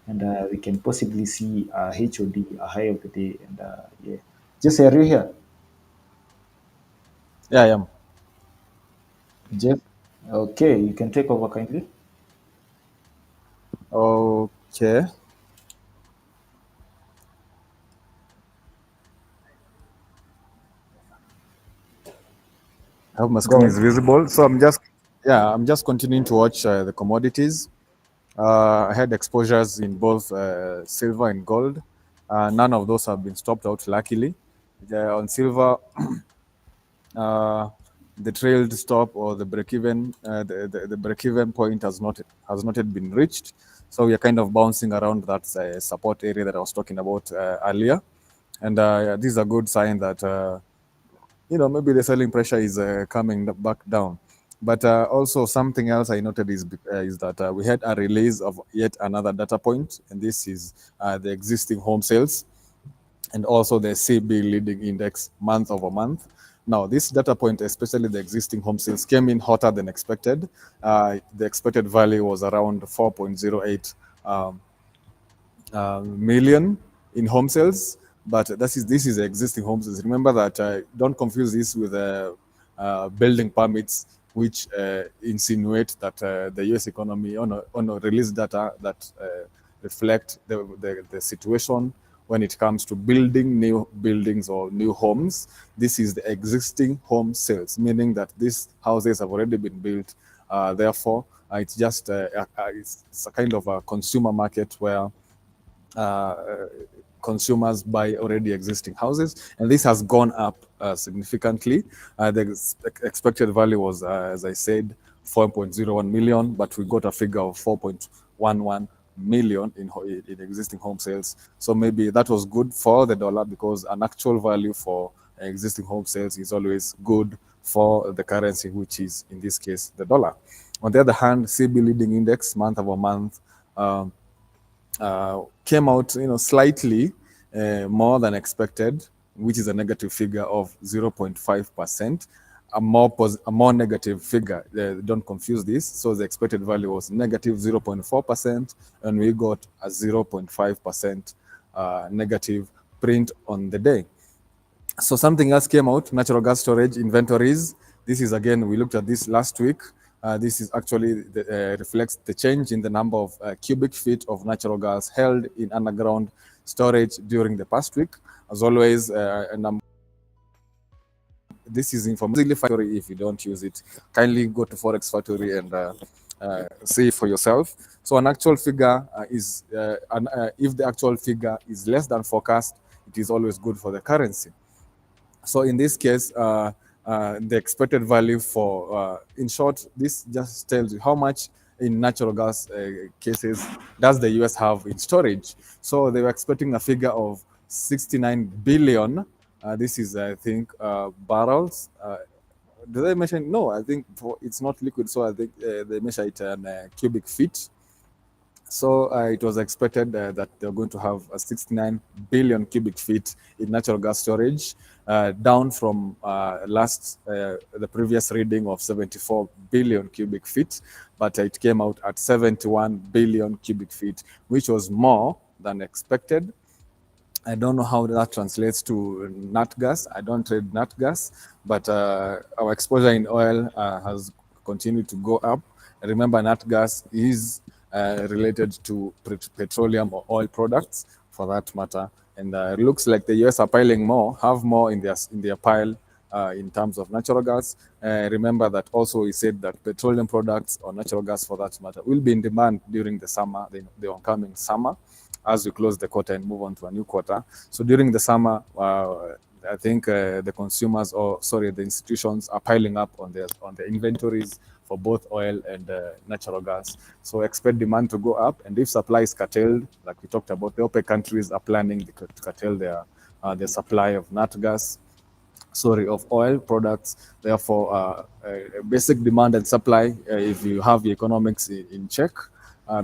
And we can possibly see a HOD, a high of the day, and yeah. Jesse, are you here? Yeah, I am. Jeff? Okay, you can take over kindly. Okay. I hope my Go screen is on. visible. So I'm just continuing to watch the commodities. I had exposures in both silver and gold. None of those have been stopped out, luckily. On silver, the trailed stop or the break-even, the break-even point has not yet been reached. So we are kind of bouncing around that support area that I was talking about earlier. And this is a good sign that maybe the selling pressure is coming back down. But also something else I noted is that we had a release of yet another data point, and this is the existing home sales. and also the CB leading index month over month. Now, this data point, especially the existing home sales, came in hotter than expected. The expected value was around 4.08 million in home sales, but this is existing home sales. Remember that don't confuse this with building permits, which insinuate that the U.S. economy on release data that reflect the situation when it comes to building new buildings or new homes. This is the existing home sales, meaning that these houses have already been built. Therefore, it's just it's a kind of a consumer market where uh, consumers buy already existing houses, and this has gone up significantly. The expected value was, as I said, 4.01 million, but we got a figure of 4.11 million in existing home sales. So maybe that was good for the dollar, because an actual value for existing home sales is always good for the currency, which is in this case the dollar. On the other hand, CB leading index month over month came out, slightly more than expected, which is a negative figure of 0.5%. A more negative figure. Don't confuse this. So the expected value was negative 0.4%, and we got a 0.5% negative print on the day. So something else came out: natural gas storage inventories. This is, again, we looked at this last week. This is actually reflects the change in the number of cubic feet of natural gas held in underground storage during the past week. As always, this is information factory. If you don't use it, kindly go to Forex Factory and see for yourself. So an actual figure is, if the actual figure is less than forecast, it is always good for the currency. So in this case, the expected value for, in short, this just tells you how much in natural gas cases does the US have in storage. So they were expecting a figure of 69 billion. This is, I think, barrels. Do they measure? No, I think it's not liquid. So I think they measure it in cubic feet. So it was expected that they're going to have 69 billion cubic feet in natural gas storage, down from the previous reading of 74 billion cubic feet, but it came out at 71 billion cubic feet, which was more than expected. I don't know how that translates to nat gas. I don't trade nat gas, but our exposure in oil has continued to go up. Remember, nat gas is related to petroleum or oil products, for that matter. And it looks like the US are piling more, have more in their pile in terms of natural gas. Remember that also we said that petroleum products, or natural gas for that matter, will be in demand during the summer, the oncoming summer, as we close the quarter and move on to a new quarter. So during the summer, I think the consumers, the institutions are piling up on their inventories for both oil and natural gas. So expect demand to go up, and if supply is curtailed, like we talked about, the OPEC countries are planning to curtail their supply of of oil products. Therefore, basic demand and supply, if you have the economics in check,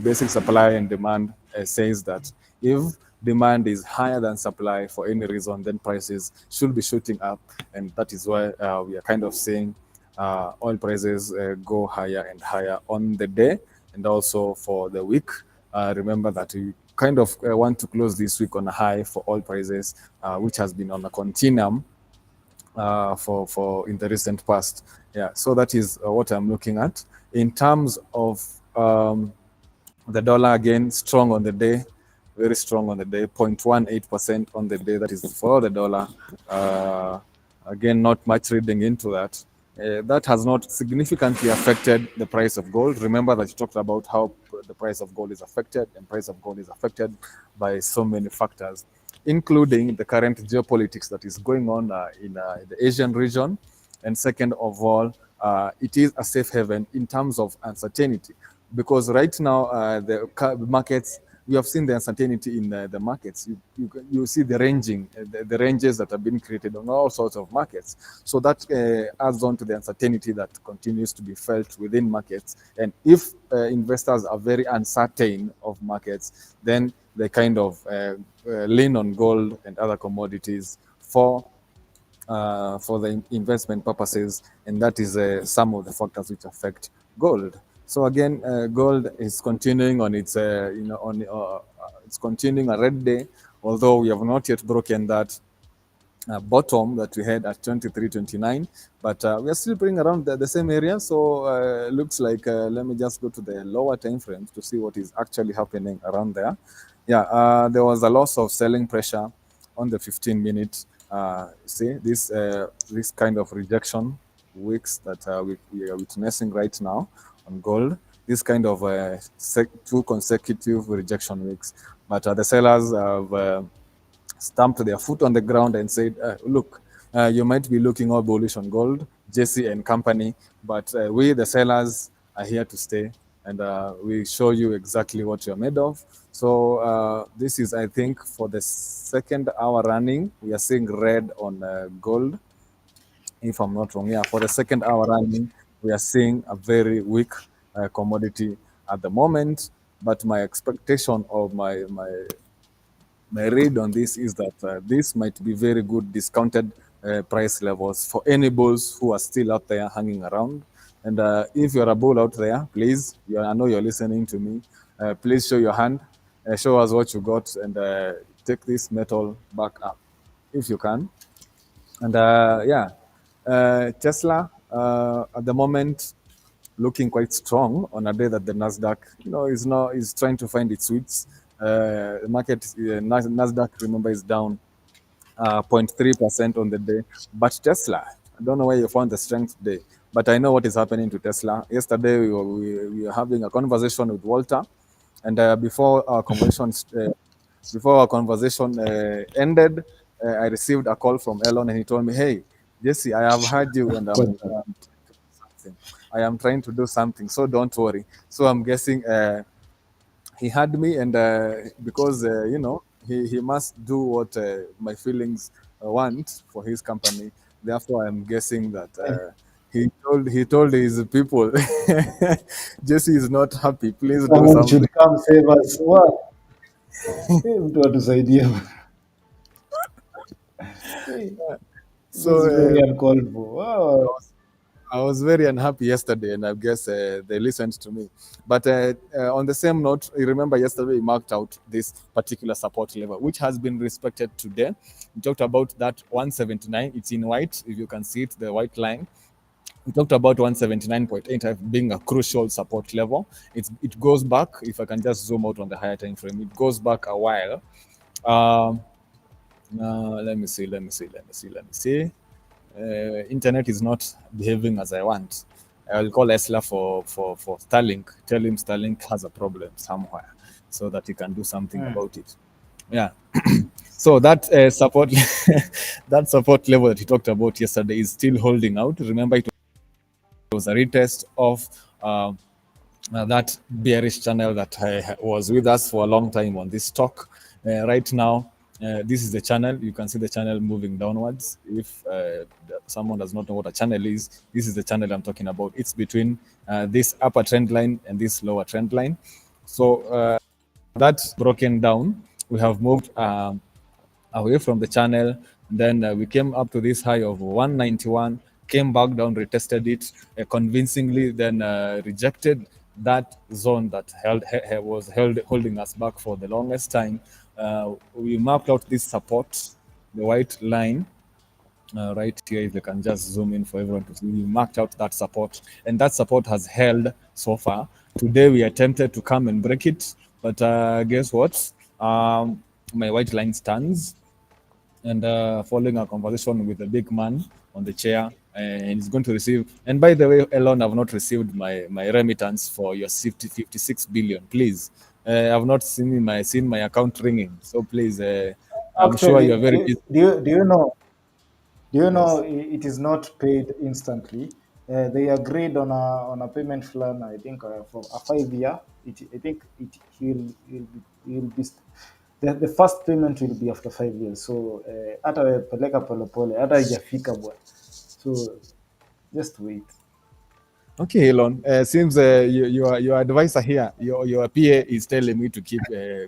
basic supply and demand says that if demand is higher than supply for any reason, then prices should be shooting up. And that is why we are kind of seeing oil prices go higher and higher on the day, and also for the week. Remember that we kind of want to close this week on a high for oil prices, which has been on a continuum for in the recent past. Yeah, so that is what I'm looking at. In terms of the dollar, again, strong on the day, very strong on the day, 0.18% on the day. That is for the dollar. Again, not much reading into that. That has not significantly affected the price of gold. Remember that you talked about how the price of gold is affected, and price of gold is affected by so many factors, including the current geopolitics that is going on in the Asian region. And second of all, it is a safe haven in terms of uncertainty, because right now the markets, we have seen the uncertainty in the markets. You see the ranging, the ranges that have been created on all sorts of markets. So that adds on to the uncertainty that continues to be felt within markets. And if investors are very uncertain of markets, then they kind of lean on gold and other commodities for the investment purposes, and that is some of the factors which affect gold. So again, gold is continuing on its, it's continuing a red day, although we have not yet broken that bottom that we had at 23.29, but we are still playing around the same area. So looks like let me just go to the lower time frames to see what is actually happening around there. Yeah, there was a loss of selling pressure on the 15 minutes. See this kind of rejection weeks that we are witnessing right now on gold. This kind of two consecutive rejection weeks, but the sellers have stamped their foot on the ground and said, look, you might be looking all bullish on gold, Jesse and company, but we, the sellers, are here to stay, and we show you exactly what you're made of. So this is, I think, for the second hour running, we are seeing red on gold, if I'm not wrong. Yeah, for the second hour running, we are seeing a very weak commodity at the moment. But my expectation of my read on this is that this might be very good discounted price levels for any bulls who are still out there hanging around. And if you're a bull out there, please, I know you're listening to me, please show your hand, show us what you got, and take this metal back up if you can. And yeah, Tesla at the moment looking quite strong on a day that the Nasdaq, is trying to find its sweets. The market, Nasdaq, remember, is down 0.3% on the day. But Tesla, I don't know where you found the strength today, but I know what is happening to Tesla. Yesterday, we were having a conversation with Walter, and before our conversation ended, I received a call from Elon, and he told me, "Hey, Jesse, I have heard you, and I am trying to do something, so don't worry." So I'm guessing he had me, and because he must do what my feelings want for his company. Therefore, I'm guessing that he told his people, Jesse is not happy. Please do Someone should something. come save us. What? Hey, mtu atusaidie. Hey, this So is very uncalled for. Wow. I was very unhappy yesterday, and I guess they listened to me. But on the same note, you remember yesterday we marked out this particular support level, which has been respected today. We talked about that 179. It's in white, if you can see it, the white line. We talked about 179.8 being a crucial support level. It goes back, if I can just zoom out on the higher time frame, it goes back a while. Um, let me see, let me see, let me see, let me see. Internet is not behaving as I want. I'll call Esla for Starlink. Tell him Starlink has a problem somewhere so that he can do something about it. Yeah. So that support that support level that he talked about yesterday is still holding out. Remember, it was a retest of that bearish channel that was with us for a long time on this stock. Right now, this is the channel. You can see the channel moving downwards. If someone does not know what a channel is, this is the channel I'm talking about. It's between this upper trend line and this lower trend line. So that's broken down. We have moved away from the channel. Then we came up to this high of 191, came back down, retested it convincingly, then rejected that zone that was holding us back for the longest time. We mapped out this support, the white line, right here. If you can just zoom in for everyone to see, we marked out that support, and that support has held so far. Today we attempted to come and break it, but guess what? My white line stands, and following a conversation with the big man on the chair, and he's going to receive. And by the way, Elon, I've not received my remittance for your 56 billion. Please, I've not seen my account ringing. So please, I'm sure Actually, you're very busy. do you know Yes. it is not paid instantly? They agreed on a payment plan. I think for a 5 year. I think he'll be the first payment will be after 5 years. So hata peleka polepole hata haijafika bwana. So just wait. Okay, Elon. Seems your advisor here, your PA is telling me to keep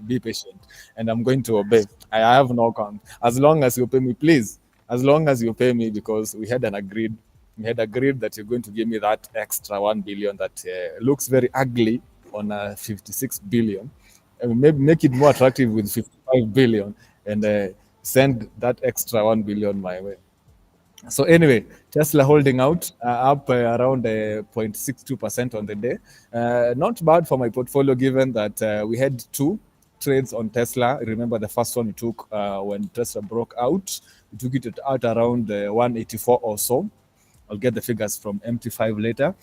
be patient, and I'm going to obey. I have no count. As long as you pay me, please. As long as you pay me, because we had agreed that you're going to give me that extra 1 billion that looks very ugly on 56 billion. Maybe make it more attractive with 55 billion, and send that extra 1 billion my way. So anyway, Tesla holding out up around 0.62% on the day. Not bad for my portfolio, given that we had two trades on Tesla. Remember the first one we took when Tesla broke out. We took it out around 184 or so. I'll get the figures from MT5 later.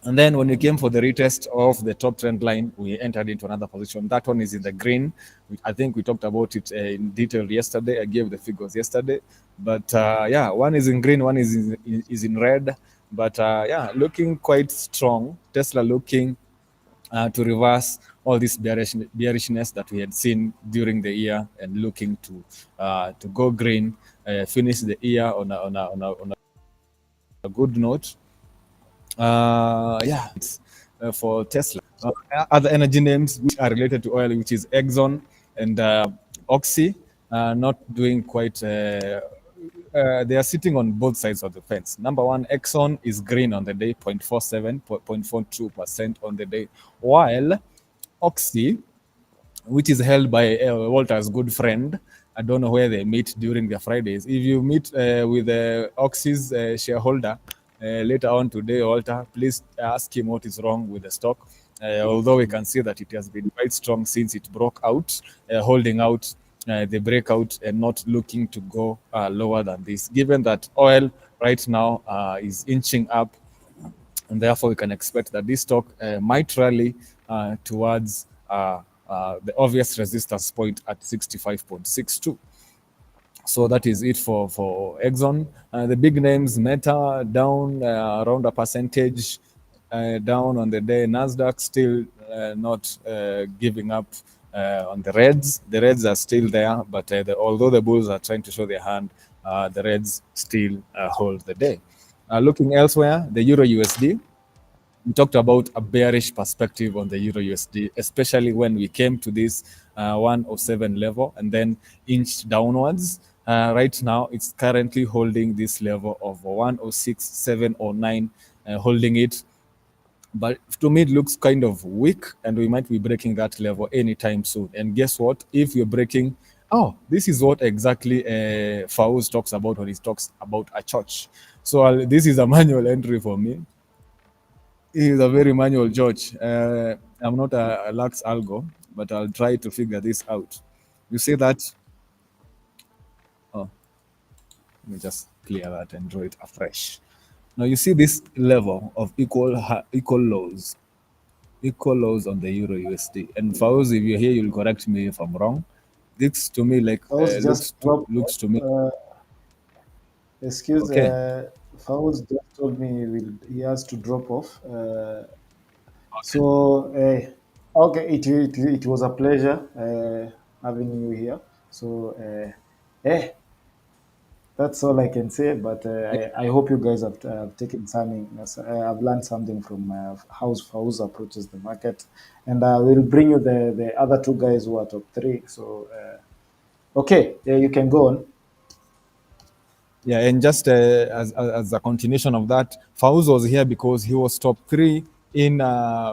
And then when we came for the retest of the top trend line, we entered into another position. That one is in the green. I think we talked about it in detail yesterday. I gave the figures yesterday. But yeah, one is in green, one is in red. But yeah, looking quite strong. Tesla looking to reverse all this bearishness that we had seen during the year, and looking to go green, finish the year on a good note. Yeah, it's for Tesla. Other energy names which are related to oil, which is Exxon and Oxy, not doing quite. They are sitting on both sides of the fence. Number one, Exxon is green on the day, 0.47, 0.42% on the day, while Oxy, which is held by Walter's good friend. I don't know where they meet during their Fridays. If you meet with Oxy's shareholder later on today, Walter, please ask him what is wrong with the stock. Although we can see that it has been quite strong since it broke out, holding out the breakout and not looking to go lower than this, given that oil right now is inching up, and therefore we can expect that this stock might rally towards the obvious resistance point at 65.62. So that is it for Exxon. The big names, Meta down around a percentage, down on the day. Nasdaq still not giving up on the reds. The reds are still there, but although the bulls are trying to show their hand, the reds still hold the day. Looking elsewhere, the Euro USD. We talked about a bearish perspective on the Euro USD, especially when we came to this 107 level and then inched downwards. Right now, it's currently holding this level of 106,709, holding it. But to me, it looks kind of weak, and we might be breaking that level anytime soon. And guess what? If you're breaking, oh, this is what exactly Fauz talks about when he talks about a church. So this is a manual entry for me. He is a very manual judge. I'm not a lax algo, but I'll try to figure this out. You say that. Oh, let me just clear that and draw it afresh. Now you see this level of equal lows on the Euro USD. And Fauz, if you're here, you'll correct me if I'm wrong. This to me like Faust just dropped. looks to me Uh, excuse, okay. Faust just told me he has to drop off. Okay. So, okay, it was a pleasure having you here. So, that's all I can say. But I hope you guys have taken something. I've learned something from how Faust approaches the market, and we'll bring you the other two guys who are top three. So, okay, yeah, you can go on. Yeah, and just as a continuation of that, Fauz was here because he was top three in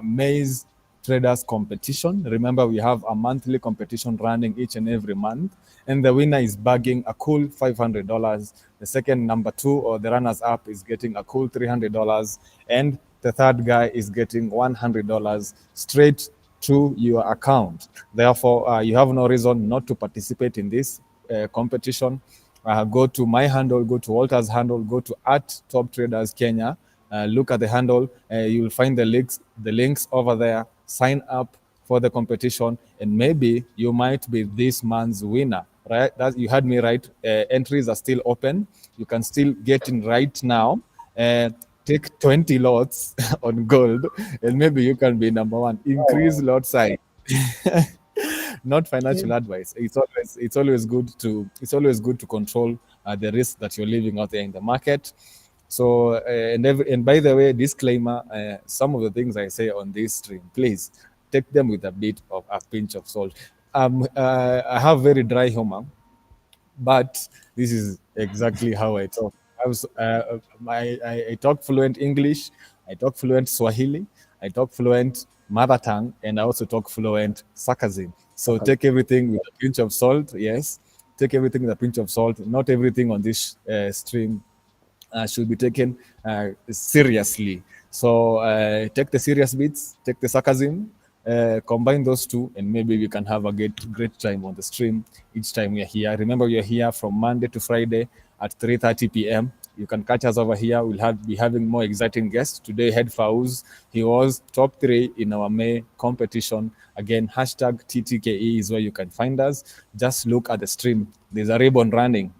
May's Traders competition. Remember, we have a monthly competition running each and every month, and the winner is bagging a cool $500. The second, number two, or the runners up, is getting a cool $300, and the third guy is getting $100 straight to your account. Therefore, you have no reason not to participate in this competition. Go to my handle, go to Walter's handle, go to at Top Traders Kenya. Look at the handle. You'll find the links over there. Sign up for the competition, and maybe you might be this month's winner. Right? That you had me right. Entries are still open. You can still get in right now. Take 20 lots on gold, and maybe you can be number one. Increase Oh, lot size. Not financial advice. It's always good to control the risk that you're living out there in the market. So, and by the way, disclaimer: some of the things I say on this stream, please take them with a bit of a pinch of salt. I have very dry humor, but this is exactly how I talk. I talk fluent English, I talk fluent Swahili, I talk fluent mother tongue, and I also talk fluent sarcasm. So Okay. take everything with a pinch of salt. Yes, take everything with a pinch of salt. Not everything on this stream should be taken seriously. So take the serious bits, take the sarcasm, combine those two, and maybe we can have a great time on the stream each time we are here. Remember, we are here from Monday to Friday at 3:30 p.m. You can catch us over here. Be having more exciting guests. Today, Head Fauz, he was top 3 in our May competition. Again, hashtag TTKE is where you can find us. Just look at the stream. There's a ribbon running.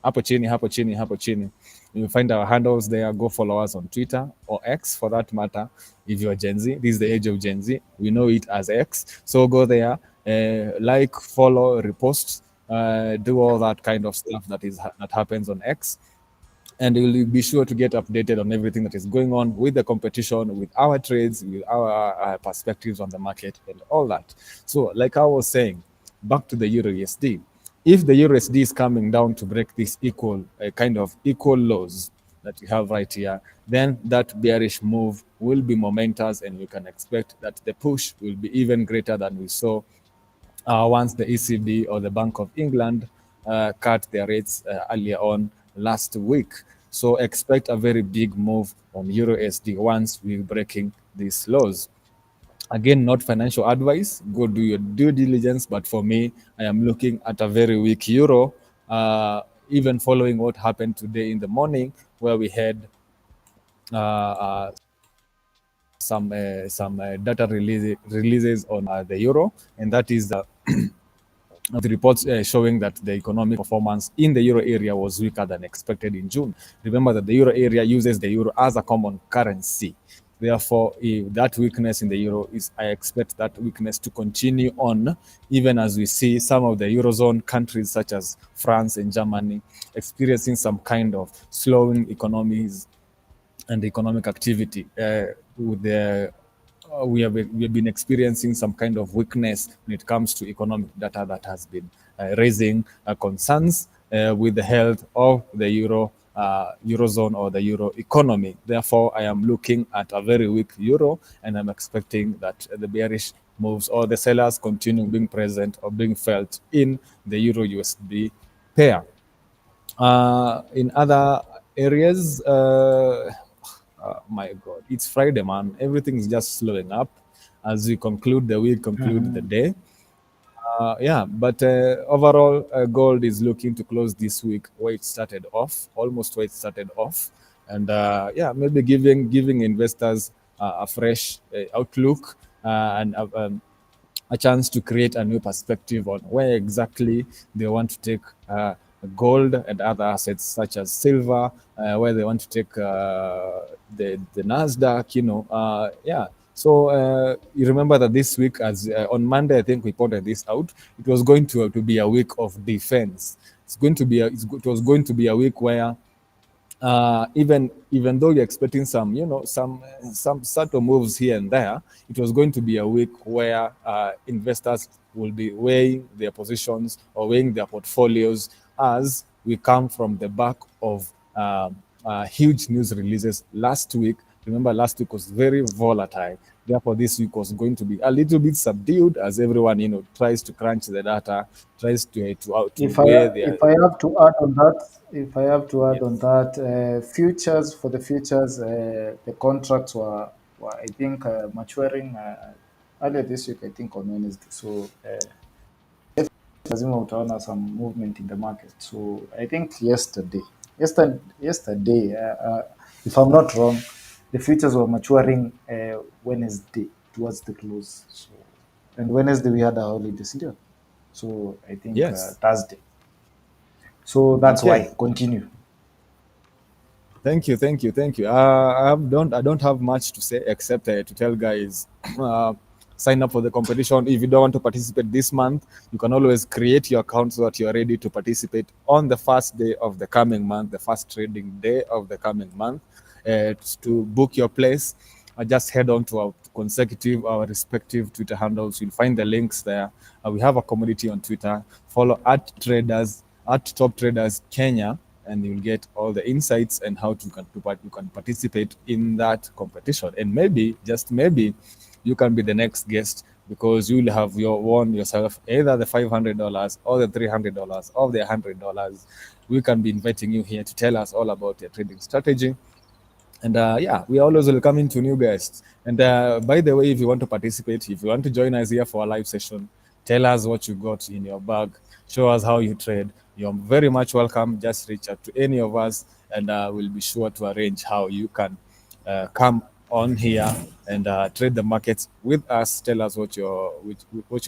Hapo chini, hapo chini, hapo chini. You find our handles there. Go follow us on Twitter or X for that matter. If you're Gen Z, this is the age of Gen Z. We know it as X. So go there, like, follow, repost, do all that kind of stuff that happens on X, and you'll be sure to get updated on everything that is going on with the competition, with our trades, with our perspectives on the market, and all that. So, like I was saying, back to the Euro USD. If the Euro USD is coming down to break this kind of equal lows that we have right here, then that bearish move will be momentous, and you can expect that the push will be even greater than we saw once the ECB or the Bank of England cut their rates earlier on last week. So expect a very big move on Euro SD once we're breaking these lows. Again, not financial advice. Go do your due diligence. But for me, I am looking at a very weak euro, even following what happened today in the morning, where we had some data releases on the euro, and that is the reports showing that the economic performance in the euro area was weaker than expected in June. Remember that the euro area uses the euro as a common currency. Therefore, if that weakness in the euro I expect that weakness to continue on, even as we see some of the eurozone countries such as France and Germany experiencing some kind of slowing economies and economic activity. We have been experiencing some kind of weakness when it comes to economic data that has been raising concerns with the health of the eurozone or the euro economy. Therefore, I am looking at a very weak euro, and I'm expecting that the bearish moves or the sellers continue being present or being felt in the euro USD pair. In other areas, my God, it's Friday, man. Everything's just slowing up as we conclude the week, conclude the day. Yeah, but overall, gold is looking to close this week where it started off, almost where it started off, and yeah, maybe giving investors a fresh outlook and a chance to create a new perspective on where exactly they want to take gold and other assets such as silver, where they want to take the Nasdaq. Yeah. So you remember that this week, as on Monday, I think we pointed this out. It was going to be a week of defense. It was going to be a week where even though you're expecting some subtle moves here and there, it was going to be a week where investors will be weighing their positions or weighing their portfolios as we come from the back of huge news releases last week. Remember, last week was very volatile. Therefore, this week was going to be a little bit subdued as everyone, tries to crunch the data, tries to weigh their. If I have to add on that, Yes. futures for the futures, the contracts were I think maturing earlier this week. I think on Wednesday. So lazima utaona some movement in the market. So I think yesterday, if I'm not wrong, the futures were maturing Wednesday towards the close. So and Wednesday we had a holiday still. So I think Yes. Thursday. So that's Okay. why. Continue. Thank you, thank you, thank you. I don't have much to say except to tell guys, sign up for the competition. If you don't want to participate this month, you can always create your account so that you're ready to participate on the first day of the coming month, the first trading day of the coming month. To book your place, just head on to our respective Twitter handles. You'll find the links there. We have a community on Twitter. Follow at Top Traders Kenya, and you'll get all the insights and how you can participate in that competition. And maybe, just maybe, you can be the next guest, because you'll have won yourself either the $500 or the $300 or the $100. We can be inviting you here to tell us all about your trading strategy. And yeah, we always welcoming to new guests. And by the way, if you want to participate, if you want to join us here for a live session, tell us what you got in your bag, show us how you trade. You're very much welcome. Just reach out to any of us, and we'll be sure to arrange how you can come on here and trade the markets with us. Tell us what you're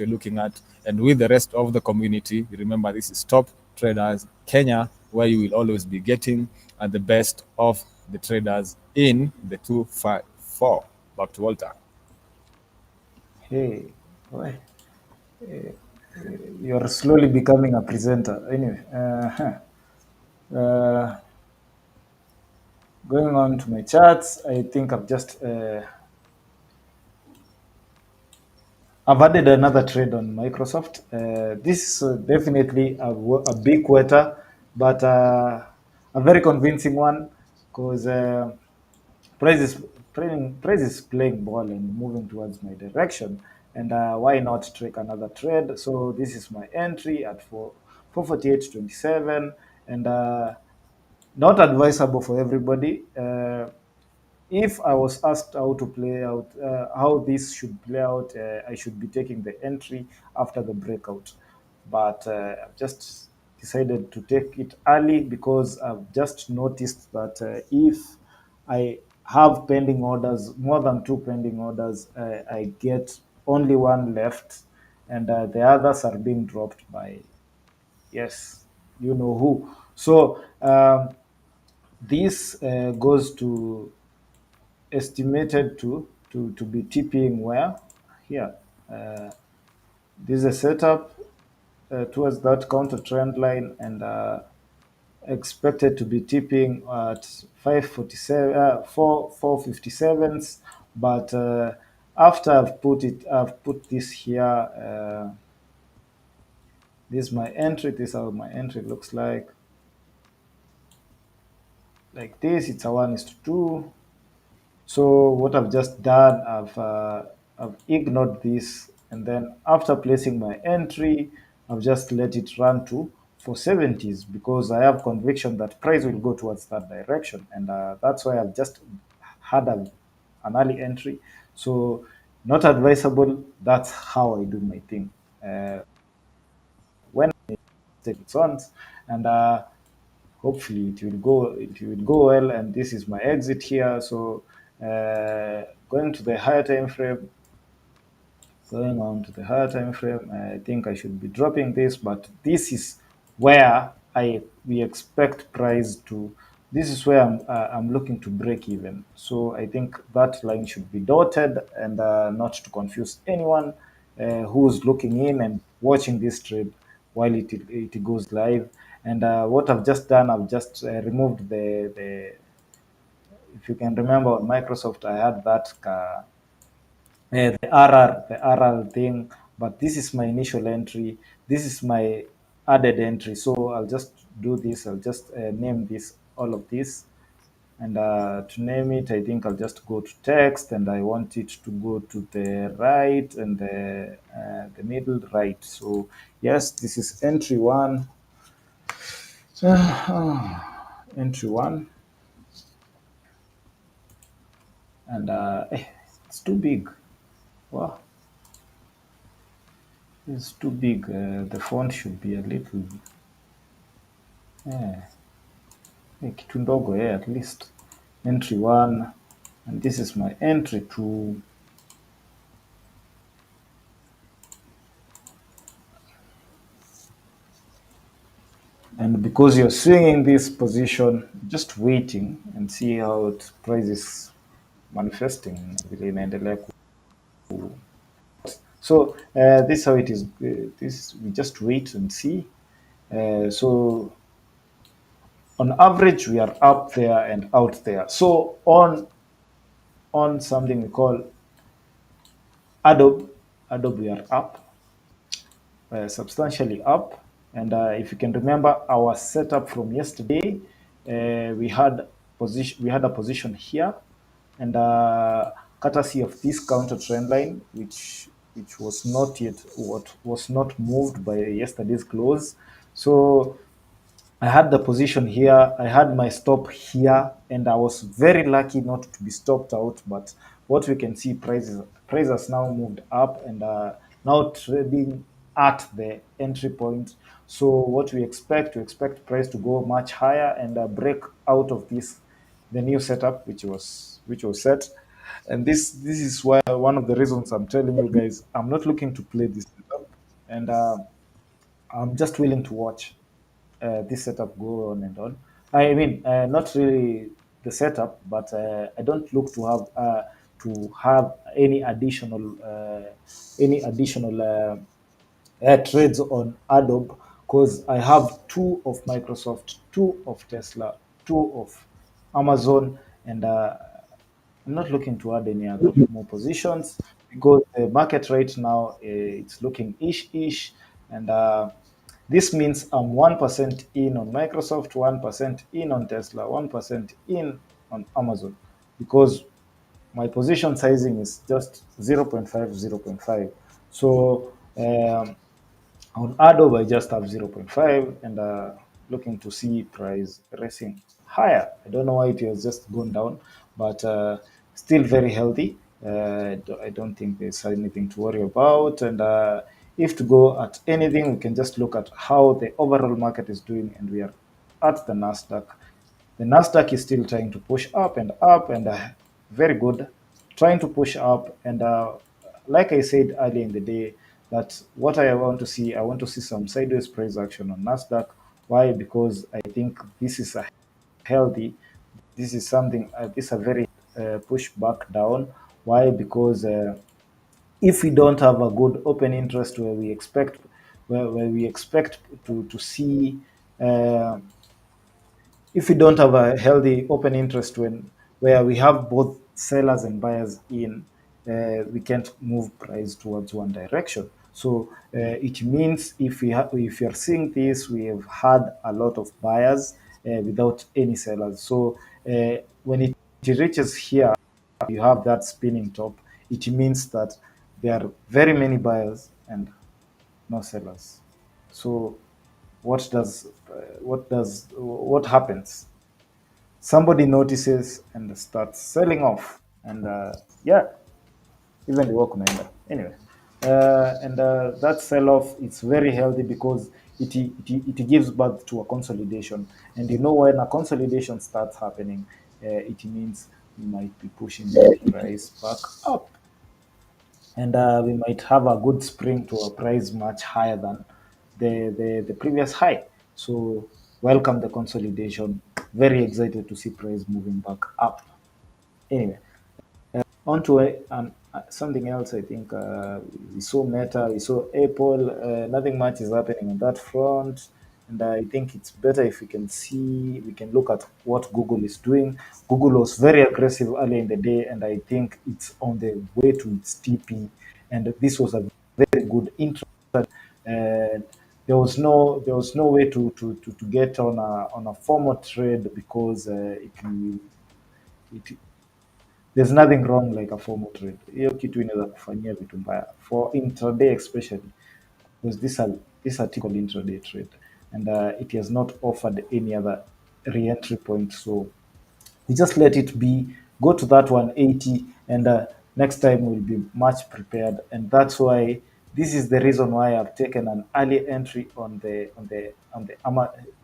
looking at, and with the rest of the community. Remember, this is Top Traders Kenya, where you will always be getting the best of the traders in the 254. Back to Walter. Hey, boy, you're slowly becoming a presenter. Anyway, going on to my charts, I think I've added another trade on Microsoft. This is definitely a big quarter, but a very convincing one, because price is price is playing ball and moving towards my direction. And why not take another trade? So this is my entry at 448.27, and not advisable for everybody. If I was asked how to play out, how this should play out, I should be taking the entry after the breakout. But I've just decided to take it early, because I've just noticed that if I have pending orders, more than two pending orders, I get only one left, and the others are being dropped by, yes, you know who. So this goes to estimated to be TPing where here. This is a setup towards that counter trend line, and expected to be tipping at 547, 457s. But after I've put this here. This is my entry. This is how my entry looks like. Like this, it's a 1:2. So what I've just done, I've ignored this, and then after placing my entry, I've just let it run to 470s, because I have conviction that price will go towards that direction, and that's why I've just had an early entry. So not advisable. That's how I do my thing. When I take its on, and hopefully it will go well. And this is my exit here. So going to the higher time frame, going on to the higher time frame, I think I should be dropping this, but this is where we expect price to. This is where I'm looking to break even. So I think that line should be dotted, and not to confuse anyone who's looking in and watching this trade while it goes live. And what I've just done, I've just removed the. If you can remember on Microsoft, I had that the RR thing, but this is my initial entry. This is my added entry. So I'll just do this. I'll just name this, all of this. And to name it, I think I'll just go to text, and I want it to go to the right and the middle right. So yes, this is entry one. Entry one. And it's too big. Wow, it's too big. The font should be a little kitu ndogo, at least. Entry one, and this is my entry two. And because you're swinging this position, just waiting and see how price is manifesting, vile inaendelea So this is how it is. This we just wait and see. So on average, we are up there and out there. So on something we call Adobe, Adobe we are up, substantially up. And if you can remember our setup from yesterday, we had a position here, and courtesy of this counter trend line, which was not yet what was not moved by yesterday's close. So I had the position here, I had my stop here, and I was very lucky not to be stopped out. But what we can see, prices now moved up and now trading at the entry point. So what we expect price to go much higher and break out of this the new setup which was set. And this is why one of the reasons I'm telling you guys I'm not looking to play this setup, and I'm just willing to watch this setup go on and on. I mean, not really the setup, but I don't look to have any additional trades on Adobe, because I have two of Microsoft, two of Tesla, two of Amazon, and I'm not looking to add any other more positions because the market right now it's looking ish, and this means I'm 1% in on Microsoft, 1% in on Tesla, 1% in on Amazon, because my position sizing is just zero point 0.5, zero point 0.5. So on Adobe, I just have zero point 0.5 and looking to see price racing higher. I don't know why it has just gone down, but still very healthy. I don't think there's anything to worry about. And if to go at anything, we can just look at how the overall market is doing, and we are at the Nasdaq. The Nasdaq is still trying to push up, and very good, trying to push up. And like I said earlier in the day, that what I want to see some sideways price action on Nasdaq. Why? Because I think this is a healthy. This is something. This is a very push back down. Why? Because if we don't have a good open interest where we expect to see. If we don't have a healthy open interest where we have both sellers and buyers in, we can't move price towards one direction. So it means if you're seeing this, we have had a lot of buyers without any sellers. So when it reaches here, you have that spinning top. It means that there are very many buyers and no sellers. So what happens? Somebody notices and starts selling off, and yeah, even the work member anyway. And that sell off, it's very healthy because it gives birth to a consolidation. And you know, when a consolidation starts happening, it means we might be pushing the price back up, and we might have a good spring to a price much higher than the previous high. So welcome the consolidation. Very excited to see price moving back up. Anyway, on to something else. I think we saw Meta, we saw Apple. Nothing much is happening on that front. And I think it's better if we can look at what Google is doing. Google was very aggressive earlier in the day, and I think it's on the way to its TP. And this was a very good intro. And there was no way to get on a formal trade because it there's nothing wrong like a formal trade. Hiyo kitu inaweza kufanyia vitu mbaya for intraday especially, because this article intraday trade, and it has not offered any other re-entry point. So we just let it be, go to that 180, and next time we'll be much prepared. And that's why this is the reason why I've taken an early entry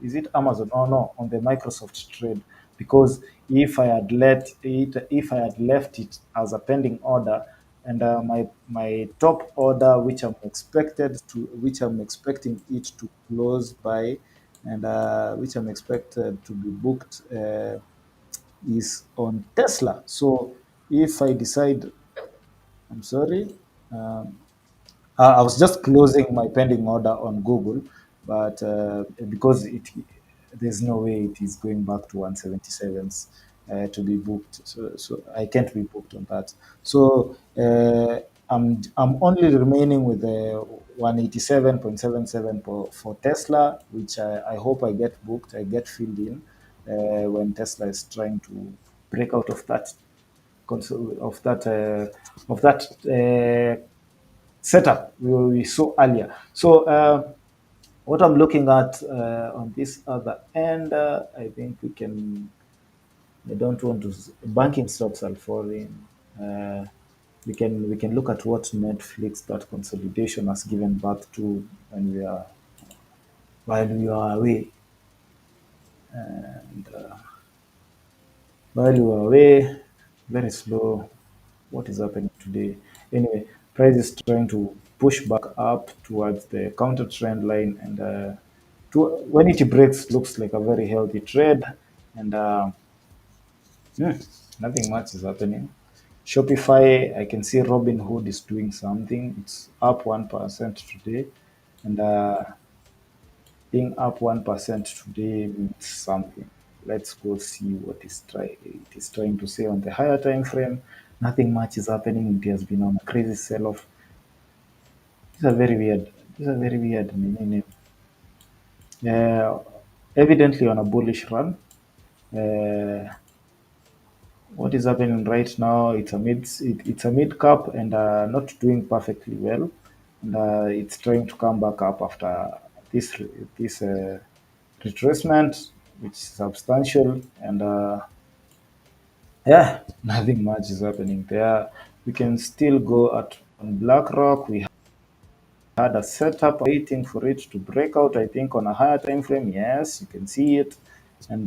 is it Amazon? Oh no, on the Microsoft trade, because if I had left it as a pending order, and my top order, which I'm expecting it to close by, and which I'm expected to be booked. Is on Tesla. So if I decide, I'm sorry, um, I was just closing my pending order on Google, but because there's no way it is going back to 177s to be booked. So I can't be booked on that. So I'm only remaining with the 187.77 for Tesla, which I hope I get booked. I get filled in when Tesla is trying to break out of that of that setup we saw earlier. So what I'm looking at on this other end, I think we can. I don't want to. Banking stocks are falling. We can look at what Netflix that consolidation has given birth to when we are while we are away. And while you are away, very slow. What is happening today? Anyway, price is trying to push back up towards the counter trend line, and when it breaks, looks like a very healthy trade, and yeah, nothing much is happening. Shopify, I can see Robinhood is doing something. It's up 1% today, and being up 1% today means something. Let's go see what it is trying to say on the higher time frame. Nothing much is happening. It has been on a crazy sell-off. These are very weird. These are very weird. Uh, Evidently on a bullish run. Uh, what is happening right now? It's a mid cap and not doing perfectly well, and it's trying to come back up after this retracement, which is substantial, and yeah, nothing much is happening there. We can still go at on BlackRock. We had a setup waiting for it to break out, I think, on a higher time frame. Yes, you can see it. And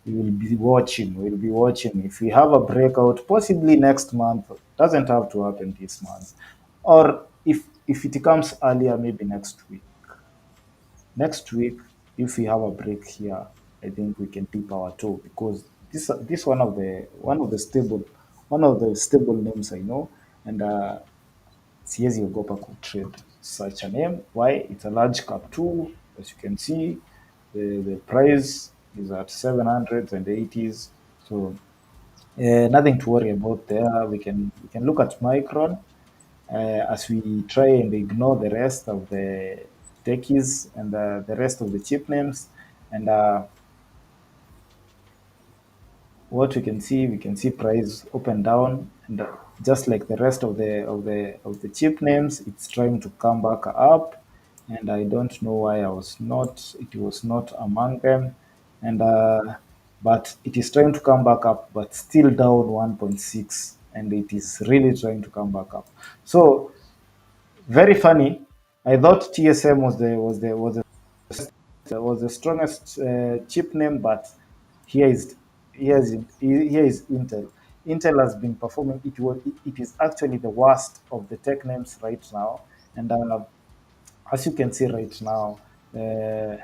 we will be watching. We'll be watching. If we have a breakout, possibly next month, doesn't have to happen this month. Or if it comes earlier, maybe next week. Next week, if we have a break here, I think we can dip our toe because this one of the stable names I know, and siwezi ogopa kutrade such a name. Why? It's a large cap too, as you can see. The price is at 780s, so nothing to worry about there. We can look at Micron as we try and ignore the rest of the techies and the rest of the chip names, and what we can see price up and down, and just like the rest of the chip names, it's trying to come back up, and I don't know why it was not among them, and but it is trying to come back up, but still down 1.6, and it is really trying to come back up. So very funny. I thought TSM was the strongest chip name, but here is here is Intel. Intel has been performing. It is actually the worst of the tech names right now, and as you can see right now, uh,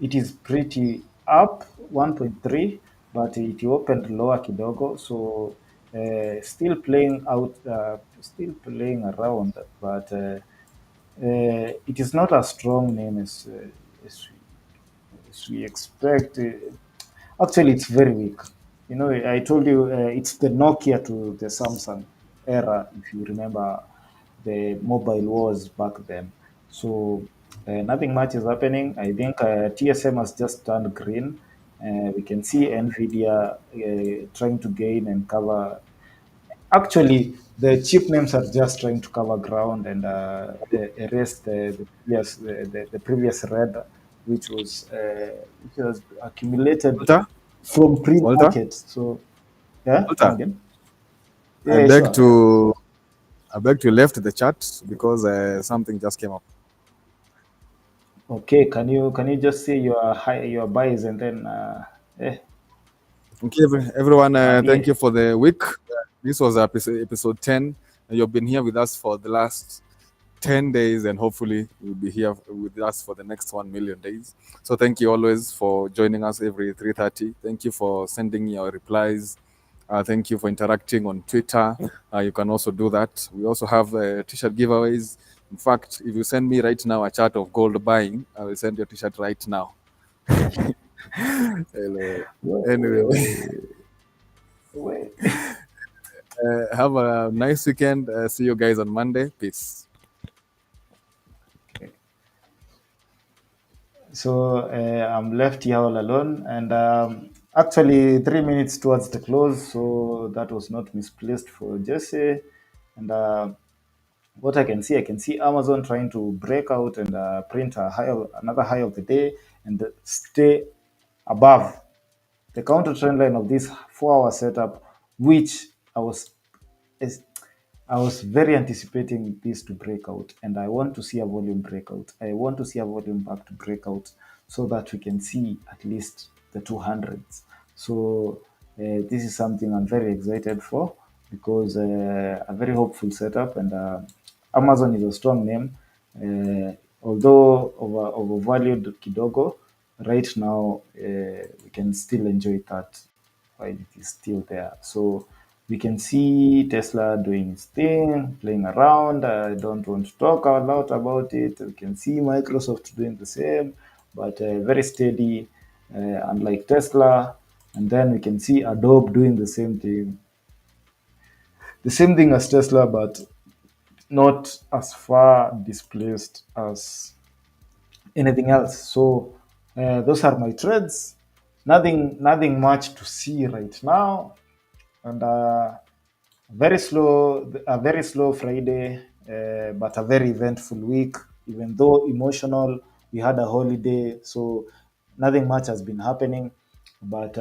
it is pretty up 1.3, but it opened lower kidogo, so still playing around, but it is not a strong name as we expect. Actually, it's very weak. You know, I told you it's the Nokia to the Samsung era, if you remember the mobile wars back then. So nothing much is happening. I think TSM has just turned green. We can see Nvidia trying to gain and cover. Actually, the chip names are just trying to cover ground and erase the previous red, which was accumulated Walter, from Walter, pre-market. So yeah, come Walter, again. I Yeah, beg sure. to I beg to left the chat because something just came up. Okay, can you just say your buys and then eh, Okay, everyone, thank Niambie. you for the week. This was episode 10. You've been here with us for the last 10 days, and hopefully you'll be here with us for the next 1 million days. So thank you always for joining us every 3:30. Thank you for sending your replies. Thank you for interacting on Twitter. You can also do that. We also have t-shirt giveaways. In fact, if you send me right now a chart of gold buying, I will send you a t-shirt right now. Hello. Wait, Anyway, wait. have a nice weekend. See you guys on Monday. Peace. So I'm left here all alone, and actually 3 minutes towards the close, so that was not misplaced for Jesse. And what I can see Amazon trying to break out and print another high of the day and stay above the counter trend line of this 4 hour setup, which I was I was very anticipating this to break out, and I want to see a volume breakout. I want to see a volume back to breakout so that we can see at least the 200s. So this is something I'm very excited for because a very hopeful setup, and Amazon is a strong name. Although overvalued kidogo, right now we can still enjoy that while it is still there. So we can see Tesla doing its thing, playing around. I don't want to talk a lot about it. We can see Microsoft doing the same, but very steady, unlike Tesla. And then we can see Adobe doing the same thing as Tesla, but not as far displaced as anything else. So those are my trades. Nothing much to see right now, and a very slow Friday, but a very eventful week. Even though emotional, we had a holiday, so nothing much has been happening. But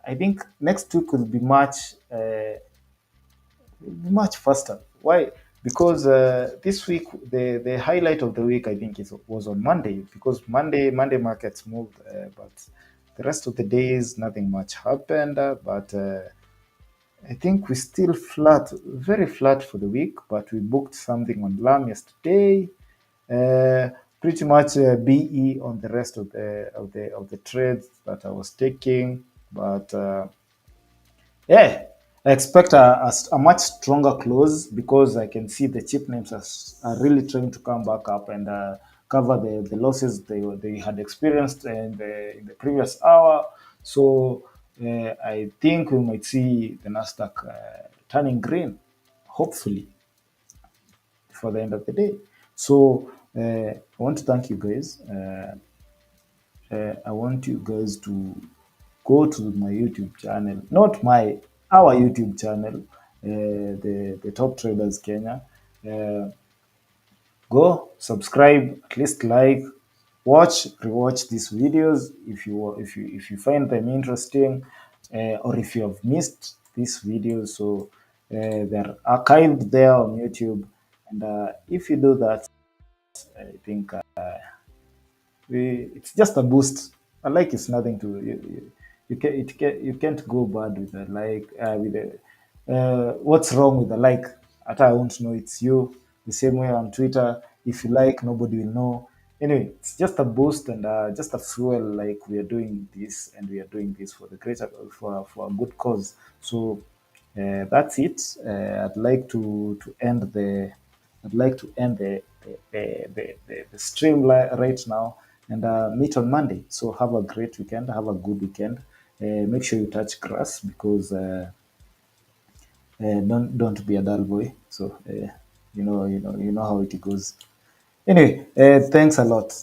I think next week will be much faster. Why? Because this week the highlight of the week I think was on Monday, because Monday markets moved, but the rest of the days nothing much happened. But I think we still flat, very flat for the week. But we booked something on LAM yesterday. Uh, Pretty much BE on the rest of the trades that I was taking, but. Yeah, I expect a much stronger close because I can see the chip names are really trying to come back up and cover the losses they had experienced in the previous hour. So I think we might see the Nasdaq turning green, hopefully, for the end of the day. So I want to thank you guys. I want you guys to go to my YouTube channel, not our YouTube channel, the Top Traders Kenya. Uh, Go subscribe, at least like, rewatch these videos if you find them interesting, or if you have missed these videos. So they're archived there on YouTube, and if you do that, I think it's just a boost. A like is nothing to you can't go bad with a like with a what's wrong with a like? I won't know it's you. The same way on Twitter, if you like, nobody will know. Anyway, it's just a boost and just a fuel. Like we are doing this and we are doing this for the greater for a good cause. So that's it. I'd like to end the stream right now and meet on Monday. So have a great weekend. Have a good weekend. Make sure you touch grass because don't be a dull boy. So you know how it goes. Anyway, thanks a lot.